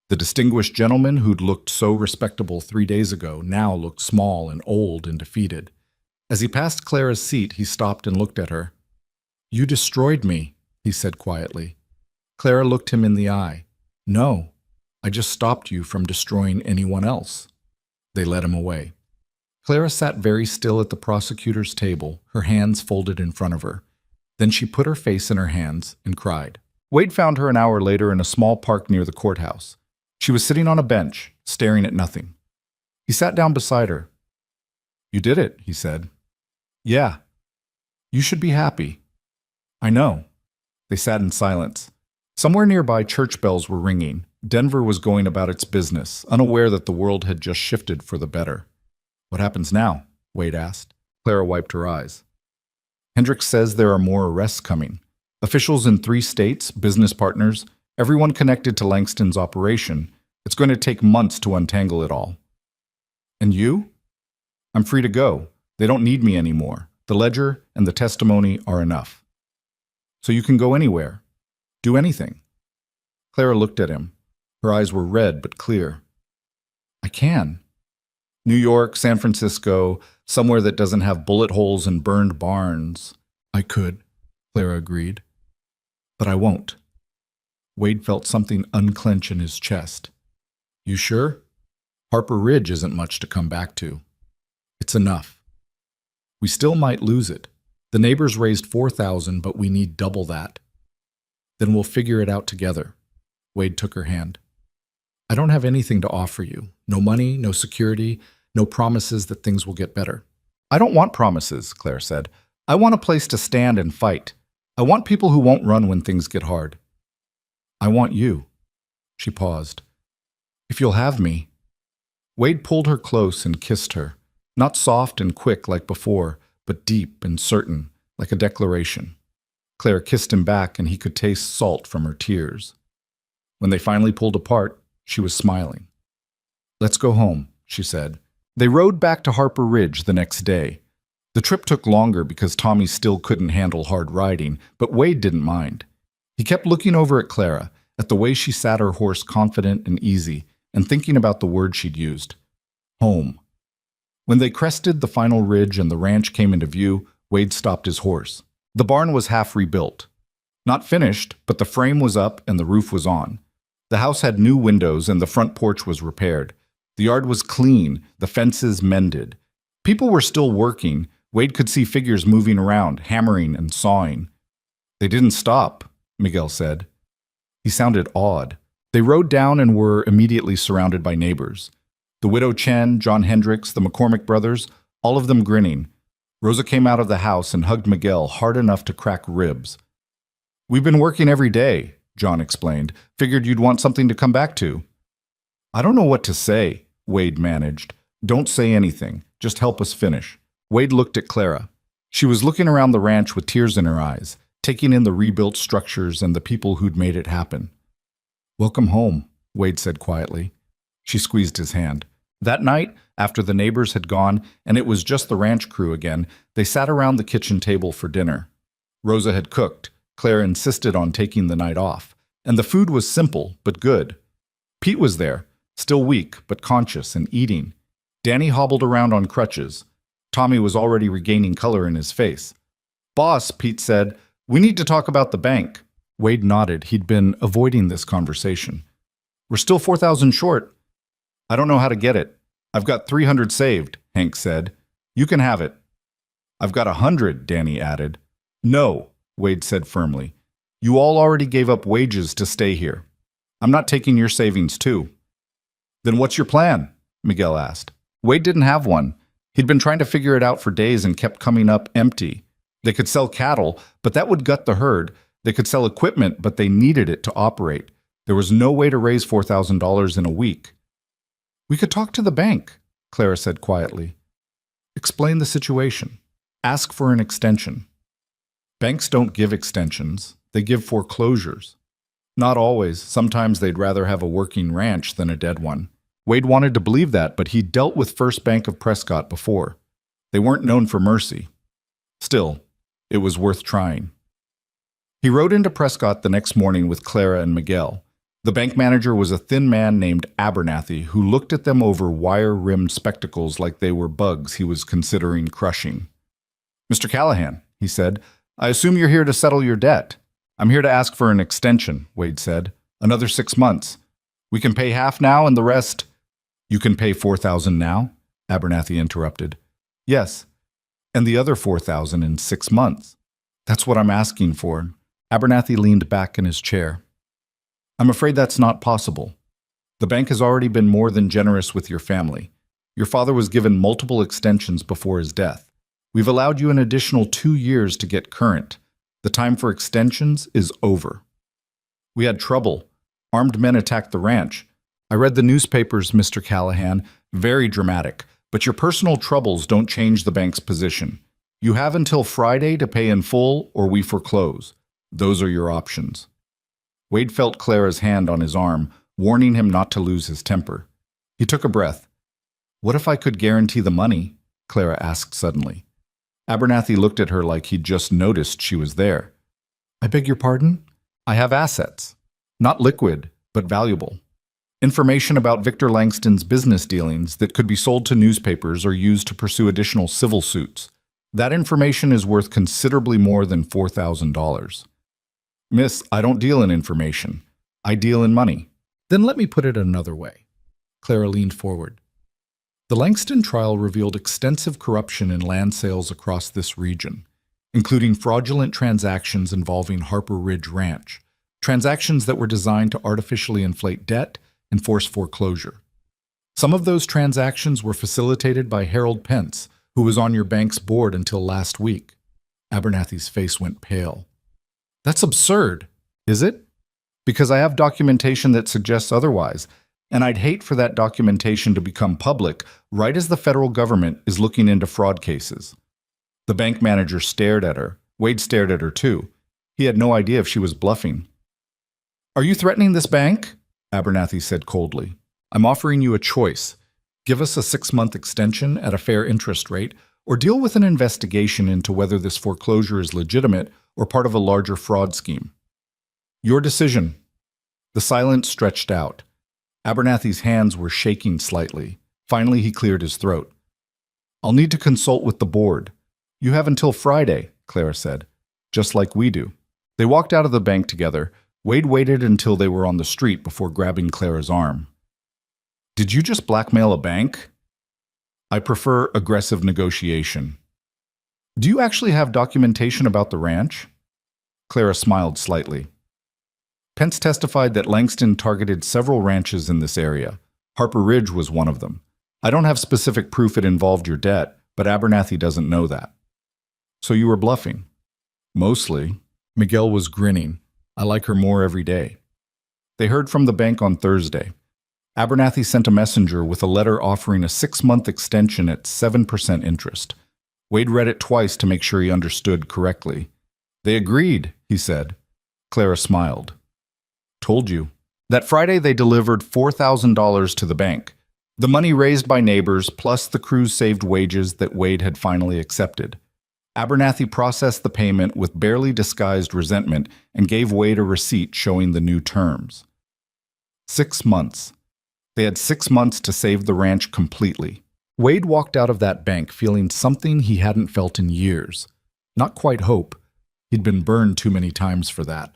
The distinguished gentleman who'd looked so respectable 3 days ago now looked small and old and defeated. As he passed Clara's seat, he stopped and looked at her. "You destroyed me," he said quietly. Clara looked him in the eye. "No, I just stopped you from destroying anyone else." They led him away. Clara sat very still at the prosecutor's table, her hands folded in front of her. Then she put her face in her hands and cried. Wade found her an hour later in a small park near the courthouse. She was sitting on a bench, staring at nothing. He sat down beside her. "You did it," he said. "Yeah. You should be happy." "I know." They sat in silence. Somewhere nearby, church bells were ringing. Denver was going about its business, unaware that the world had just shifted for the better. "What happens now?" Wade asked. Clara wiped her eyes. "Hendricks says there are more arrests coming. Officials in 3 states, business partners, everyone connected to Langston's operation. It's going to take months to untangle it all." "And you?" "I'm free to go. They don't need me anymore. The ledger and the testimony are enough." "So you can go anywhere. Do anything." Clara looked at him. Her eyes were red but clear. "I can. New York, San Francisco, somewhere that doesn't have bullet holes and burned barns." "I could," Clara agreed. "But I won't." Wade felt something unclench in his chest. "You sure? Harper Ridge isn't much to come back to." "It's enough. We still might lose it. The neighbors raised $4,000, but we need double that." "Then we'll figure it out together." Wade took her hand. "I don't have anything to offer you. No money, no security, no promises that things will get better." "I don't want promises," Claire said. "I want a place to stand and fight. I want people who won't run when things get hard." "I want you." She paused. "If you'll have me." Wade pulled her close and kissed her, not soft and quick like before, but deep and certain, like a declaration. Claire kissed him back, and he could taste salt from her tears. When they finally pulled apart, she was smiling. "Let's go home," she said. They rode back to Harper Ridge the next day. The trip took longer because Tommy still couldn't handle hard riding, but Wade didn't mind. He kept looking over at Clara, at the way she sat her horse confident and easy, and thinking about the word she'd used. Home. When they crested the final ridge and the ranch came into view, Wade stopped his horse. The barn was half rebuilt. Not finished, but the frame was up and the roof was on. The house had new windows and the front porch was repaired. The yard was clean, the fences mended. People were still working. Wade could see figures moving around, hammering and sawing. "They didn't stop," Miguel said. He sounded awed. They rode down and were immediately surrounded by neighbors. The widow Chen, John Hendricks, the McCormick brothers, all of them grinning. Rosa came out of the house and hugged Miguel hard enough to crack ribs. "We've been working every day," John explained. "Figured you'd want something to come back to." "I don't know what to say," Wade managed. "Don't say anything. Just help us finish." Wade looked at Clara. She was looking around the ranch with tears in her eyes, taking in the rebuilt structures and the people who'd made it happen. "Welcome home," Wade said quietly. She squeezed his hand. That night, after the neighbors had gone and it was just the ranch crew again, they sat around the kitchen table for dinner. Rosa had cooked. Claire insisted on taking the night off. And the food was simple, but good. Pete was there, still weak, but conscious and eating. Danny hobbled around on crutches. Tommy was already regaining color in his face. "Boss," Pete said, "we need to talk about the bank." Wade nodded. He'd been avoiding this conversation. "We're still 4,000 short." "I don't know how to get it. I've got 300 saved," Hank said. "You can have it." "I've got 100, Danny added. "No," Wade said firmly. "You all already gave up wages to stay here. I'm not taking your savings too." "Then what's your plan?" Miguel asked. Wade didn't have one. He'd been trying to figure it out for days and kept coming up empty. They could sell cattle, but that would gut the herd. They could sell equipment, but they needed it to operate. There was no way to raise $4,000 in a week. We could talk to the bank, Clara said quietly. Explain the situation. Ask for an extension. Banks don't give extensions. They give foreclosures. Not always. Sometimes they'd rather have a working ranch than a dead one. Wade wanted to believe that, but he'd dealt with First Bank of Prescott before. They weren't known for mercy. Still, it was worth trying. He rode into Prescott the next morning with Clara and Miguel. The bank manager was a thin man named Abernathy who looked at them over wire-rimmed spectacles like they were bugs he was considering crushing. "Mr. Callahan," he said, "I assume you're here to settle your debt." "I'm here to ask for an extension," Wade said. "Another 6 months. We can pay half now and the rest—" "You can pay $4,000 now?" Abernathy interrupted. "Yes, and the other $4,000 in 6 months. That's what I'm asking for." Abernathy leaned back in his chair. "I'm afraid that's not possible. The bank has already been more than generous with your family. Your father was given multiple extensions before his death. We've allowed you an additional 2 years to get current. The time for extensions is over. We had trouble. Armed men attacked the ranch. I read the newspapers, Mr. Callahan. Very dramatic. But your personal troubles don't change the bank's position. You have until Friday to pay in full or we foreclose. Those are your options." Wade felt Clara's hand on his arm, warning him not to lose his temper. He took a breath. "What if I could guarantee the money?" Clara asked suddenly. Abernathy looked at her like he'd just noticed she was there. "I beg your pardon? I have assets. Not liquid, but valuable. Information about Victor Langston's business dealings that could be sold to newspapers or used to pursue additional civil suits. That information is worth considerably more than $4,000. Miss, I don't deal in information. I deal in money." "Then let me put it another way." Clara leaned forward. The Langston trial revealed extensive corruption in land sales across this region, including fraudulent transactions involving Harper Ridge Ranch, transactions that were designed to artificially inflate debt and force foreclosure. Some of those transactions were facilitated by Harold Pence, who was on your bank's board until last week. Abernathy's face went pale. "That's absurd." "Is it? Because I have documentation that suggests otherwise, and I'd hate for that documentation to become public right as the federal government is looking into fraud cases." The bank manager stared at her. Wade stared at her too. He had no idea if she was bluffing. "Are you threatening this bank?" Abernathy said coldly. "I'm offering you a choice. Give us a 6-month extension at a fair interest rate, or deal with an investigation into whether this foreclosure is legitimate or part of a larger fraud scheme. Your decision." The silence stretched out. Abernathy's hands were shaking slightly. Finally, he cleared his throat. "I'll need to consult with the board." "You have until Friday," Clara said. "Just like we do." They walked out of the bank together. Wade waited until they were on the street before grabbing Clara's arm. "Did you just blackmail a bank?" "I prefer aggressive negotiation." "Do you actually have documentation about the ranch?" Clara smiled slightly. "Pence testified that Langston targeted several ranches in this area. Harper Ridge was one of them. I don't have specific proof it involved your debt, but Abernathy doesn't know that." "So you were bluffing?" "Mostly." Miguel was grinning. "I like her more every day." They heard from the bank on Thursday. Abernathy sent a messenger with a letter offering a 6-month extension at 7% interest. Wade read it twice to make sure he understood correctly. "They agreed," he said. Clara smiled. "Told you." That Friday they delivered $4,000 to the bank. The money raised by neighbors plus the crew's saved wages that Wade had finally accepted. Abernathy processed the payment with barely disguised resentment and gave Wade a receipt showing the new terms. 6 months. They had 6 months to save the ranch completely. Wade walked out of that bank feeling something he hadn't felt in years. Not quite hope. He'd been burned too many times for that.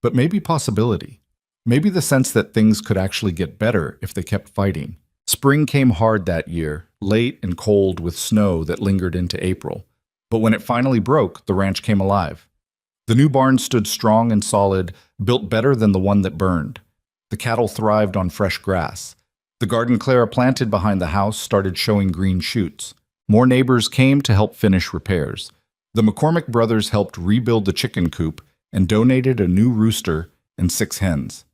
But maybe possibility. Maybe the sense that things could actually get better if they kept fighting. Spring came hard that year, late and cold with snow that lingered into April. But when it finally broke, the ranch came alive. The new barn stood strong and solid, built better than the one that burned. The cattle thrived on fresh grass. The garden Clara planted behind the house started showing green shoots. More neighbors came to help finish repairs. The McCormick brothers helped rebuild the chicken coop and donated a new rooster and 6 hens.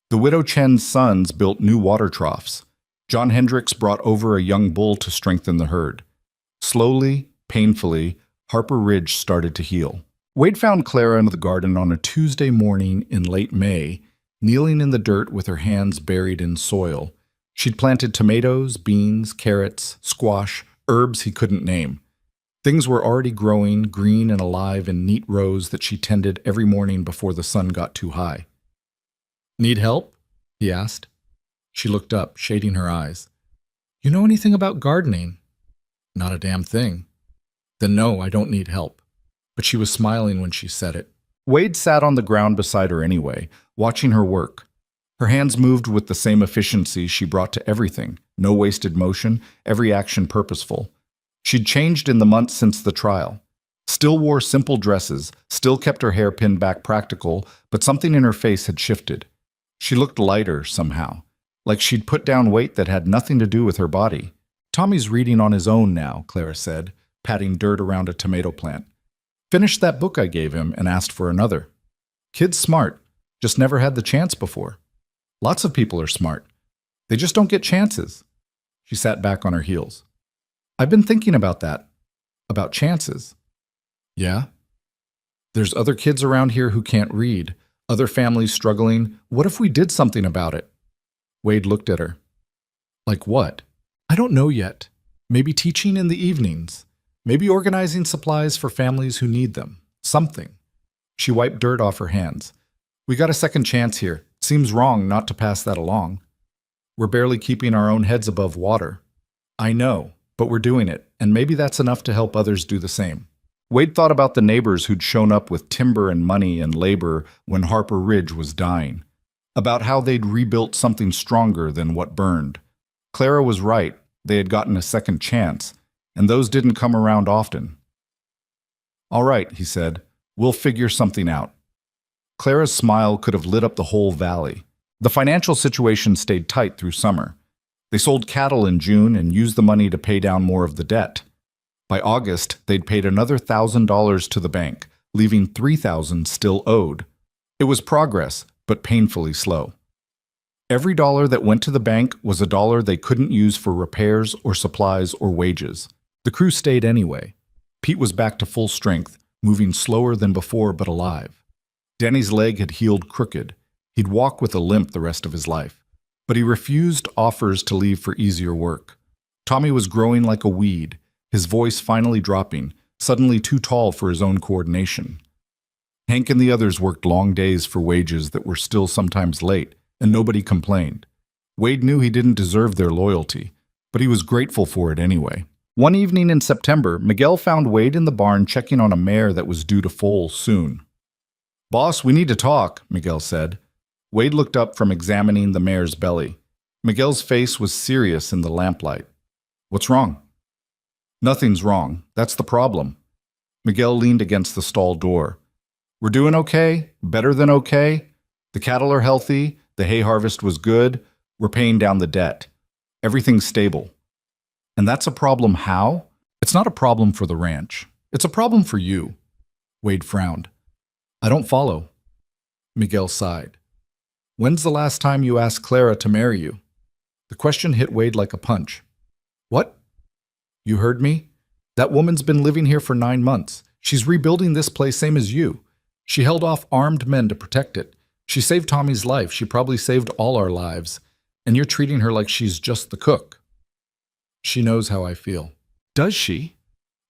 The widow Chen's sons built new water troughs. John Hendricks brought over a young bull to strengthen the herd. Slowly, painfully, Harper Ridge started to heal. Wade found Clara in the garden on a Tuesday morning in late May, kneeling in the dirt with her hands buried in soil. She'd planted tomatoes, beans, carrots, squash, herbs he couldn't name. Things were already growing, green and alive in neat rows that she tended every morning before the sun got too high. "Need help?" he asked. She looked up, shading her eyes. "You know anything about gardening?" "Not a damn thing." "Then no, I don't need help." But she was smiling when she said it. Wade sat on the ground beside her anyway, watching her work. Her hands moved with the same efficiency she brought to everything, no wasted motion, every action purposeful. She'd changed in the months since the trial. Still wore simple dresses, still kept her hair pinned back practical, but something in her face had shifted. She looked lighter somehow, like she'd put down weight that had nothing to do with her body. "Tommy's reading on his own now," Clara said, patting dirt around a tomato plant. "Finished that book I gave him and asked for another. Kid's smart, just never had the chance before. Lots of people are smart. They just don't get chances." She sat back on her heels. "I've been thinking about that. About chances." "Yeah? There's other kids around here who can't read, other families struggling. What if we did something about it?" Wade looked at her. "Like what?" "I don't know yet. Maybe teaching in the evenings. Maybe organizing supplies for families who need them. Something." She wiped dirt off her hands. "We got a second chance here. Seems wrong not to pass that along. We're barely keeping our own heads above water." "I know, but we're doing it, and maybe that's enough to help others do the same." Wade thought about the neighbors who'd shown up with timber and money and labor when Harper Ridge was dying. About how they'd rebuilt something stronger than what burned. Clara was right. They had gotten a second chance, and those didn't come around often. "All right," he said. "We'll figure something out." Clara's smile could have lit up the whole valley. The financial situation stayed tight through summer. They sold cattle in June and used the money to pay down more of the debt. By August, they'd paid another $1,000 to the bank, leaving $3,000 still owed. It was progress, but painfully slow. Every dollar that went to the bank was a dollar they couldn't use for repairs or supplies or wages. The crew stayed anyway. Pete was back to full strength, moving slower than before but alive. Danny's leg had healed crooked. He'd walk with a limp the rest of his life. But he refused offers to leave for easier work. Tommy was growing like a weed, his voice finally dropping, suddenly too tall for his own coordination. Hank and the others worked long days for wages that were still sometimes late, and nobody complained. Wade knew he didn't deserve their loyalty, but he was grateful for it anyway. One evening in September, Miguel found Wade in the barn checking on a mare that was due to foal soon. "Boss, we need to talk," Miguel said. Wade looked up from examining the mare's belly. Miguel's face was serious in the lamplight. "What's wrong?" "Nothing's wrong. That's the problem." Miguel leaned against the stall door. "We're doing okay, better than okay. The cattle are healthy, the hay harvest was good, we're paying down the debt. Everything's stable." "And that's a problem how?" "It's not a problem for the ranch. It's a problem for you." Wade frowned. "I don't follow." Miguel sighed. "When's the last time you asked Clara to marry you?" The question hit Wade like a punch. "What?" "You heard me? That woman's been living here for 9 months. She's rebuilding this place same as you. She held off armed men to protect it. She saved Tommy's life. She probably saved all our lives. And you're treating her like she's just the cook." "She knows how I feel." "Does she?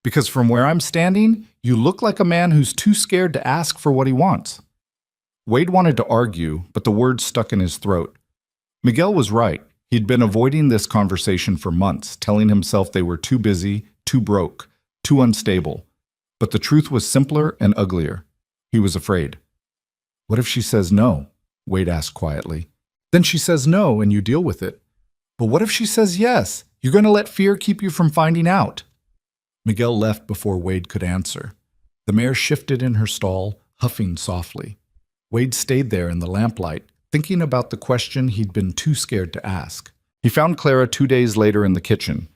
Because from where I'm standing, you look like a man who's too scared to ask for what he wants." Wade wanted to argue, but the words stuck in his throat. Miguel was right. He'd been avoiding this conversation for months, telling himself they were too busy, too broke, too unstable. But the truth was simpler and uglier. He was afraid. "What if she says no?" Wade asked quietly. "Then she says no and you deal with it. But what if she says yes? You're going to let fear keep you from finding out." Miguel left before Wade could answer. The mare shifted in her stall, huffing softly. Wade stayed there in the lamplight, thinking about the question he'd been too scared to ask. He found Clara 2 days later in the kitchen.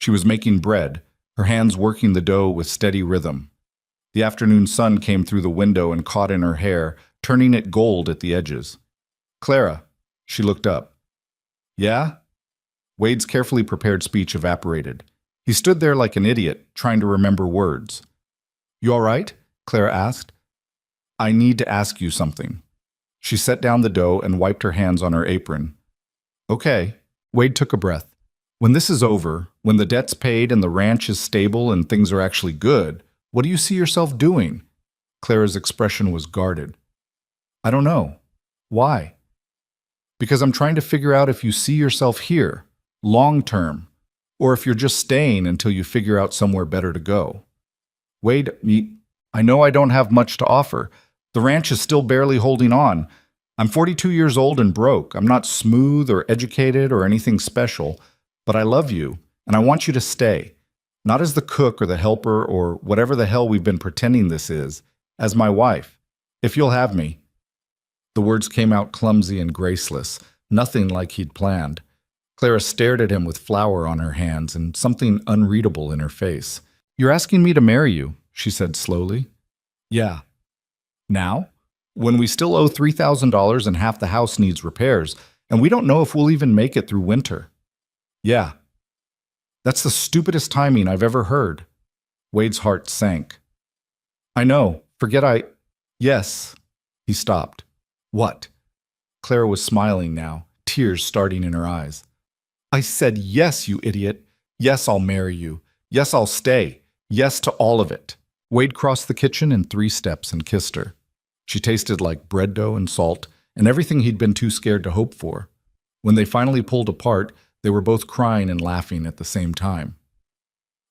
She was making bread, her hands working the dough with steady rhythm. The afternoon sun came through the window and caught in her hair, turning it gold at the edges. "Clara." She looked up. "Yeah?" Wade's carefully prepared speech evaporated. He stood there like an idiot, trying to remember words. "You all right?" Clara asked. "I need to ask you something." She set down the dough and wiped her hands on her apron. "Okay." Wade took a breath. "When this is over, when the debt's paid and the ranch is stable and things are actually good, what do you see yourself doing?" Clara's expression was guarded. "I don't know. Why?" "Because I'm trying to figure out if you see yourself here, long term, or if you're just staying until you figure out somewhere better to go." "Wade, I know I don't have much to offer. The ranch is still barely holding on. I'm 42 years old and broke. I'm not smooth or educated or anything special, but I love you, and I want you to stay. Not as the cook or the helper or whatever the hell we've been pretending this is, as my wife, if you'll have me." The words came out clumsy and graceless, nothing like he'd planned. Clara stared at him with flour on her hands and something unreadable in her face. "You're asking me to marry you," she said slowly. "Yeah." "Now? When we still owe $3,000 and half the house needs repairs, and we don't know if we'll even make it through winter." "Yeah." "That's the stupidest timing I've ever heard." Wade's heart sank. "I know. Yes." He stopped. "What?" Clara was smiling now, tears starting in her eyes. "I said yes, you idiot. Yes, I'll marry you. Yes, I'll stay. Yes to all of it." Wade crossed the kitchen in 3 steps and kissed her. She tasted like bread dough and salt, and everything he'd been too scared to hope for. When they finally pulled apart, they were both crying and laughing at the same time.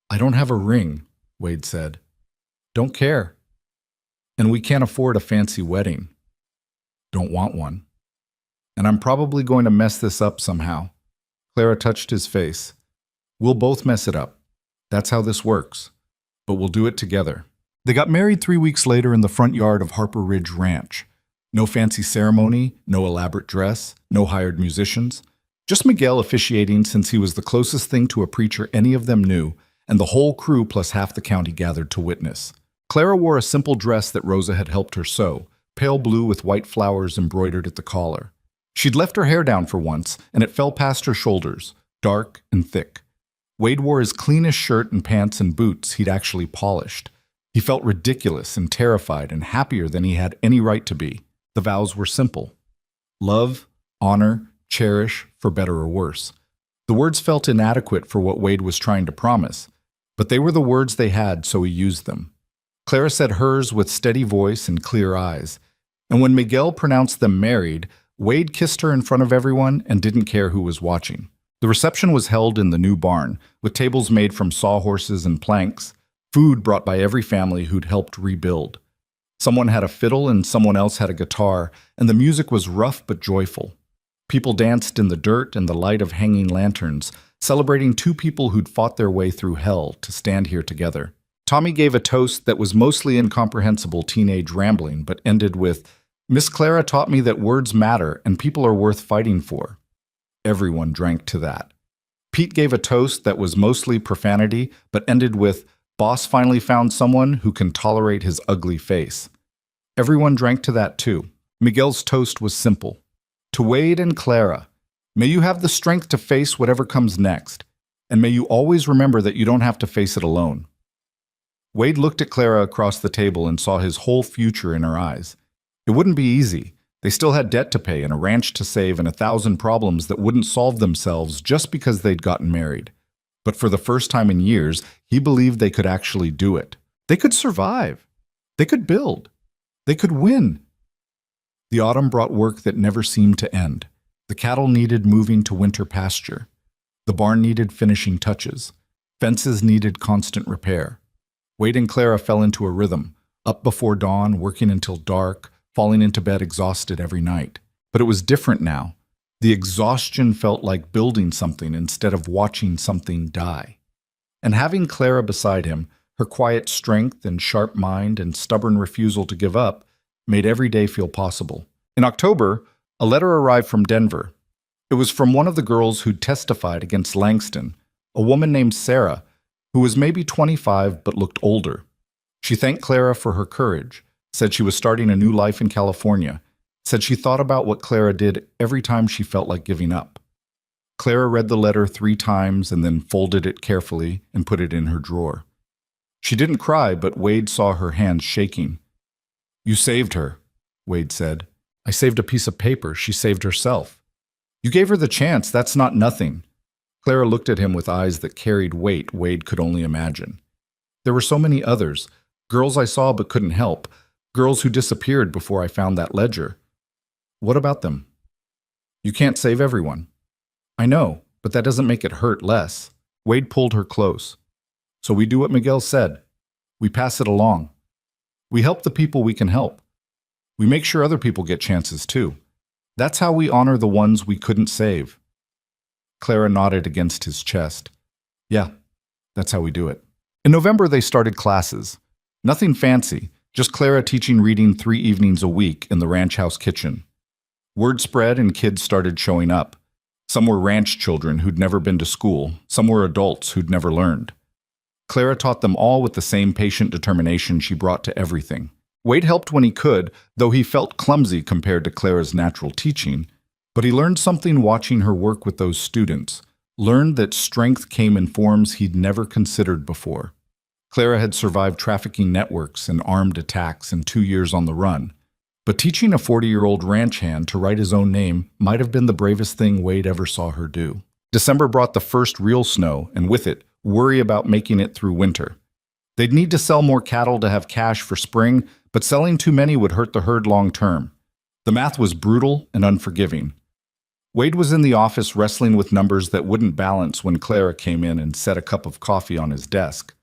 "I don't have a ring," Wade said. "Don't care. And we can't afford a fancy wedding. Don't want one. And I'm probably going to mess this up somehow." Clara touched his face. "We'll both mess it up. That's how this works. But we'll do it together." They got married 3 weeks later in the front yard of Harper Ridge Ranch. No fancy ceremony, no elaborate dress, no hired musicians. Just Miguel officiating, since he was the closest thing to a preacher any of them knew, and the whole crew plus half the county gathered to witness. Clara wore a simple dress that Rosa had helped her sew, pale blue with white flowers embroidered at the collar. She'd left her hair down for once, and it fell past her shoulders, dark and thick. Wade wore his cleanest shirt and pants and boots he'd actually polished. He felt ridiculous and terrified and happier than he had any right to be. The vows were simple. Love, honor, cherish, for better or worse. The words felt inadequate for what Wade was trying to promise, but they were the words they had, so he used them. Clara said hers with steady voice and clear eyes, and when Miguel pronounced them married, Wade kissed her in front of everyone and didn't care who was watching. The reception was held in the new barn, with tables made from sawhorses and planks, food brought by every family who'd helped rebuild. Someone had a fiddle and someone else had a guitar, and the music was rough but joyful. People danced in the dirt and the light of hanging lanterns, celebrating 2 people who'd fought their way through hell to stand here together. Tommy gave a toast that was mostly incomprehensible teenage rambling, but ended with, "Miss Clara taught me that words matter and people are worth fighting for." Everyone drank to that. Pete gave a toast that was mostly profanity, but ended with, "Boss finally found someone who can tolerate his ugly face." Everyone drank to that too. Miguel's toast was simple. "To Wade and Clara, may you have the strength to face whatever comes next, and may you always remember that you don't have to face it alone." Wade looked at Clara across the table and saw his whole future in her eyes. It wouldn't be easy. They still had debt to pay and a ranch to save and 1,000 problems that wouldn't solve themselves just because they'd gotten married. But for the first time in years, he believed they could actually do it. They could survive. They could build. They could win. The autumn brought work that never seemed to end. The cattle needed moving to winter pasture. The barn needed finishing touches. Fences needed constant repair. Wade and Clara fell into a rhythm, up before dawn, working until dark, falling into bed exhausted every night. But it was different now. The exhaustion felt like building something instead of watching something die. And having Clara beside him, her quiet strength and sharp mind and stubborn refusal to give up, made every day feel possible. In October, a letter arrived from Denver. It was from one of the girls who'd testified against Langston, a woman named Sarah, who was maybe 25 but looked older. She thanked Clara for her courage, said she was starting a new life in California, said she thought about what Clara did every time she felt like giving up. Clara read the letter 3 times and then folded it carefully and put it in her drawer. She didn't cry, but Wade saw her hands shaking. "You saved her," Wade said. "I saved a piece of paper. She saved herself." "You gave her the chance. That's not nothing." Clara looked at him with eyes that carried weight Wade could only imagine. "There were so many others. Girls I saw but couldn't help. Girls who disappeared before I found that ledger." "What about them?" "You can't save everyone." "I know, but that doesn't make it hurt less." Wade pulled her close. "So we do what Miguel said. We pass it along. We help the people we can help. We make sure other people get chances too. That's how we honor the ones we couldn't save." Clara nodded against his chest. "Yeah, that's how we do it." In November, they started classes. Nothing fancy, just Clara teaching reading 3 evenings a week in the ranch house kitchen. Word spread and kids started showing up. Some were ranch children who'd never been to school. Some were adults who'd never learned. Clara taught them all with the same patient determination she brought to everything. Wade helped when he could, though he felt clumsy compared to Clara's natural teaching. But he learned something watching her work with those students, learned that strength came in forms he'd never considered before. Clara had survived trafficking networks and armed attacks in 2 years on the run. But teaching a 40-year-old ranch hand to write his own name might have been the bravest thing Wade ever saw her do. December brought the first real snow, and with it, worry about making it through winter. They'd need to sell more cattle to have cash for spring, but selling too many would hurt the herd long term. The math was brutal and unforgiving. Wade was in the office wrestling with numbers that wouldn't balance when Clara came in and set a cup of coffee on his desk.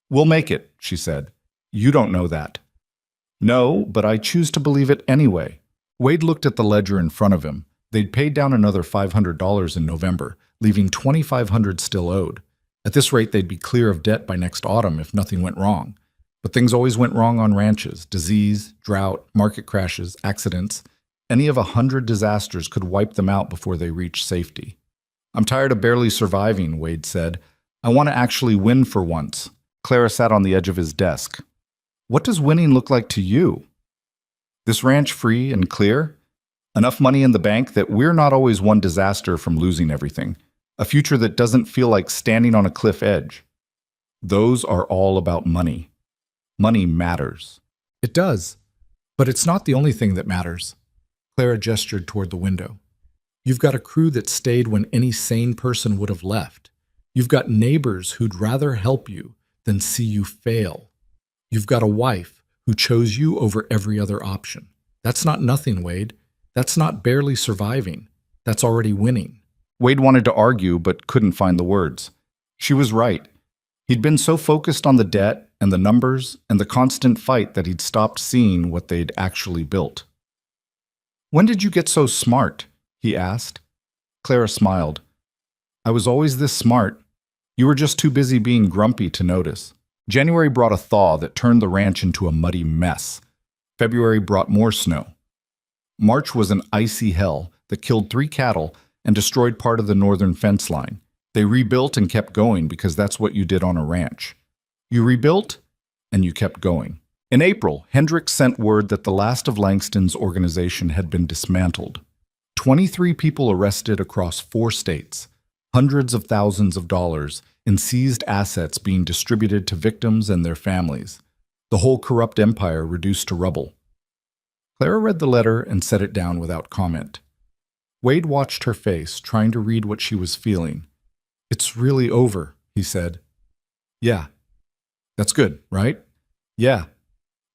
"We'll make it," she said. "You don't know that." "No, but I choose to believe it anyway." Wade looked at the ledger in front of him. They'd paid down another $500 in November, leaving $2,500 still owed. At this rate, they'd be clear of debt by next autumn if nothing went wrong. But things always went wrong on ranches: disease, drought, market crashes, accidents. Any of 100 disasters could wipe them out before they reached safety. "I'm tired of barely surviving," Wade said. "I want to actually win for once." Clara sat on the edge of his desk. "What does winning look like to you?" "This ranch free and clear? Enough money in the bank that we're not always one disaster from losing everything. A future that doesn't feel like standing on a cliff edge." "Those are all about money. Money matters." "It does, but it's not the only thing that matters." Clara gestured toward the window. "You've got a crew that stayed when any sane person would have left. You've got neighbors who'd rather help you than see you fail. You've got a wife who chose you over every other option. That's not nothing, Wade. That's not barely surviving. That's already winning." Wade wanted to argue, but couldn't find the words. She was right. He'd been so focused on the debt and the numbers and the constant fight that he'd stopped seeing what they'd actually built. "When did you get so smart?" he asked. Clara smiled. "I was always this smart. You were just too busy being grumpy to notice." January brought a thaw that turned the ranch into a muddy mess. February brought more snow. March was an icy hell that killed 3 cattle and destroyed part of the northern fence line. They rebuilt and kept going because that's what you did on a ranch. You rebuilt and you kept going. In April, Hendricks sent word that the last of Langston's organization had been dismantled. 23 people arrested across 4 states, hundreds of thousands of dollars in seized assets being distributed to victims and their families. The whole corrupt empire reduced to rubble. Clara read the letter and set it down without comment. Wade watched her face, trying to read what she was feeling. "It's really over," he said. "Yeah. That's good, right?" "Yeah."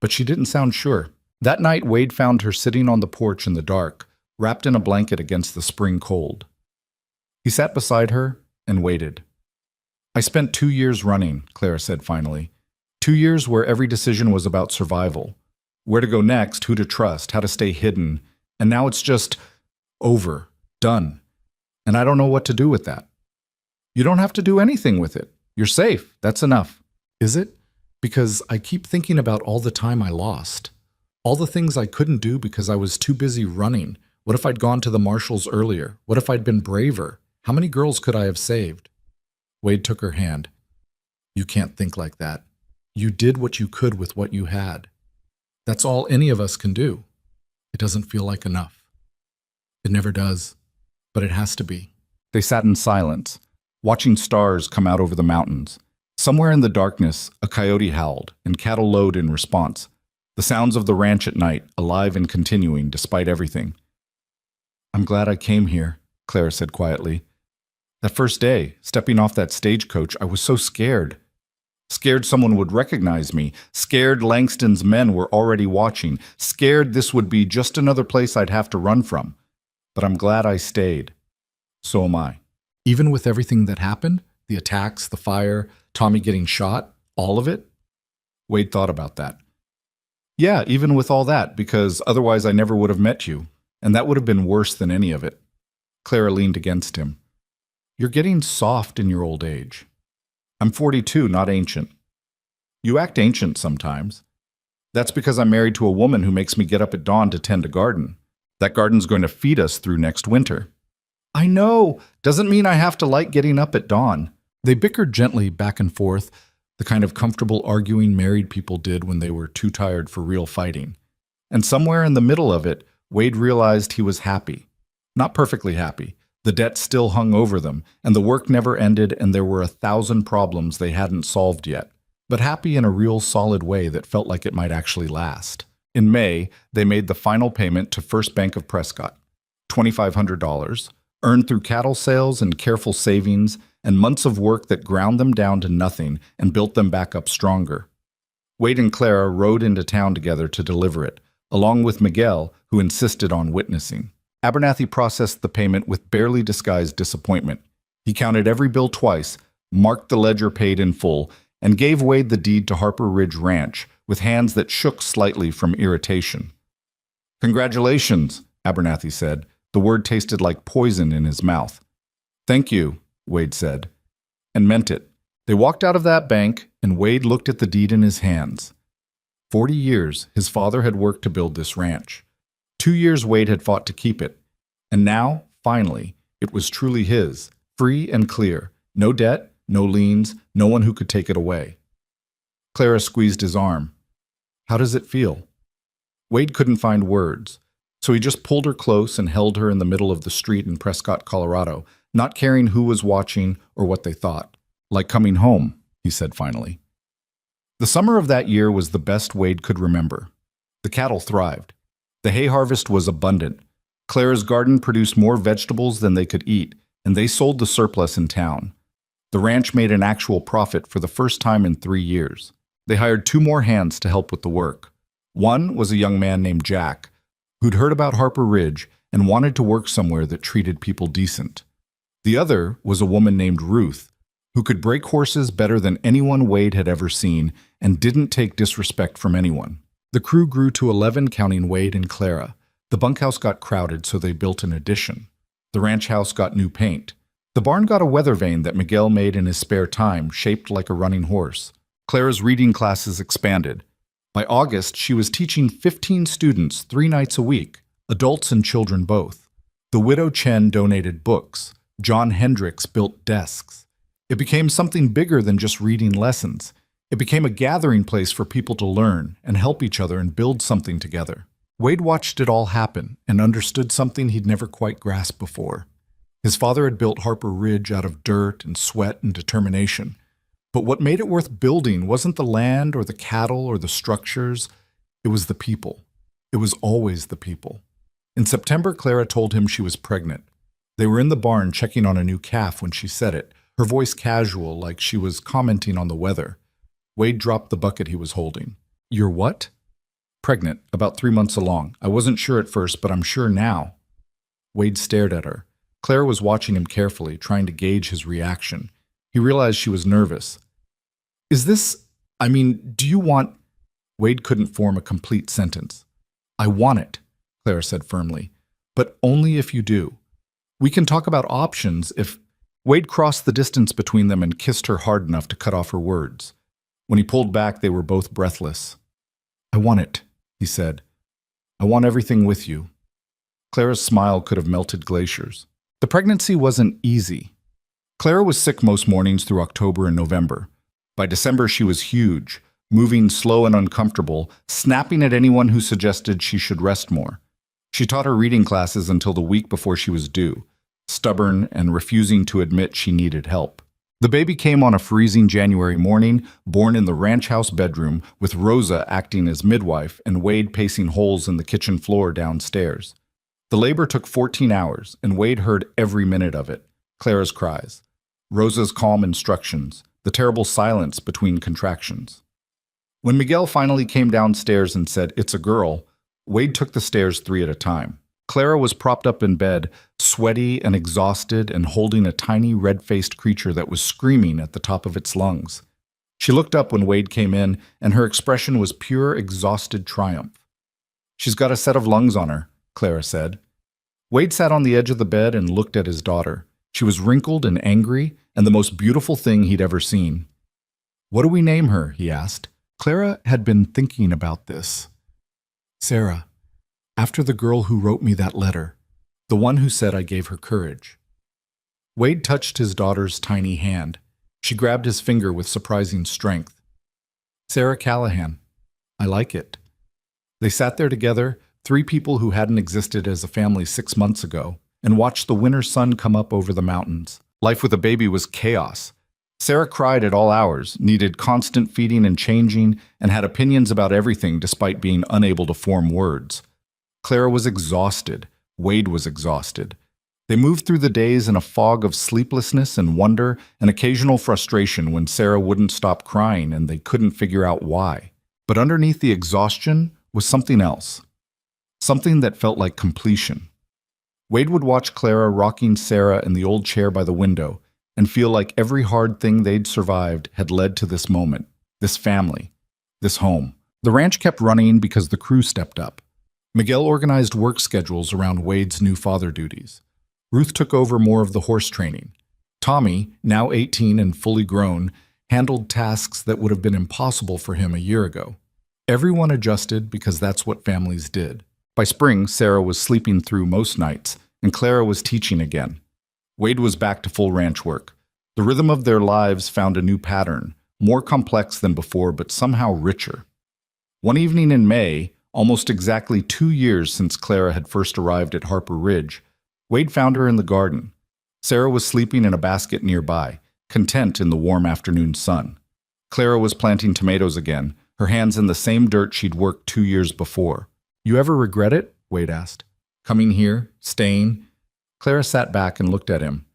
But she didn't sound sure. That night, Wade found her sitting on the porch in the dark, wrapped in a blanket against the spring cold. He sat beside her and waited. "I spent 2 years running," Clara said finally. 2 years where every decision was about survival. Where to go next, who to trust, how to stay hidden. And now it's just over, done. And I don't know what to do with that." "You don't have to do anything with it. You're safe. That's enough." "Is it? Because I keep thinking about all the time I lost. All the things I couldn't do because I was too busy running. What if I'd gone to the marshals earlier? What if I'd been braver? How many girls could I have saved?" Wade took her hand. "You can't think like that. You did what you could with what you had. That's all any of us can do. It doesn't feel like enough. It never does, but it has to be. They sat in silence, watching stars come out over the mountains. Somewhere in the darkness, a coyote howled, and cattle lowed in response. The sounds of the ranch at night, alive and continuing despite everything. "I'm glad I came here," Clara said quietly. "That first day, stepping off that stagecoach, I was so scared. Scared someone would recognize me. Scared Langston's men were already watching. Scared this would be just another place I'd have to run from. But I'm glad I stayed. So am I." Even with everything that happened, the attacks, the fire, Tommy getting shot, all of it? Wade thought about that. "Yeah, even with all that, because otherwise I never would have met you, and that would have been worse than any of it." Clara leaned against him. "You're getting soft in your old age." "I'm 42, not ancient." "You act ancient sometimes." "That's because I'm married to a woman who makes me get up at dawn to tend a garden. That garden's going to feed us through next winter." "I know. Doesn't mean I have to like getting up at dawn." They bickered gently back and forth, the kind of comfortable arguing married people did when they were too tired for real fighting. And somewhere in the middle of it, Wade realized he was happy. Not perfectly happy. The debt still hung over them, and the work never ended, and there were 1,000 problems they hadn't solved yet. But happy in a real solid way that felt like it might actually last. In May, they made the final payment to First Bank of Prescott, $2,500, earned through cattle sales and careful savings, and months of work that ground them down to nothing and built them back up stronger. Wade and Clara rode into town together to deliver it, along with Miguel, who insisted on witnessing. Abernathy processed the payment with barely disguised disappointment. He counted every bill twice, marked the ledger paid in full, and gave Wade the deed to Harper Ridge Ranch, with hands that shook slightly from irritation. "Congratulations," Abernathy said. The word tasted like poison in his mouth. "Thank you," Wade said, and meant it. They walked out of that bank, and Wade looked at the deed in his hands. 40 years his father had worked to build this ranch. 2 years Wade had fought to keep it. And now, finally, it was truly his, free and clear. No debt, no liens, no one who could take it away. Clara squeezed his arm. "How does it feel?" Wade couldn't find words, so he just pulled her close and held her in the middle of the street in Prescott, Colorado, not caring who was watching or what they thought. "Like coming home," he said finally. The summer of that year was the best Wade could remember. The cattle thrived. The hay harvest was abundant. Clara's garden produced more vegetables than they could eat, and they sold the surplus in town. The ranch made an actual profit for the first time in 3 years. They hired 2 more hands to help with the work. One was a young man named Jack, who'd heard about Harper Ridge and wanted to work somewhere that treated people decent. The other was a woman named Ruth, who could break horses better than anyone Wade had ever seen and didn't take disrespect from anyone. The crew grew to 11, counting Wade and Clara. The bunkhouse got crowded, so they built an addition. The ranch house got new paint. The barn got a weather vane that Miguel made in his spare time, shaped like a running horse. Clara's reading classes expanded. By August, she was teaching 15 students 3 nights a week, adults and children both. The widow Chen donated books. John Hendricks built desks. It became something bigger than just reading lessons. It became a gathering place for people to learn and help each other and build something together. Wade watched it all happen and understood something he'd never quite grasped before. His father had built Harper Ridge out of dirt and sweat and determination. But what made it worth building wasn't the land or the cattle or the structures. It was the people. It was always the people. In September, Clara told him she was pregnant. They were in the barn checking on a new calf when she said it, her voice casual, like she was commenting on the weather. Wade dropped the bucket he was holding. "You're what?" "Pregnant, about 3 months along. I wasn't sure at first, but I'm sure now." Wade stared at her. Clara was watching him carefully, trying to gauge his reaction. He realized she was nervous. Do you want—" Wade couldn't form a complete sentence. "I want it," Clara said firmly, "but only if you do. We can talk about options if—" Wade crossed the distance between them and kissed her hard enough to cut off her words. When he pulled back, they were both breathless. "I want it," he said. "I want everything with you." Clara's smile could have melted glaciers. The pregnancy wasn't easy. Clara was sick most mornings through October and November. By December, she was huge, moving slow and uncomfortable, snapping at anyone who suggested she should rest more. She taught her reading classes until the week before she was due, stubborn and refusing to admit she needed help. The baby came on a freezing January morning, born in the ranch house bedroom, with Rosa acting as midwife and Wade pacing holes in the kitchen floor downstairs. The labor took 14 hours, and Wade heard every minute of it. Clara's cries, Rosa's calm instructions, the terrible silence between contractions. When Miguel finally came downstairs and said, "It's a girl," Wade took the stairs 3 at a time. Clara was propped up in bed, sweaty and exhausted, and holding a tiny red-faced creature that was screaming at the top of its lungs. She looked up when Wade came in, and her expression was pure, exhausted triumph. "She's got a set of lungs on her," Clara said. Wade sat on the edge of the bed and looked at his daughter. She was wrinkled and angry, and the most beautiful thing he'd ever seen. "What do we name her?" he asked. Clara had been thinking about this. "Sarah, after the girl who wrote me that letter, the one who said I gave her courage." Wade touched his daughter's tiny hand. She grabbed his finger with surprising strength. "Sarah Callahan. I like it." They sat there together, 3 people who hadn't existed as a family 6 months ago, and watched the winter sun come up over the mountains. Life with a baby was chaos. Sarah cried at all hours, needed constant feeding and changing, and had opinions about everything despite being unable to form words. Clara was exhausted. Wade was exhausted. They moved through the days in a fog of sleeplessness and wonder and occasional frustration when Sarah wouldn't stop crying and they couldn't figure out why. But underneath the exhaustion was something else. Something that felt like completion. Wade would watch Clara rocking Sarah in the old chair by the window and feel like every hard thing they'd survived had led to this moment, this family, this home. The ranch kept running because the crew stepped up. Miguel organized work schedules around Wade's new father duties. Ruth took over more of the horse training. Tommy, now 18 and fully grown, handled tasks that would have been impossible for him a year ago. Everyone adjusted because that's what families did. By spring, Sarah was sleeping through most nights, and Clara was teaching again. Wade was back to full ranch work. The rhythm of their lives found a new pattern, more complex than before, but somehow richer. One evening in May, almost exactly 2 years since Clara had first arrived at Harper Ridge, Wade found her in the garden. Sarah was sleeping in a basket nearby, content in the warm afternoon sun. Clara was planting tomatoes again, her hands in the same dirt she'd worked 2 years before. "You ever regret it?" Wade asked. "Coming here, staying?" Clara sat back and looked at him.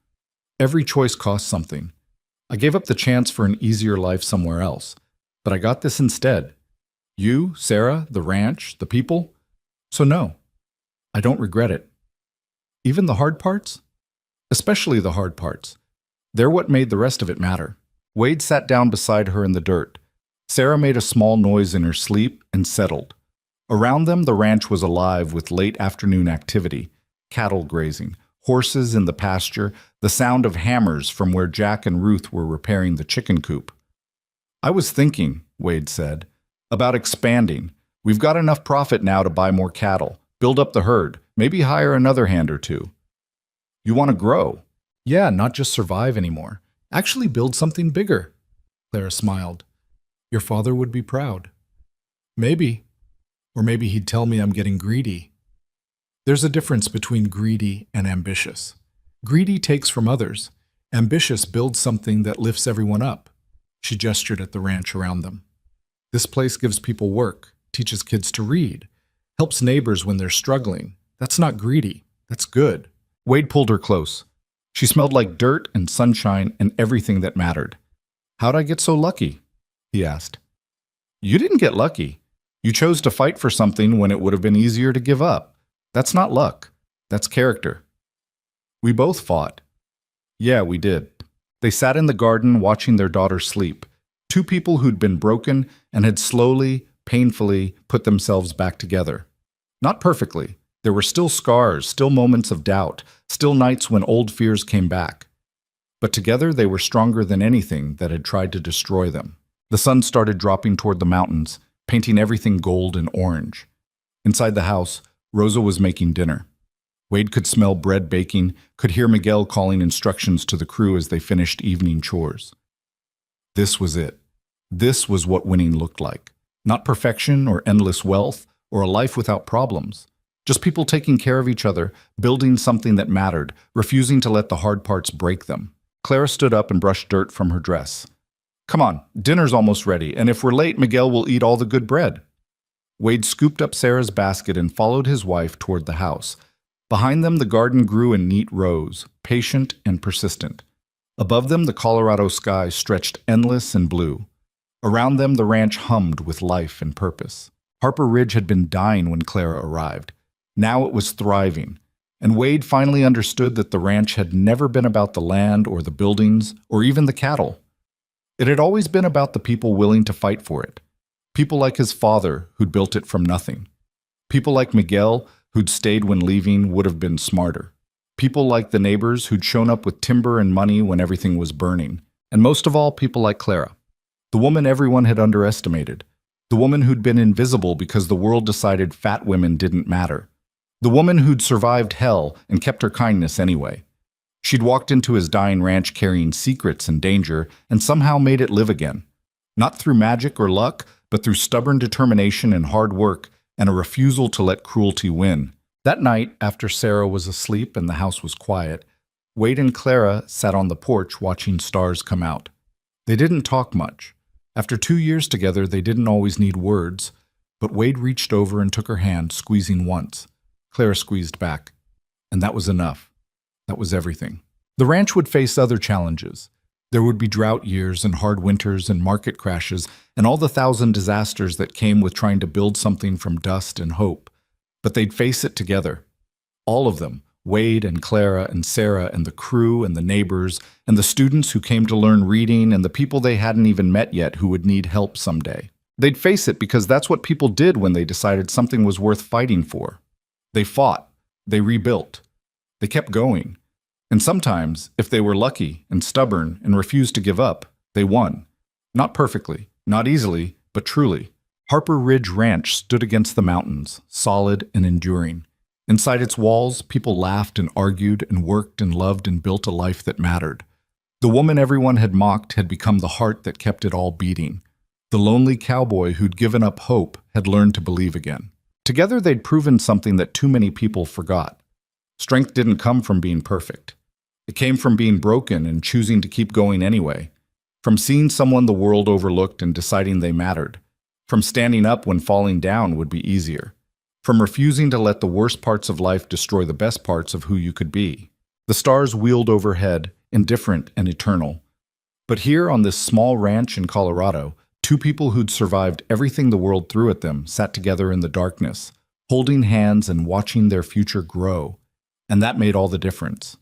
"Every choice costs something. I gave up the chance for an easier life somewhere else, but I got this instead. You, Sarah, the ranch, the people. So no, I don't regret it. Even the hard parts? Especially the hard parts. They're what made the rest of it matter." Wade sat down beside her in the dirt. Sarah made a small noise in her sleep and settled. Around them, the ranch was alive with late afternoon activity, cattle grazing, horses in the pasture, the sound of hammers from where Jack and Ruth were repairing the chicken coop. "I was thinking," Wade said, "about expanding. We've got enough profit now to buy more cattle, build up the herd, maybe hire another hand or 2. "You want to grow?" "Yeah, not just survive anymore. Actually build something bigger." Clara smiled. "Your father would be proud." "Maybe. Or maybe he'd tell me I'm getting greedy." There's a difference between greedy and ambitious. Greedy takes from others. Ambitious builds something that lifts everyone up. She gestured at the ranch around them. "This place gives people work, teaches kids to read, helps neighbors when they're struggling. That's not greedy. That's good." Wade pulled her close. She smelled like dirt and sunshine and everything that mattered. "How'd I get so lucky?" he asked. "You didn't get lucky. You chose to fight for something when it would have been easier to give up. That's not luck. That's character." "We both fought." "Yeah, we did." They sat in the garden watching their daughter sleep, 2 people who'd been broken and had slowly, painfully put themselves back together. Not perfectly. There were still scars, still moments of doubt, still nights when old fears came back. But together they were stronger than anything that had tried to destroy them. The sun started dropping toward the mountains, painting everything gold and orange. Inside the house, Rosa was making dinner. Wade could smell bread baking, could hear Miguel calling instructions to the crew as they finished evening chores. This was it. This was what winning looked like. Not perfection or endless wealth or a life without problems. Just people taking care of each other, building something that mattered, refusing to let the hard parts break them. Clara stood up and brushed dirt from her dress. Come on, dinner's almost ready, and if we're late, Miguel will eat all the good bread. Wade scooped up Sarah's basket and followed his wife toward the house. Behind them, the garden grew in neat rows, patient and persistent. Above them, the Colorado sky stretched endless and blue. Around them, the ranch hummed with life and purpose. Harper Ridge had been dying when Clara arrived. Now it was thriving, and Wade finally understood that the ranch had never been about the land or the buildings or even the cattle. It had always been about the people willing to fight for it. People like his father, who'd built it from nothing. People like Miguel, who'd stayed when leaving would have been smarter. People like the neighbors who'd shown up with timber and money when everything was burning. And most of all, people like Clara. The woman everyone had underestimated. The woman who'd been invisible because the world decided fat women didn't matter. The woman who'd survived hell and kept her kindness anyway. She'd walked into his dying ranch carrying secrets and danger and somehow made it live again. Not through magic or luck, but through stubborn determination and hard work and a refusal to let cruelty win. That night, after Sarah was asleep and the house was quiet, Wade and Clara sat on the porch watching stars come out. They didn't talk much. After 2 years together, they didn't always need words, but Wade reached over and took her hand, squeezing once. Clara squeezed back, and that was enough. That was everything. The ranch would face other challenges. There would be drought years and hard winters and market crashes and all the 1,000 disasters that came with trying to build something from dust and hope. But they'd face it together. All of them, Wade and Clara and Sarah and the crew and the neighbors and the students who came to learn reading and the people they hadn't even met yet who would need help someday. They'd face it because that's what people did when they decided something was worth fighting for. They fought. They rebuilt. They kept going. And sometimes, if they were lucky and stubborn and refused to give up, they won. Not perfectly, not easily, but truly. Harper Ridge Ranch stood against the mountains, solid and enduring. Inside its walls, people laughed and argued and worked and loved and built a life that mattered. The woman everyone had mocked had become the heart that kept it all beating. The lonely cowboy who'd given up hope had learned to believe again. Together they'd proven something that too many people forgot. Strength didn't come from being perfect. It came from being broken and choosing to keep going anyway. From seeing someone the world overlooked and deciding they mattered. From standing up when falling down would be easier. From refusing to let the worst parts of life destroy the best parts of who you could be. The stars wheeled overhead, indifferent and eternal. But here on this small ranch in Colorado, two people who'd survived everything the world threw at them sat together in the darkness, holding hands and watching their future grow. And that made all the difference.